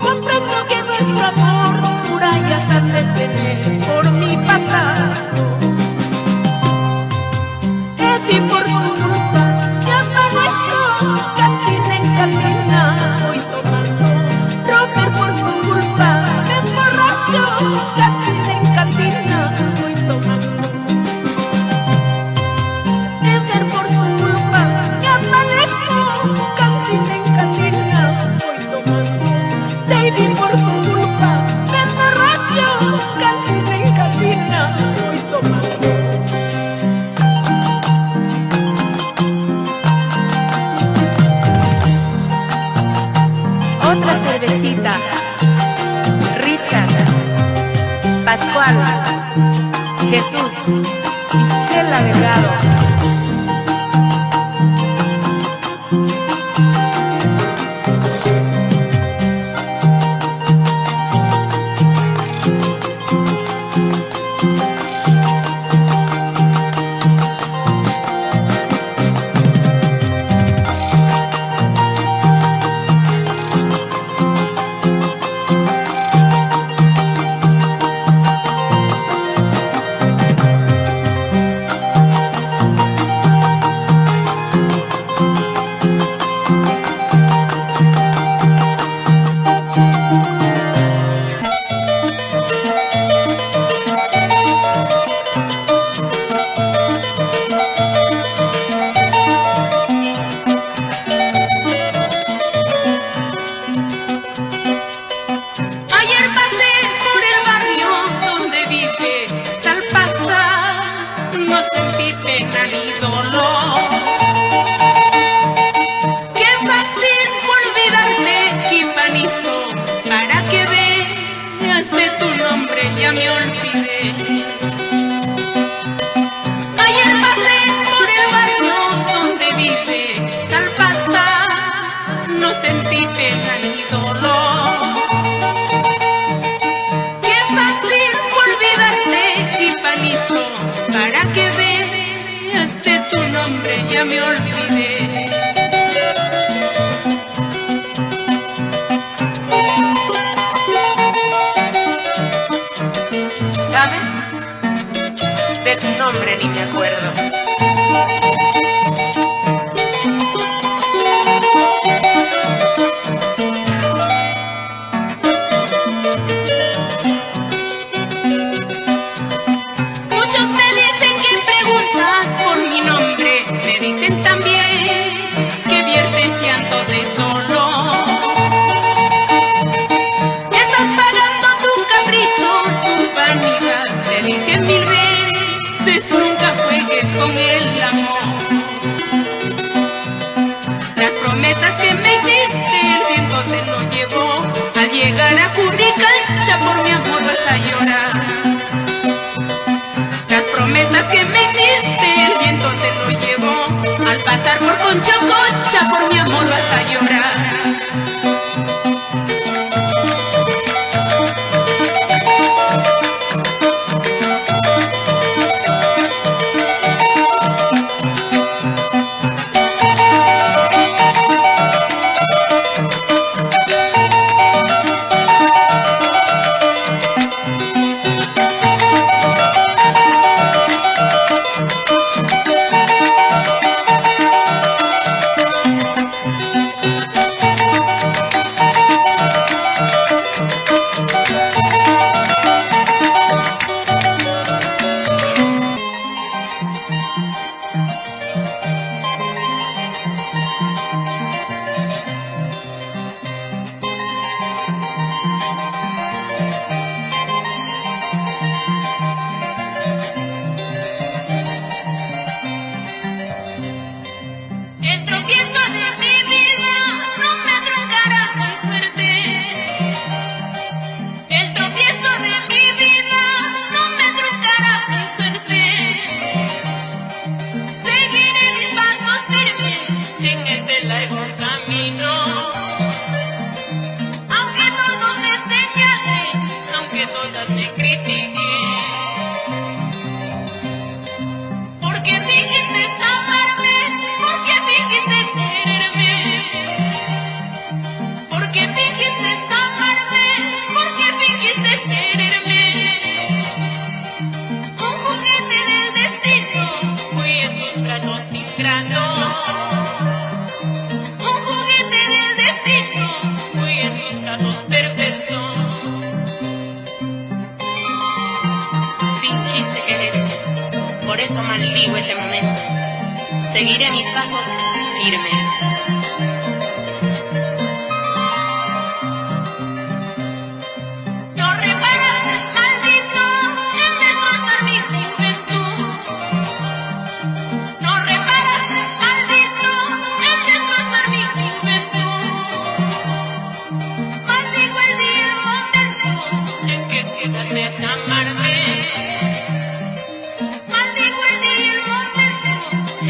Comprendo que nuestro amor murallas han de tener por mi pasado. Y por tu culpa me amanezco cantina en cantina voy tomando. Robert, por tu culpa me emborracho cantina en cantina voy tomando. Edgar, por tu culpa me amanezco cantina en cantina voy tomando. David, por tu culpa me emborracho cantina en cantina voy tomando. Otra cervecita, Richard, Pascual, Jesús y Chela Delgado. Ya me olvidé. nombre ya me olvidé. ¿Sabes? De tu nombre ni me acuerdo. Muchos me dicen que preguntas por mi nombre, me dicen también que viertes llantos de dolor. Estás pagando tu capricho, tu vanidad, te dije 1000 veces, nunca juegues con el amor. Las promesas que me hiciste, el viento se lo llevó. Al llegar a Curricacha por mi amor vas a llorar. Las promesas que me hiciste, el viento se lo llevó. Al pasar por Conchacocha por mi amor vas a llorar. El tropiezo de mi vida no me truncará mi suerte. El tropiezo de mi vida no me truncará mi suerte. Seguiré mis pasos firmes en este largo camino. Aunque todos me señalen, aunque todas me critiquen. Porque dijiste amarme, porque dijiste quererme. Porque dijiste amarme, porque dijiste quererme. Un juguete del destino, fui en tus brazos ingratos. Un juguete del destino, fui en tus brazos perversos. Fingiste quererme, por eso maldigo este momento. Seguiré mis pasos firmes. No reparaste, maldito, en destrozar mi juventud. No reparaste, maldito, en destrozar mi juventud. Maldigo el día y el momento en que dejaste de amarme. Maldigo el día y el momento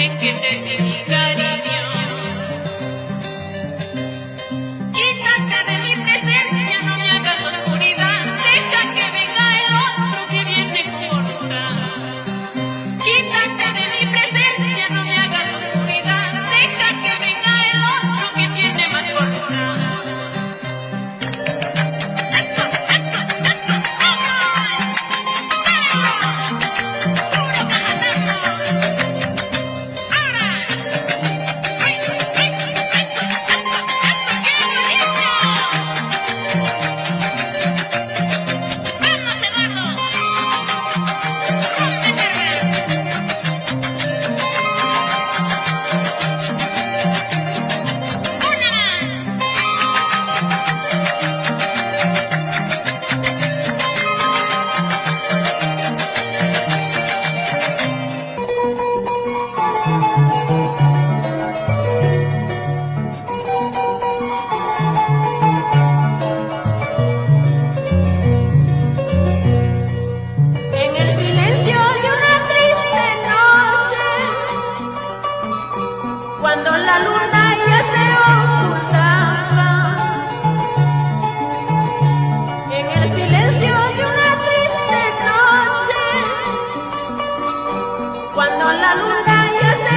en que te di mi cariño. Quítate de mi presencia, no me hagas oscuridad. Deja que venga el otro que viene con voluntad. Quítate de mi presencia, no me hagas oscuridad. Deja que venga el otro que tiene más voluntad. Cuando la luna ya se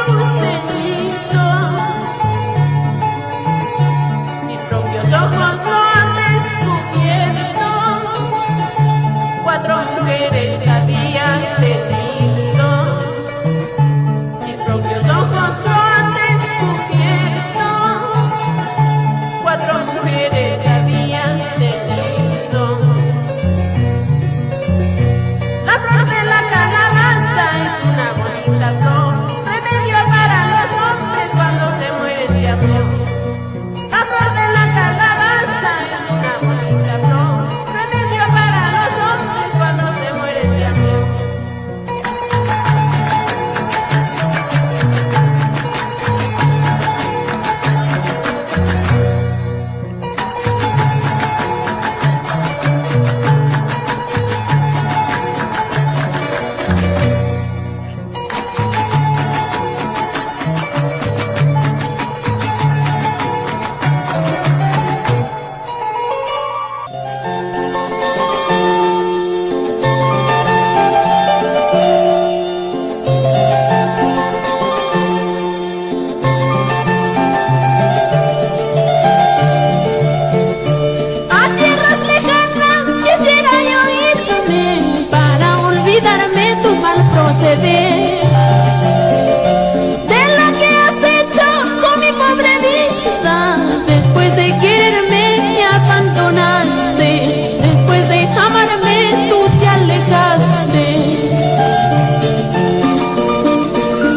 tu ceñito, mis propios ojos lo han descubierto. 4 mujeres que habían tenido, mis propios ojos lo han descubierto. 4 mujeres que habían tenido. La flor de la calabaza es una bonita flor, remedio para los hombres cuando se mueren de amor. La flor de la calabaza es una bonita flor, remedio para los hombres cuando se mueren de amor. A tierras lejanas quisiera yo irme para olvidarme tu mal proceder, de la que has hecho con mi pobre vida. Después de quererme me abandonaste, después de amarme tú te alejaste.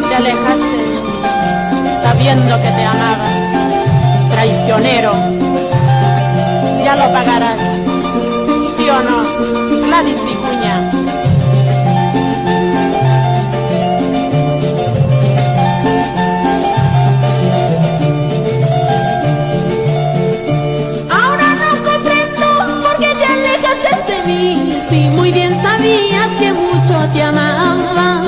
Te alejaste sabiendo que te amaba, traicionero. Ya lo pagarás, ¿sí o no, Gladys Vicuña? Ahora no comprendo por qué te alejaste de mí, si muy bien sabías que mucho te amaba.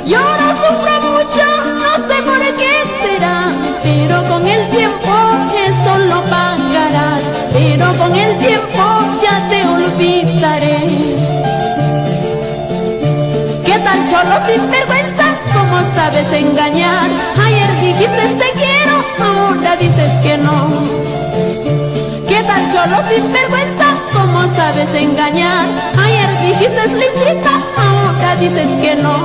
Yo no sufro mucho, no sé por qué será, pero con el tiempo eso lo pagarás, pero con el tiempo ya te olvidaré. ¿Qué tal cholo sin vergüenza? ¿Cómo sabes engañar? Ayer dijiste te quiero, ahora dices que no. ¿Qué tal cholo sin vergüenza? ¿Cómo sabes engañar? Ayer dijiste lichita, ahora dices que no.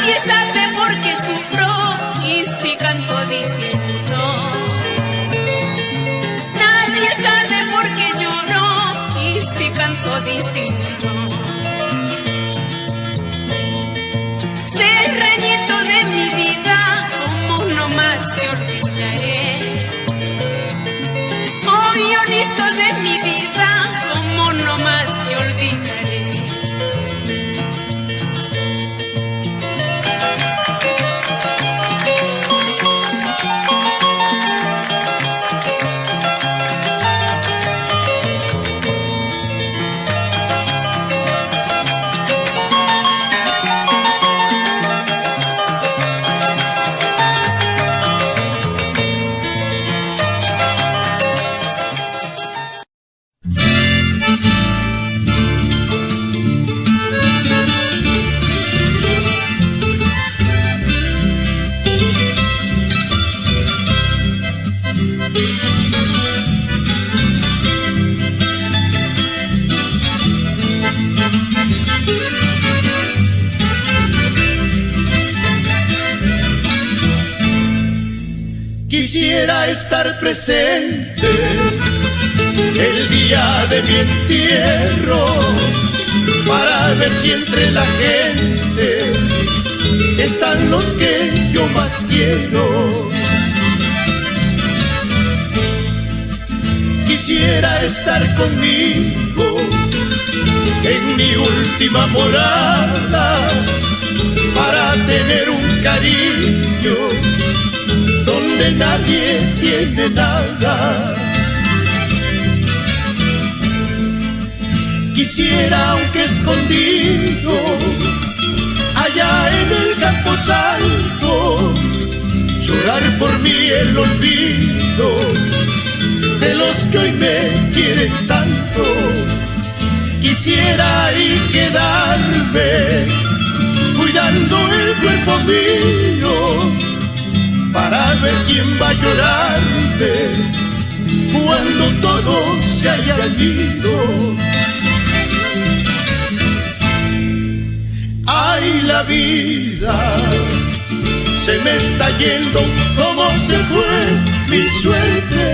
Nadie sabe por qué sufro y si canto diciendo. Nadie sabe por qué lloro y si canto diciendo. Serranito de mi vida, como no más te olvidaré. Orionito de mi vida, como no más te olvidaré. Quisiera estar presente el día de mi entierro para ver si entre la gente están los que yo más quiero. Quisiera estar conmigo en mi última morada para tener un cariño donde nadie tiene nada. Quisiera, aunque escondido, allá en el camposanto, llorar por mí el olvido de los que hoy me quieren tanto. Quisiera ahí quedarme cuidando el cuerpo mío para ver quién va a llorarme cuando todo se haya ido. Ay, la vida se me está yendo, como se fue mi suerte.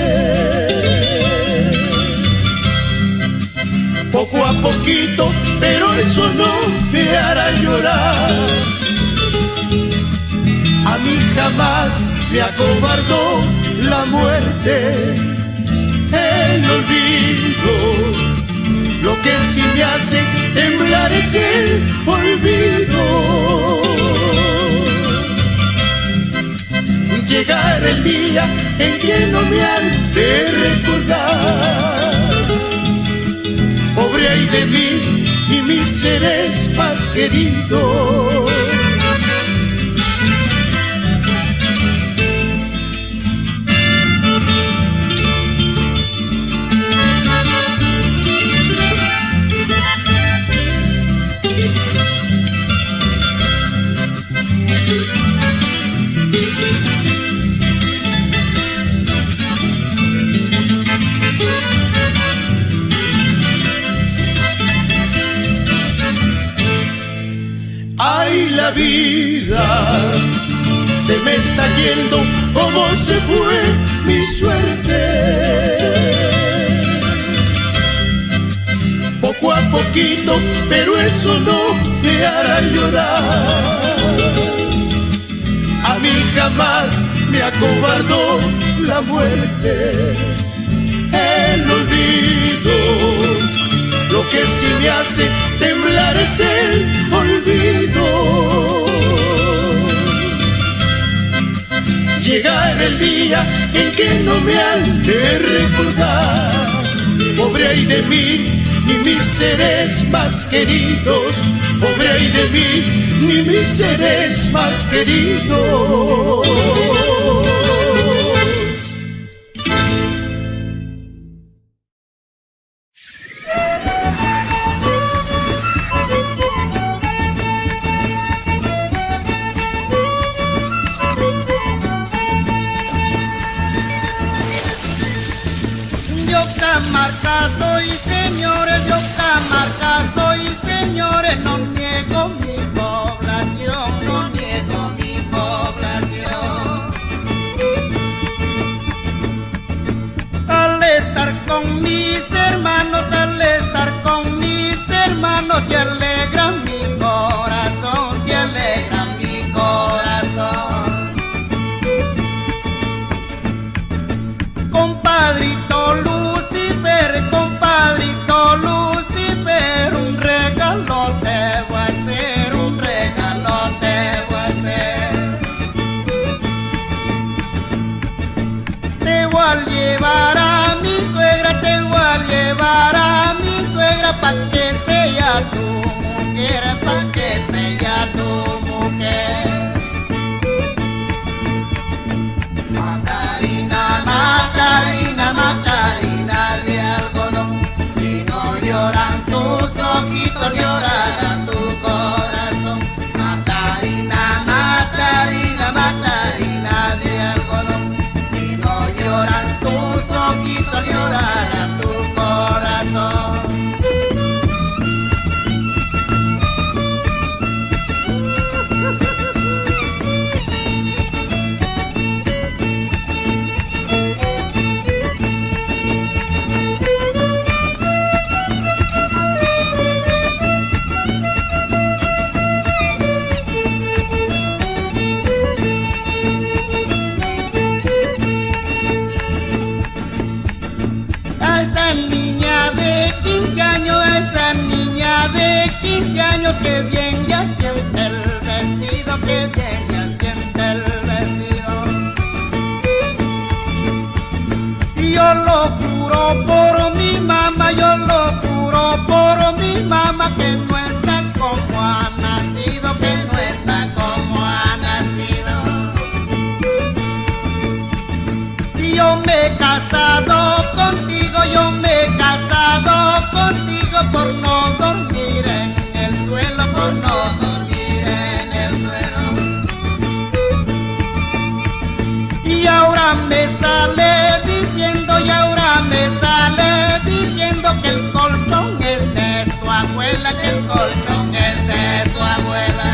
Poco a poquito, pero eso no me hará llorar. A mí jamás me acobardó la muerte, el olvido. Lo que sí me hace temblar es el olvido. Llegar el día en que no me han de recordar. Pobre ay de mí y mis seres más queridos. La vida se me está yendo, como se fue mi suerte. Poco a poquito, pero eso no me hará llorar. A mí jamás me acobardó la muerte, el olvido. Lo que sí me hace temblar es el olvido. Llegar el día en que no me han de recordar. Pobre ay de mí, ni mis seres más queridos. Pobre ay de mí, ni mis seres más queridos. Camarca soy, señores, yo Camarca soy, señores, no niego mi población, no niego. se alegra mi corazón, se alegra mi corazón. Compadrito Lucifer, un regalo te voy a hacer, un regalo te voy a hacer. Te voy a llevar a mi suegra, te voy a llevar a mi suegra pa' que sea tu mujer, pa' que sea tu mujer. Macarina, Macarina, Macarina de algodón, si no lloran tus ojitos, llorará tu corazón. Macarina, Macarina, Macarina de algodón, si no lloran tus ojitos, llorará tu corazón. Esa niña de 15 años, esa niña de 15 años, que bien ya siente el vestido, que bien ya siente el vestido. Y yo lo juro por mi mamá, yo lo juro por mi mamá, que no está como ha nacido, que no está como ha nacido. Y yo me he casado contigo, yo me he casado contigo por no dormir en el suelo, por no dormir en el suelo. Y ahora me sale diciendo, y ahora me sale diciendo que el colchón es de su abuela, que el colchón es de su abuela.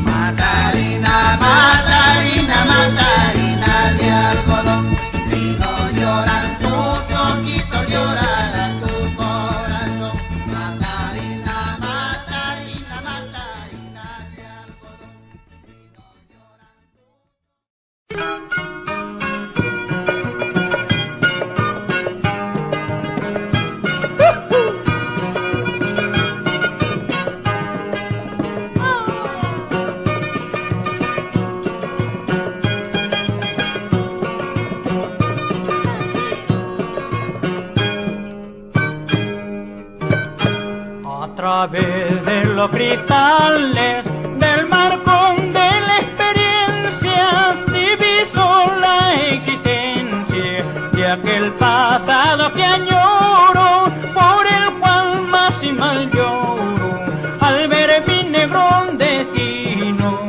Macarina, Macarina, Macarina de algodón, si no lloran tus ojitos, llorará tu corazón. Macarina, Macarina, Macarina de algodón, si no lloran A través de los cristales del marcón de la experiencia diviso la existencia de aquel pasado que añoro, por el cual más y mal lloro al ver mi negro destino.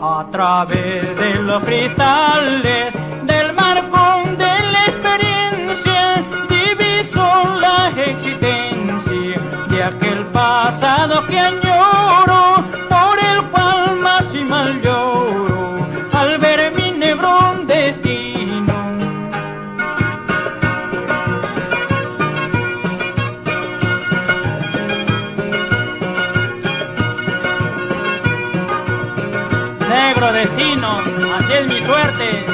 A través de los cristales del marcón de la experiencia diviso la existencia de aquel pasado que añoro, por el cual más y mal lloro al ver mi negro destino. Negro destino, así es mi suerte.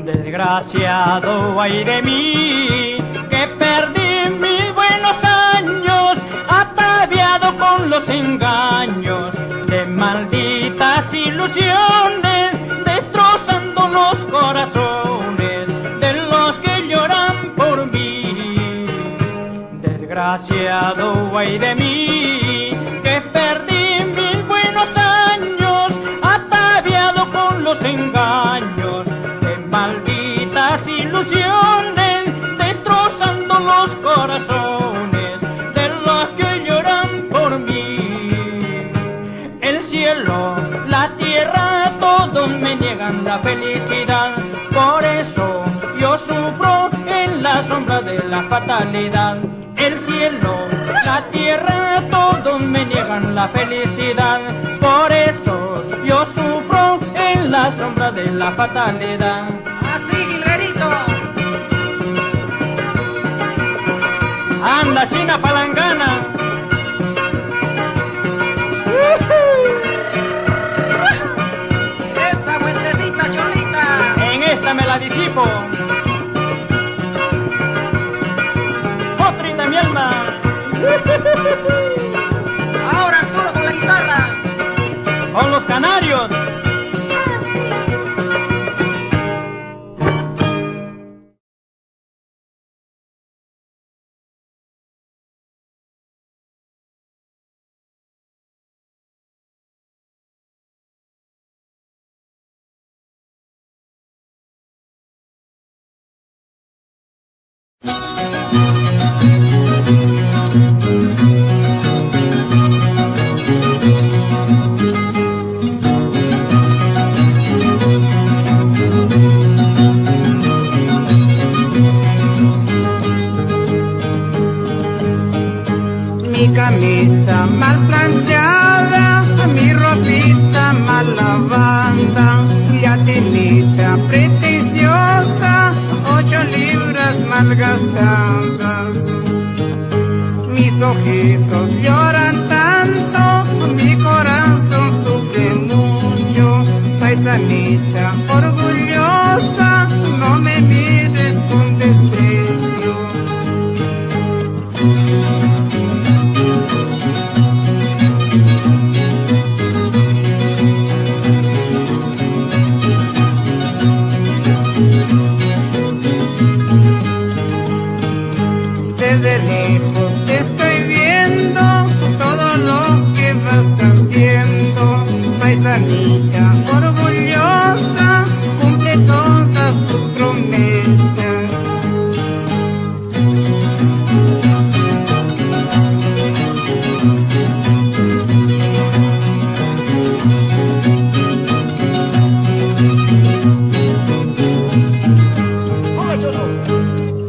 Desgraciado ay de mí, que perdí mis buenos años, ataviado con los engaños de malditas ilusiones, destrozando los corazones de los que lloran por mí. Desgraciado ay de mí, que perdí mis buenos años, ataviado con los engaños de malditas ilusiones, destrozando los corazones de los que hoy lloran por mí. El cielo, la tierra, todos me niegan la felicidad, por eso yo sufro en la sombra de la fatalidad. El cielo, la tierra, todos me niegan la felicidad, por eso yo sufro en la la sombra de la fatalidad. Así, Gilberito. Anda, China Palangana. Esa vueltecita, Cholita. En esta me la disipo. Potrita mi alma. Ahora Arturo con la guitarra. Con los canarios. Mi camisa mal planchada, mi ropita mal lavada, latinita pretenciosa, 8 libras mal gastadas. Mis ojitos lloran tanto, mi corazón sufre mucho. Paisanita orgullosa, no me mires con desprecio. Desde lejos te estoy viendo todo lo que vas haciendo. Paisanita orgullosa, cumple todas tus promesas.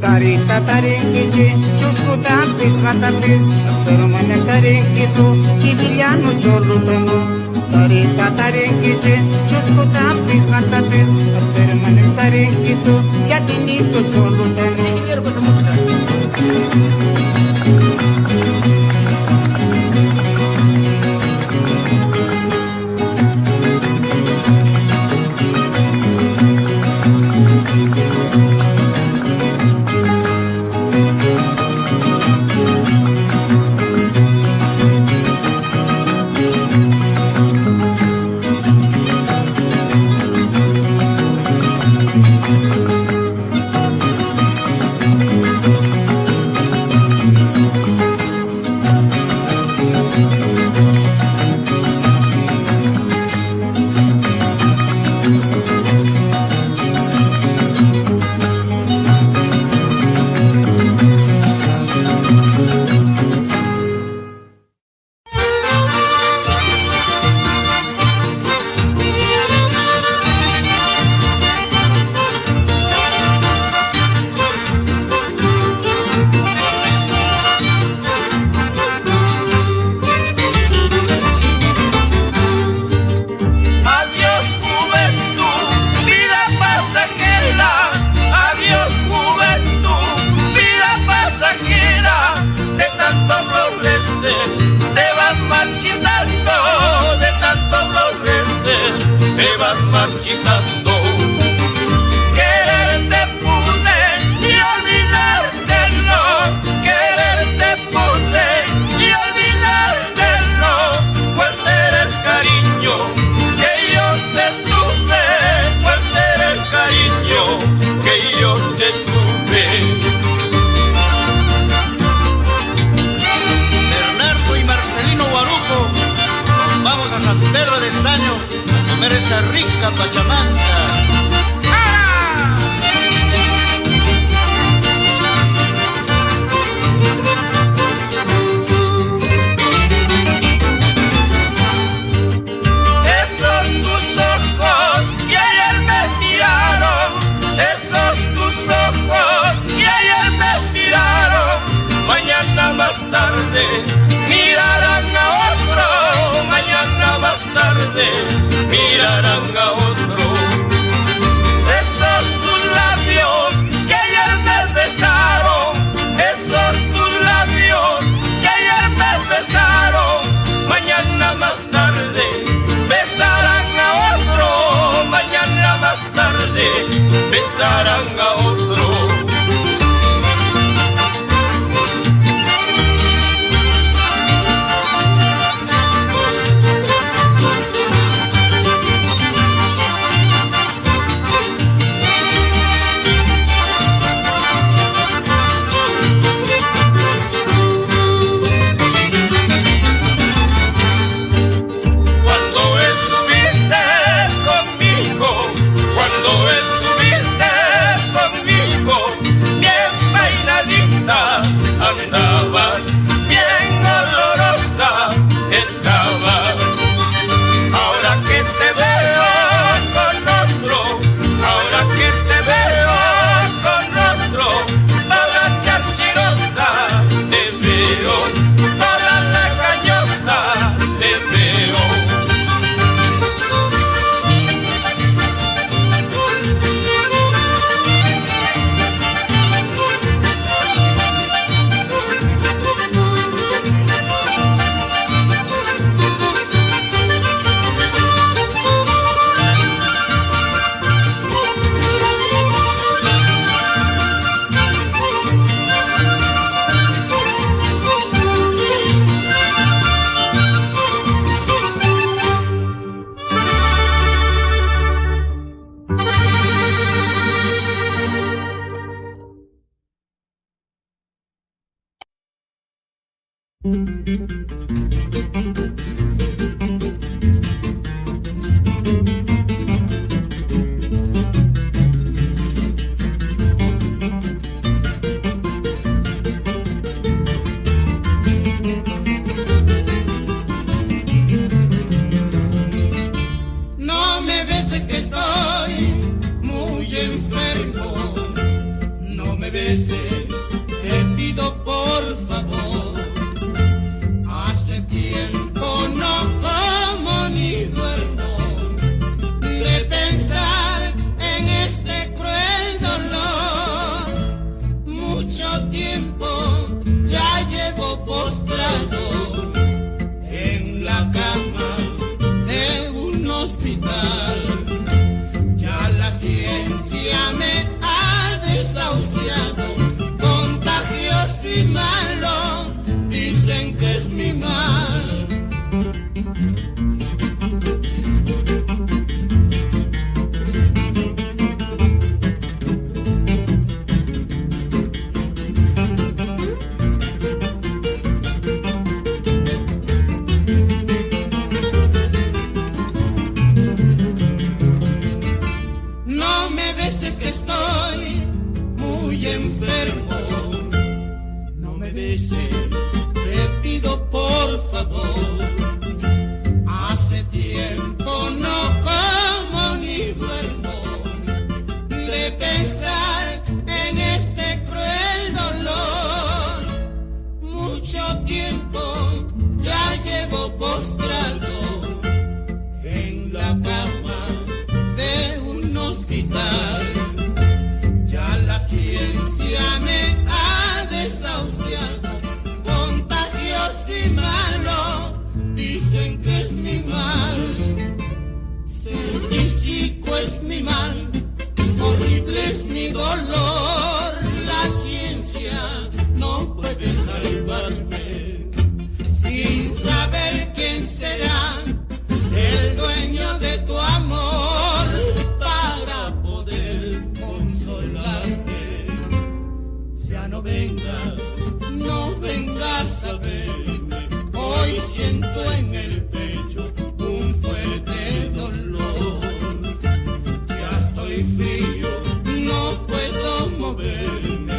Tarita tarinkichi, chuskutapis hatapis, permane tarinkisu, kiviliano cholutano. Tarita tarinkichi, chuskutapis hatapis, permane tarinkisu, yatinito cholutano. Sí, quiero con esa música. No me beses que estoy muy enfermo, no me beses, te pido por favor. Hace tiempo no como ni duermo de pensar en este cruel dolor. Mucho tiempo ya llevo postrado en la cama de un hospital. Ya la ciencia me ha desahuciado, contagioso y malo, dicen que es mi mal. No me beses que estoy muy enfermo, no me beses, te pido por favor. Hace tiempo no como ni duermo de pensar en este cruel dolor. Mucho tiempo ya llevo postrado en la cama de un hospital. Ya la ciencia me ha desahuciado, contagioso y malo, dicen que es mi mal. Ser físico es mi mal, horrible es mi dolor. La ciencia no puede salvarme sin saber quién será el dueño de tu amor para poder consolarme. Ya no vengas, no vengas a verme. Hoy siento en el pecho un fuerte dolor. Ya estoy frío, no puedo moverme.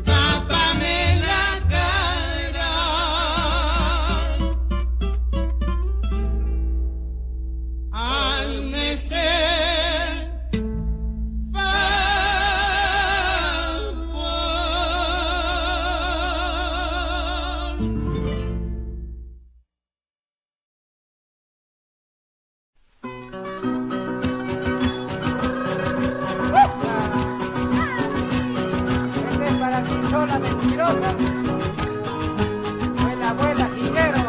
Tápame la cara. Hazme ser Este es para ti, sola mentirosa. Vuela, vuela, jilguero.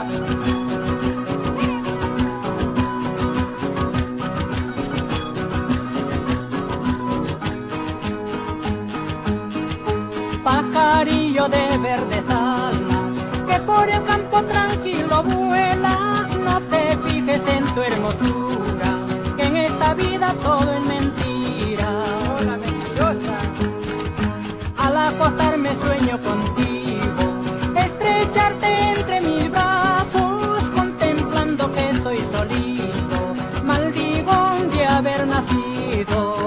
Pajarillo de verdes alas, que por el campo tranquilo vuelas. No te fijes en tu hermosura, que en esta vida todo es mentira. Sola mentirosa. Al acostarme sueño contigo, estrecharte entre mis brazos, contemplando que estoy solito. Maldigo de haber nacido.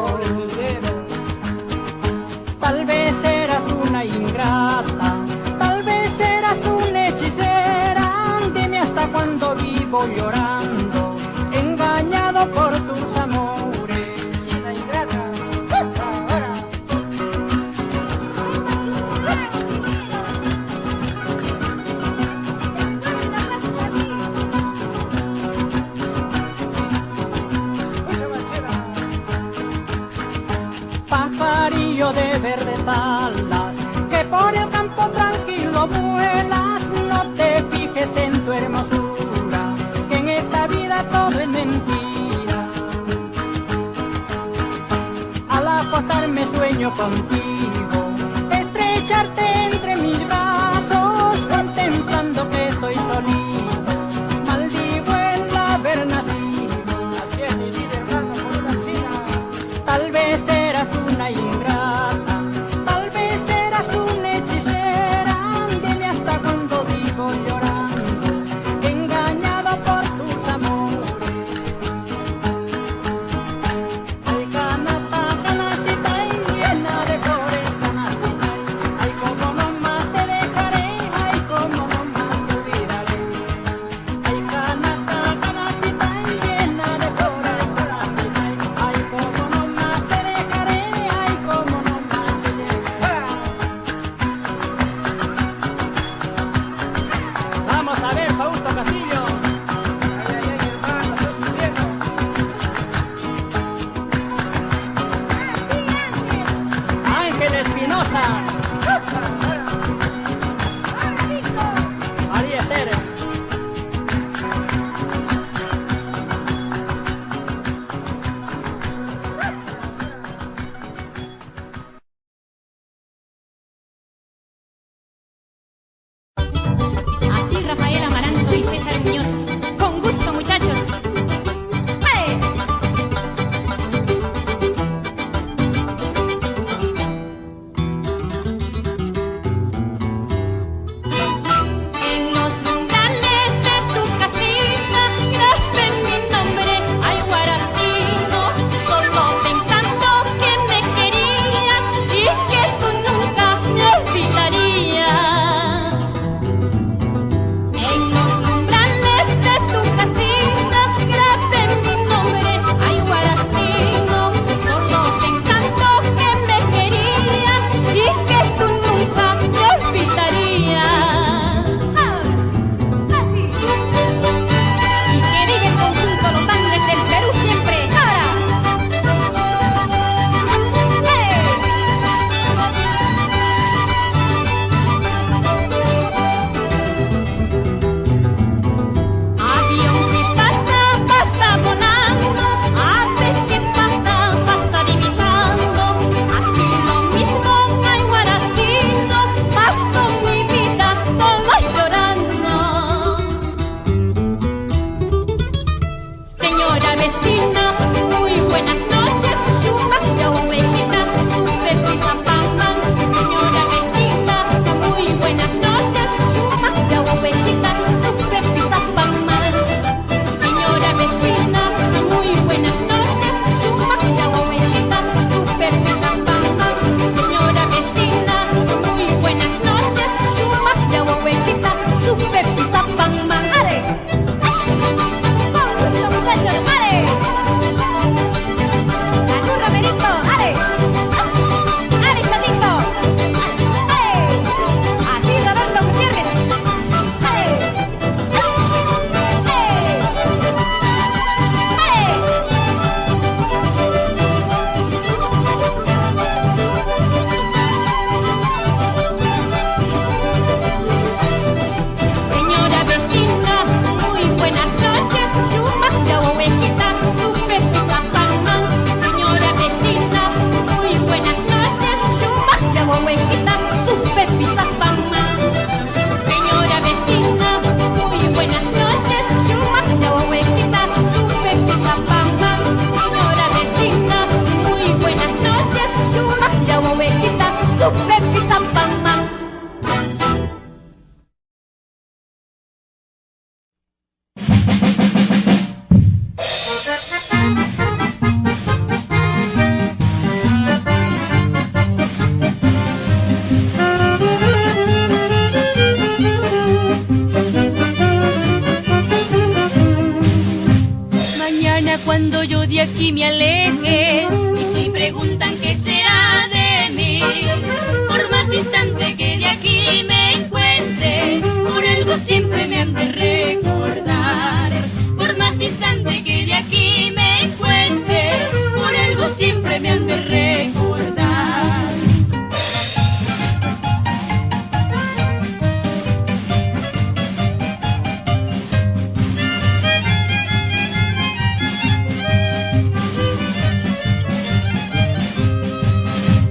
Tal vez eras una ingrata, tal vez eras una hechicera. Dime hasta cuándo vivo llorando, engañado por tus amores. China ingrata. Ahora. Pajarillo de verdes alas, que por el campo tranquilo vuelas. No te fijes en tu hermosura, que en esta vida todo es mentira. Al acostarme sueño contigo, estrecharte entre mis brazos, contemplando que estoy solito. Maldigo el haber nacido. Así es mi vida, hermano, por una china. Tal vez eras una ingrata, tal vez eras una hechicera. Dime hasta cuándo vivo llorando. María Pérez. Así Rafael Amaranto y César Muñoz. Con gusto, muchachos. ¡Vale! En los umbrales de tu casita grabé mi nombre, ay guaracino, solo pensando que me querías y que tú nunca me olvidarías. En los umbrales de tu casita grabé mi nombre, ay guaracino, solo pensando que me querías y que tú nunca me olvidarías. Así. Y que viven conjunto los Andes del Perú siempre. Ahora. Avión que pasa, pasa volando, ave que pasa, pasa divisando. Así lo mismo, ay guaracino, paso mi vida solo llorando. Señora vecina, muy buenas noches, chuma, ya ovejita, super pisapamán. Señora vecina, muy buenas noches, chuma, ya ovejita, super pisapamán. Señora vecina, muy buenas noches, chuma, ya ovejita, super pisapamán. Señora vecina, muy buenas noches, chuma, ya ovejita, super pisapamán. ¡Ale! Con gusto, muchachos, ¡ale! ¡Salud, Ramerito! ¡Ale! ¡Ale, chatito! ¡Ale! Así, Roberto Gutiérrez. ¡Ale! Señora vecina, muy buenas noches, chuma, ya ovejita, super pisapamán. Señora vecina, muy buenas noches, chuma, ya ovejita, super pisapamán. Señora vecina, muy buenas noches, chuma, ya ovejita, super pisapamán. Señora vecina, muy buenas noches, chuma, ya ovejita, super pisapamán. Mañana cuando yo de aquí me aleje y si preguntan qué será de mí, por más distante que de aquí me encuentre, por algo siempre me han de recordar. Por más distante que de aquí me encuentre, por algo siempre me han de recordar.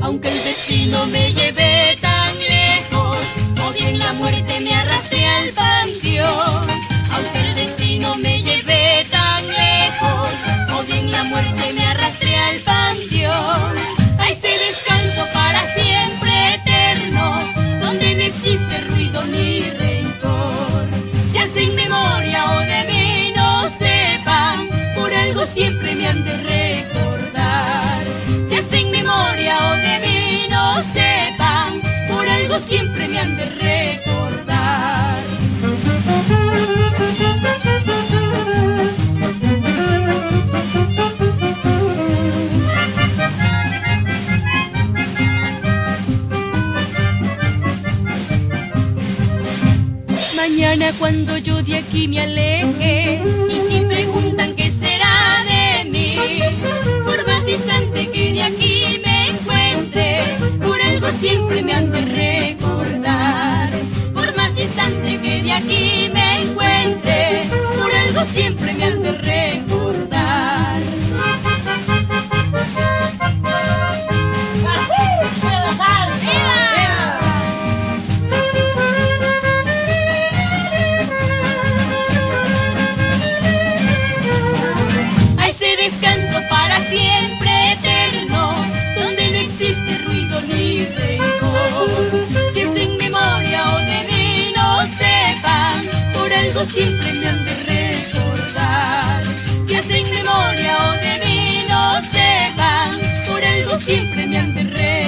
Aunque el destino me lleve tan lejos, o bien la muerte me arrastre al panteón. Aunque el destino me lleve tan lejos, o bien la muerte me arrastre al panteón. A ese descanso para siempre eterno, donde no existe ruido ni rencor. Si hacen memoria o de mí no sepan, por algo siempre me han de recordar. Si hacen memoria o de mí no sepan, por algo siempre me han de recordar. Mañana cuando yo de aquí me aleje y si preguntan qué será de mí, por más distante que de aquí me encuentre, por algo algo siempre me han de recordar. Por más distante que de aquí me encuentre, por algo siempre me han de recordar. A ese descanso para siempre eterno, donde no existe ruido ni rencor. Si es en memoria o de mí no sepan, por algo siempre me han de recordar. Si es en memoria o de mí no sepan, por algo siempre me han de recordar.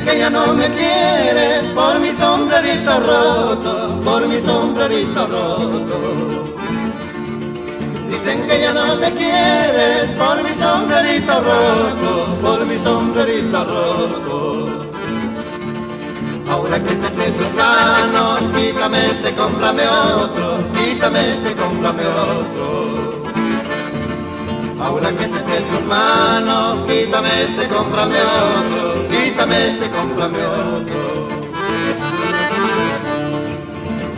que ya no me quieres por mi sombrerito roto, por mi sombrerito roto. Dicen que ya no me quieres por mi sombrerito roto, por mi sombrerito roto. Ahora que está entre tus manos, quítame este, cómprame otro, quítame este, cómprame otro. Ahora que te eché tus manos, quítame este, cómprame otro, quítame este, cómprame otro.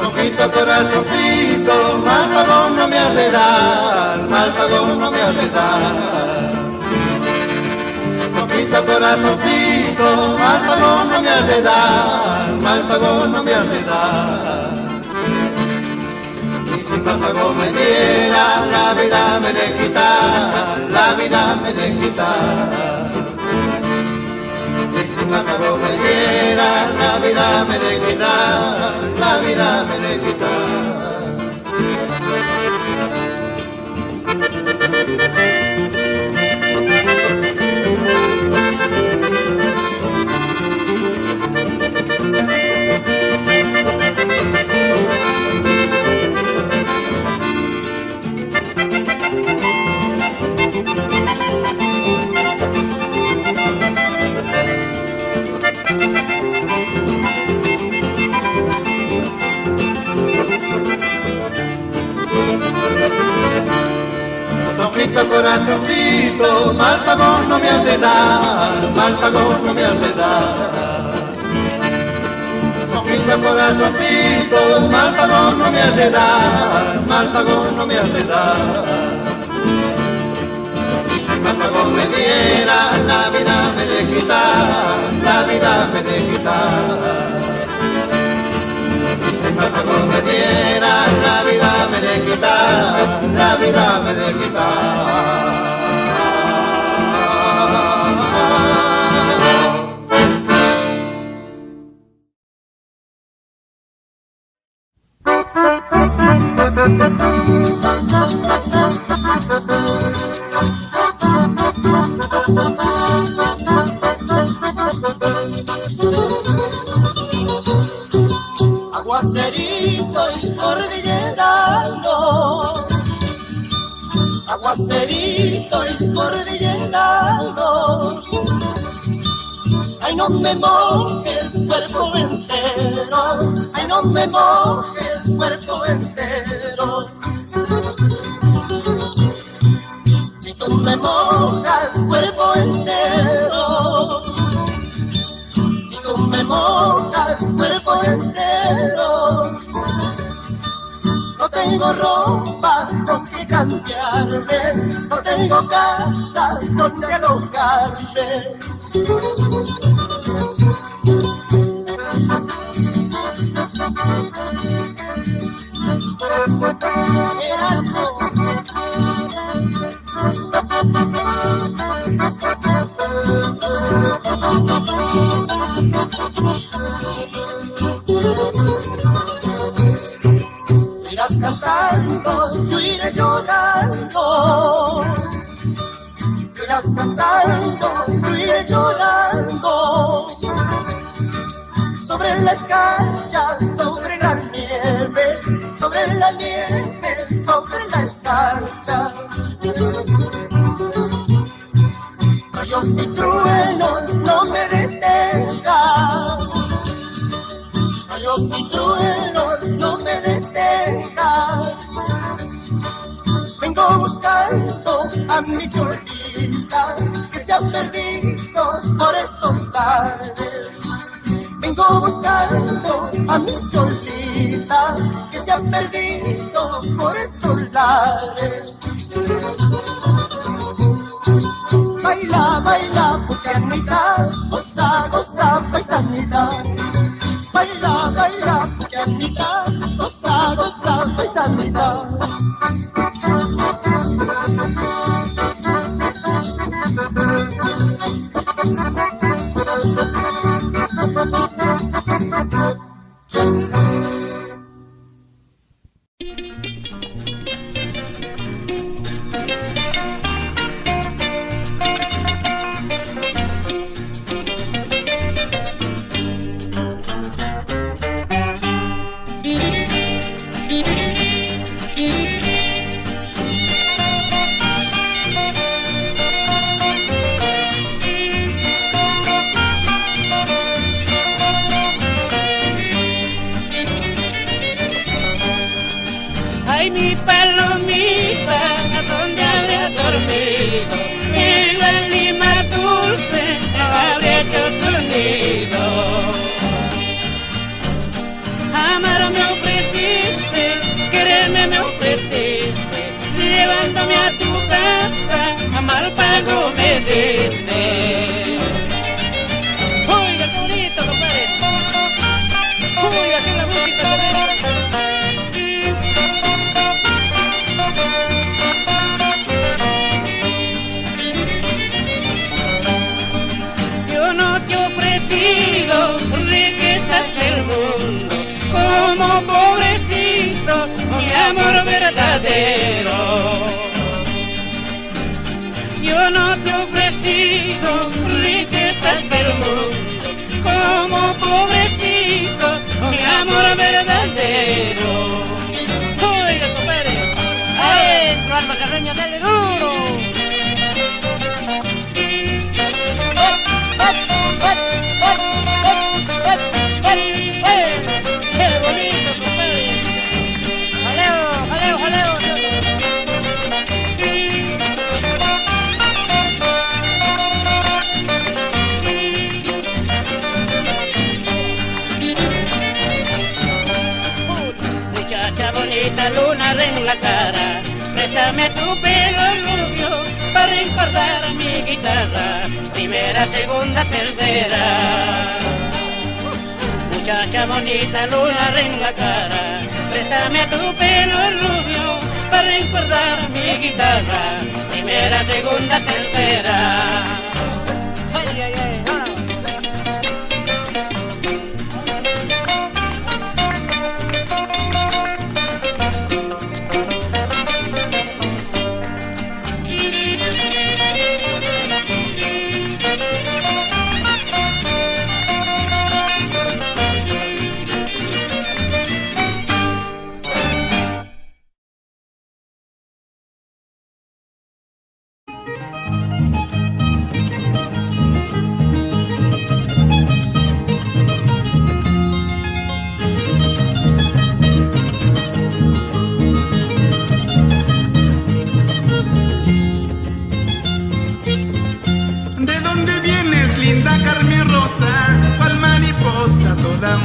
Ojito, corazoncito, mal pagón no me has de dar, mal pagón no me has de dar. Ojito, corazoncito, mal pagón no me has de dar, mal pagón no me has de dar. Y si mal pagón me diera, la vida me de quitar, la vida me de quitar. Y si mal pagón me diera, la vida me de quitar, la vida me de quitar. Ojito, corazoncito, mal pagón no me has de dar, mal pagón no me has de dar. Ojito, corazoncito, mal pagón no me has de dar, mal pagón no me has de dar. Y si mal pagón me diera, la vida me de quitar, la vida me de quitar. Y si mal pagón me diera, la vida me de quitar, la vida me de quitar. Aguacerito y cordillerano, aguacerito y cordillerano. Ay, no me mojes cuerpo entero, ay, no me mojes cuerpo entero. Si tú me mojas cuerpo entero, si tú me mojas cuerpo entero, no tengo ropa con que cambiarme, no tengo casa donde alojarme. Irás cantando, yo iré llorando. Irás cantando, yo iré llorando. Sobre la escarcha, sobre la nieve, sobre la nieve, sobre la escarcha. Rayos y truenos no me detengan, rayos y truenos no me detengan. Vengo buscando a mi cholita que se ha perdido por estos lares. Vengo buscando a mi cholita que se ha perdido por estos lares. Baila, baila, puquianita, goza, goza, paisanita. Baila, baila, puquianita, goza, goza, paisanita. conquistas del mundo, como pobrecito, mi amor verdadero. Yo no te he ofrecido riquezas del mundo, como pobrecito, mi amor verdadero. Oiga, compadre, adentro, alma carreña, dale duro. ¡Qué bonito, compadre! ¡Jaleo, jaleo, jaleo! Muchacha bonita, luna en la cara, préstame tu pelo rubio para recordar mi guitarra, primera, segunda, tercera. Muchacha bonita, luna en la cara, préstame tu pelo rubio para recordar mi guitarra, primera, segunda, tercera. Ay, ay, ay,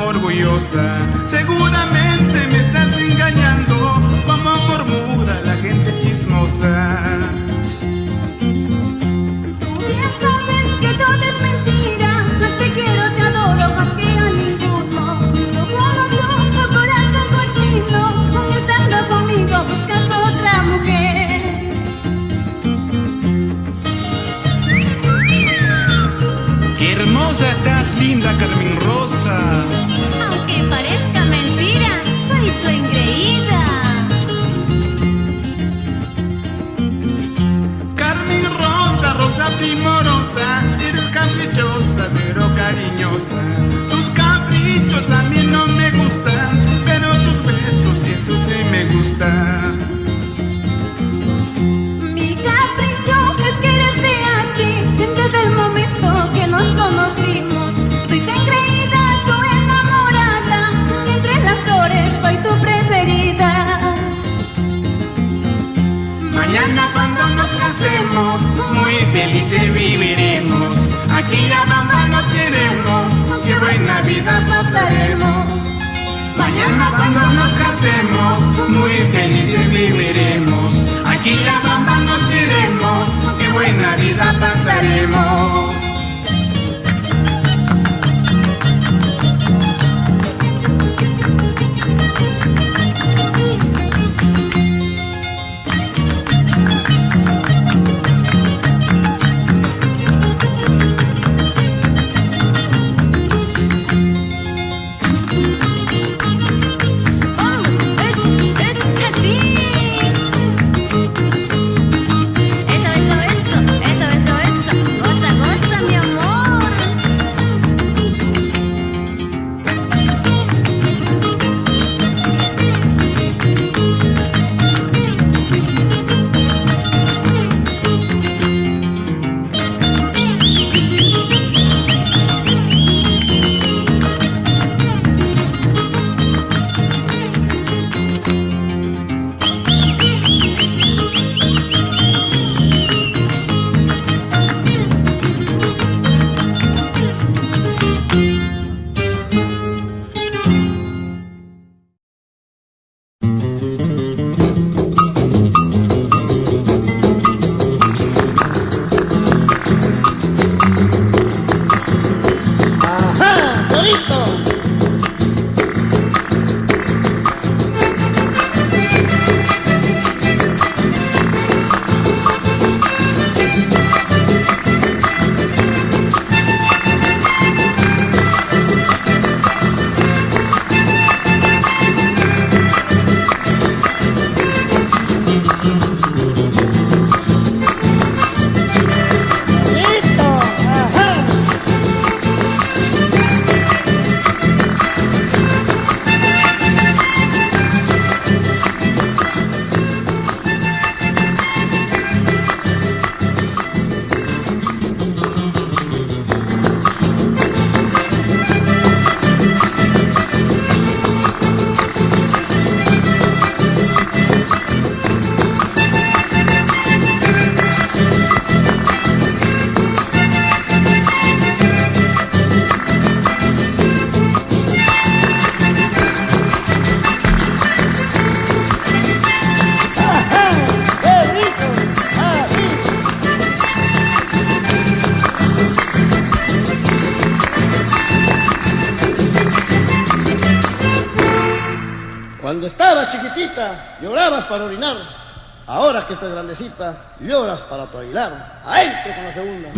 orgullosa, seguramente me estás engañando, como murmura la gente chismosa. Tú bien sabes que todo es mentira, no te quiero, te adoro, más que a ninguno. Yo como tú, tu corazón cochino, con estando conmigo buscas otra mujer. Qué hermosa estás, linda Carmen Rosa. Aunque parezca mentira, soy tu engreída. Carmen Rosa, rosa primorosa, eres caprichosa pero cariñosa. Tus caprichos a mí no me gustan, pero tus besos y eso sí me gusta. Mi capricho es quererte a ti desde el momento que nos conocimos. Soy tan creída, tú enamorada, entre las flores soy tu preferida. Mañana cuando nos casemos, muy felices viviremos. Aquella bamba nos iremos, qué buena vida pasaremos. Mañana cuando nos casemos, muy felices viviremos. Aquella bamba nos iremos, qué buena vida pasaremos. Eso, goza, goza. estabas chiquitita, llorabas para orinar. Ahora que estás grandecita, lloras para tu Aguilar. Adentro con la segunda.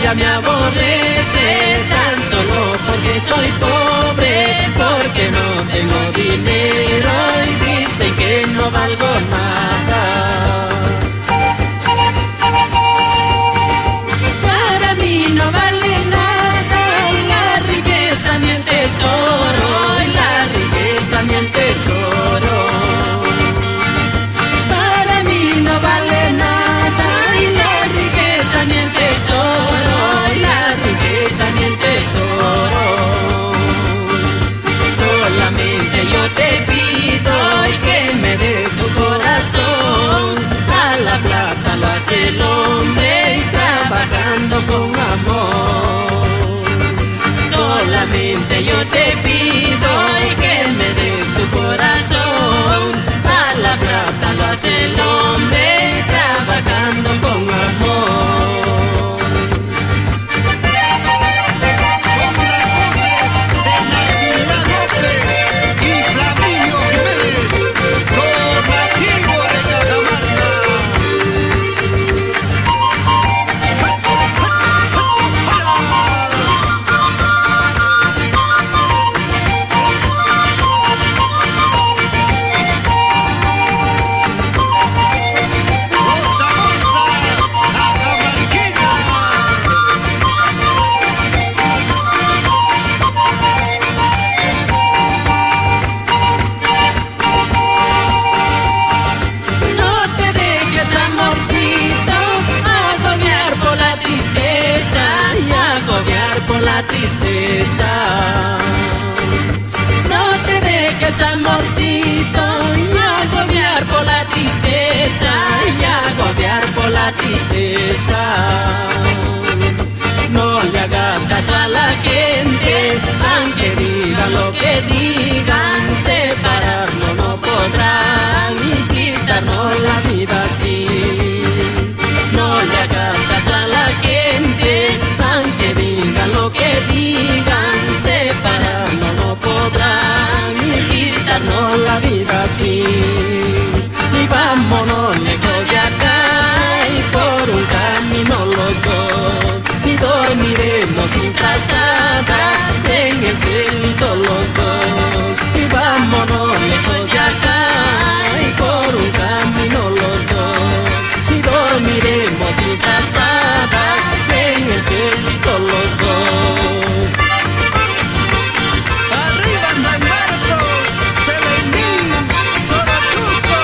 Me aborrece tan solo porque soy pobre, porque no tengo dinero y dicen que no valgo nada. Para mí no vale nada la riqueza ni el tesoro, la riqueza ni el tesoro. Para mí no vale nada la riqueza ni el tesoro, ni el tesoro. Solamente yo te pido y que me des tu corazón. A la plata lo hace el hombre y trabajando con amor. Solamente yo te pido y que me des tu corazón. A la plata lo hace el hombre y trabajando con amor. Tristeza, no te dejes amorcito y agobiar por la tristeza, y agobiar por la tristeza. No le hagas caso a la gente, aunque digan lo que digan, separarnos no podrán y quitarnos la vida así. No le hagas caso a la gente, aunque digan lo que digan, moriremos sin trazadas en el cielito los dos. Y vámonos lejos de acá y por un camino los dos. Y dormiremos sin trazadas en el cielito los dos. Arriba San Marcos, Selenín, Sorachuco,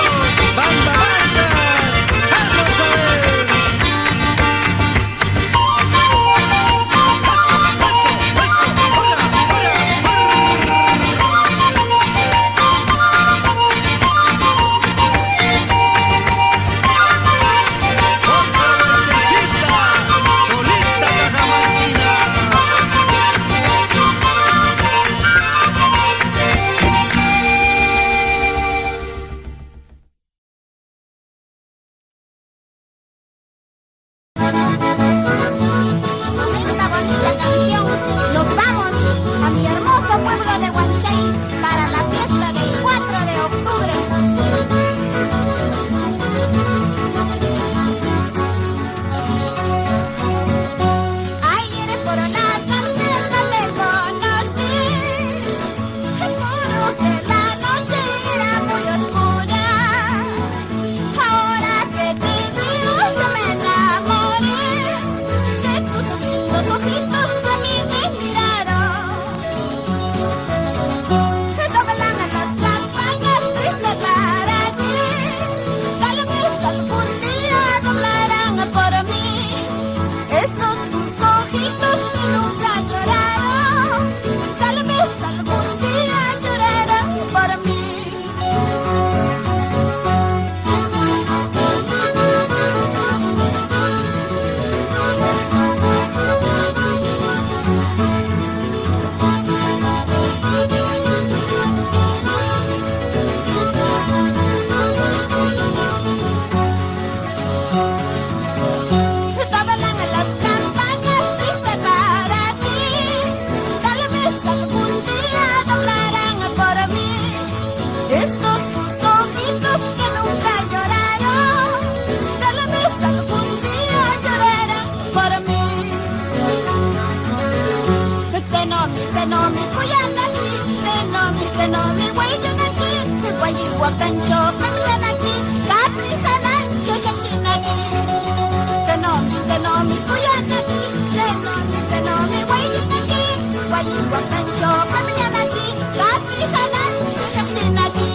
Bamba Banda, vamos a ver. Esta bonita canción, nos vamos a mi hermoso pueblo de Huanchay para la fiesta del 4 de octubre. Ayer por la carretera te conocí, juro que la noche era muy oscura. Ahora que te veo yo me enamoré de tus lindos ojitos que a mí me miraron. Doblan las campanas tristes para ti, tal vez algún día doblarán por mí. Estos tus ojitos que nunca lloraron, tal vez algún día llorarán por mí. Doblan las campanas tristes para ti, tal vez algún día doblarán por mí. Estos tus ojitos que nunca lloraron, tal vez algún día llorarán por mí. Tenomi kuyanaki, tenomi wayunaki, wayiwakancho pamyanaki, katri hanancho shakshinaki. Tenomi kuyanaki, tenomi wayunaki, wayiwakancho pamyanaki, katri hanancho shakshinaki.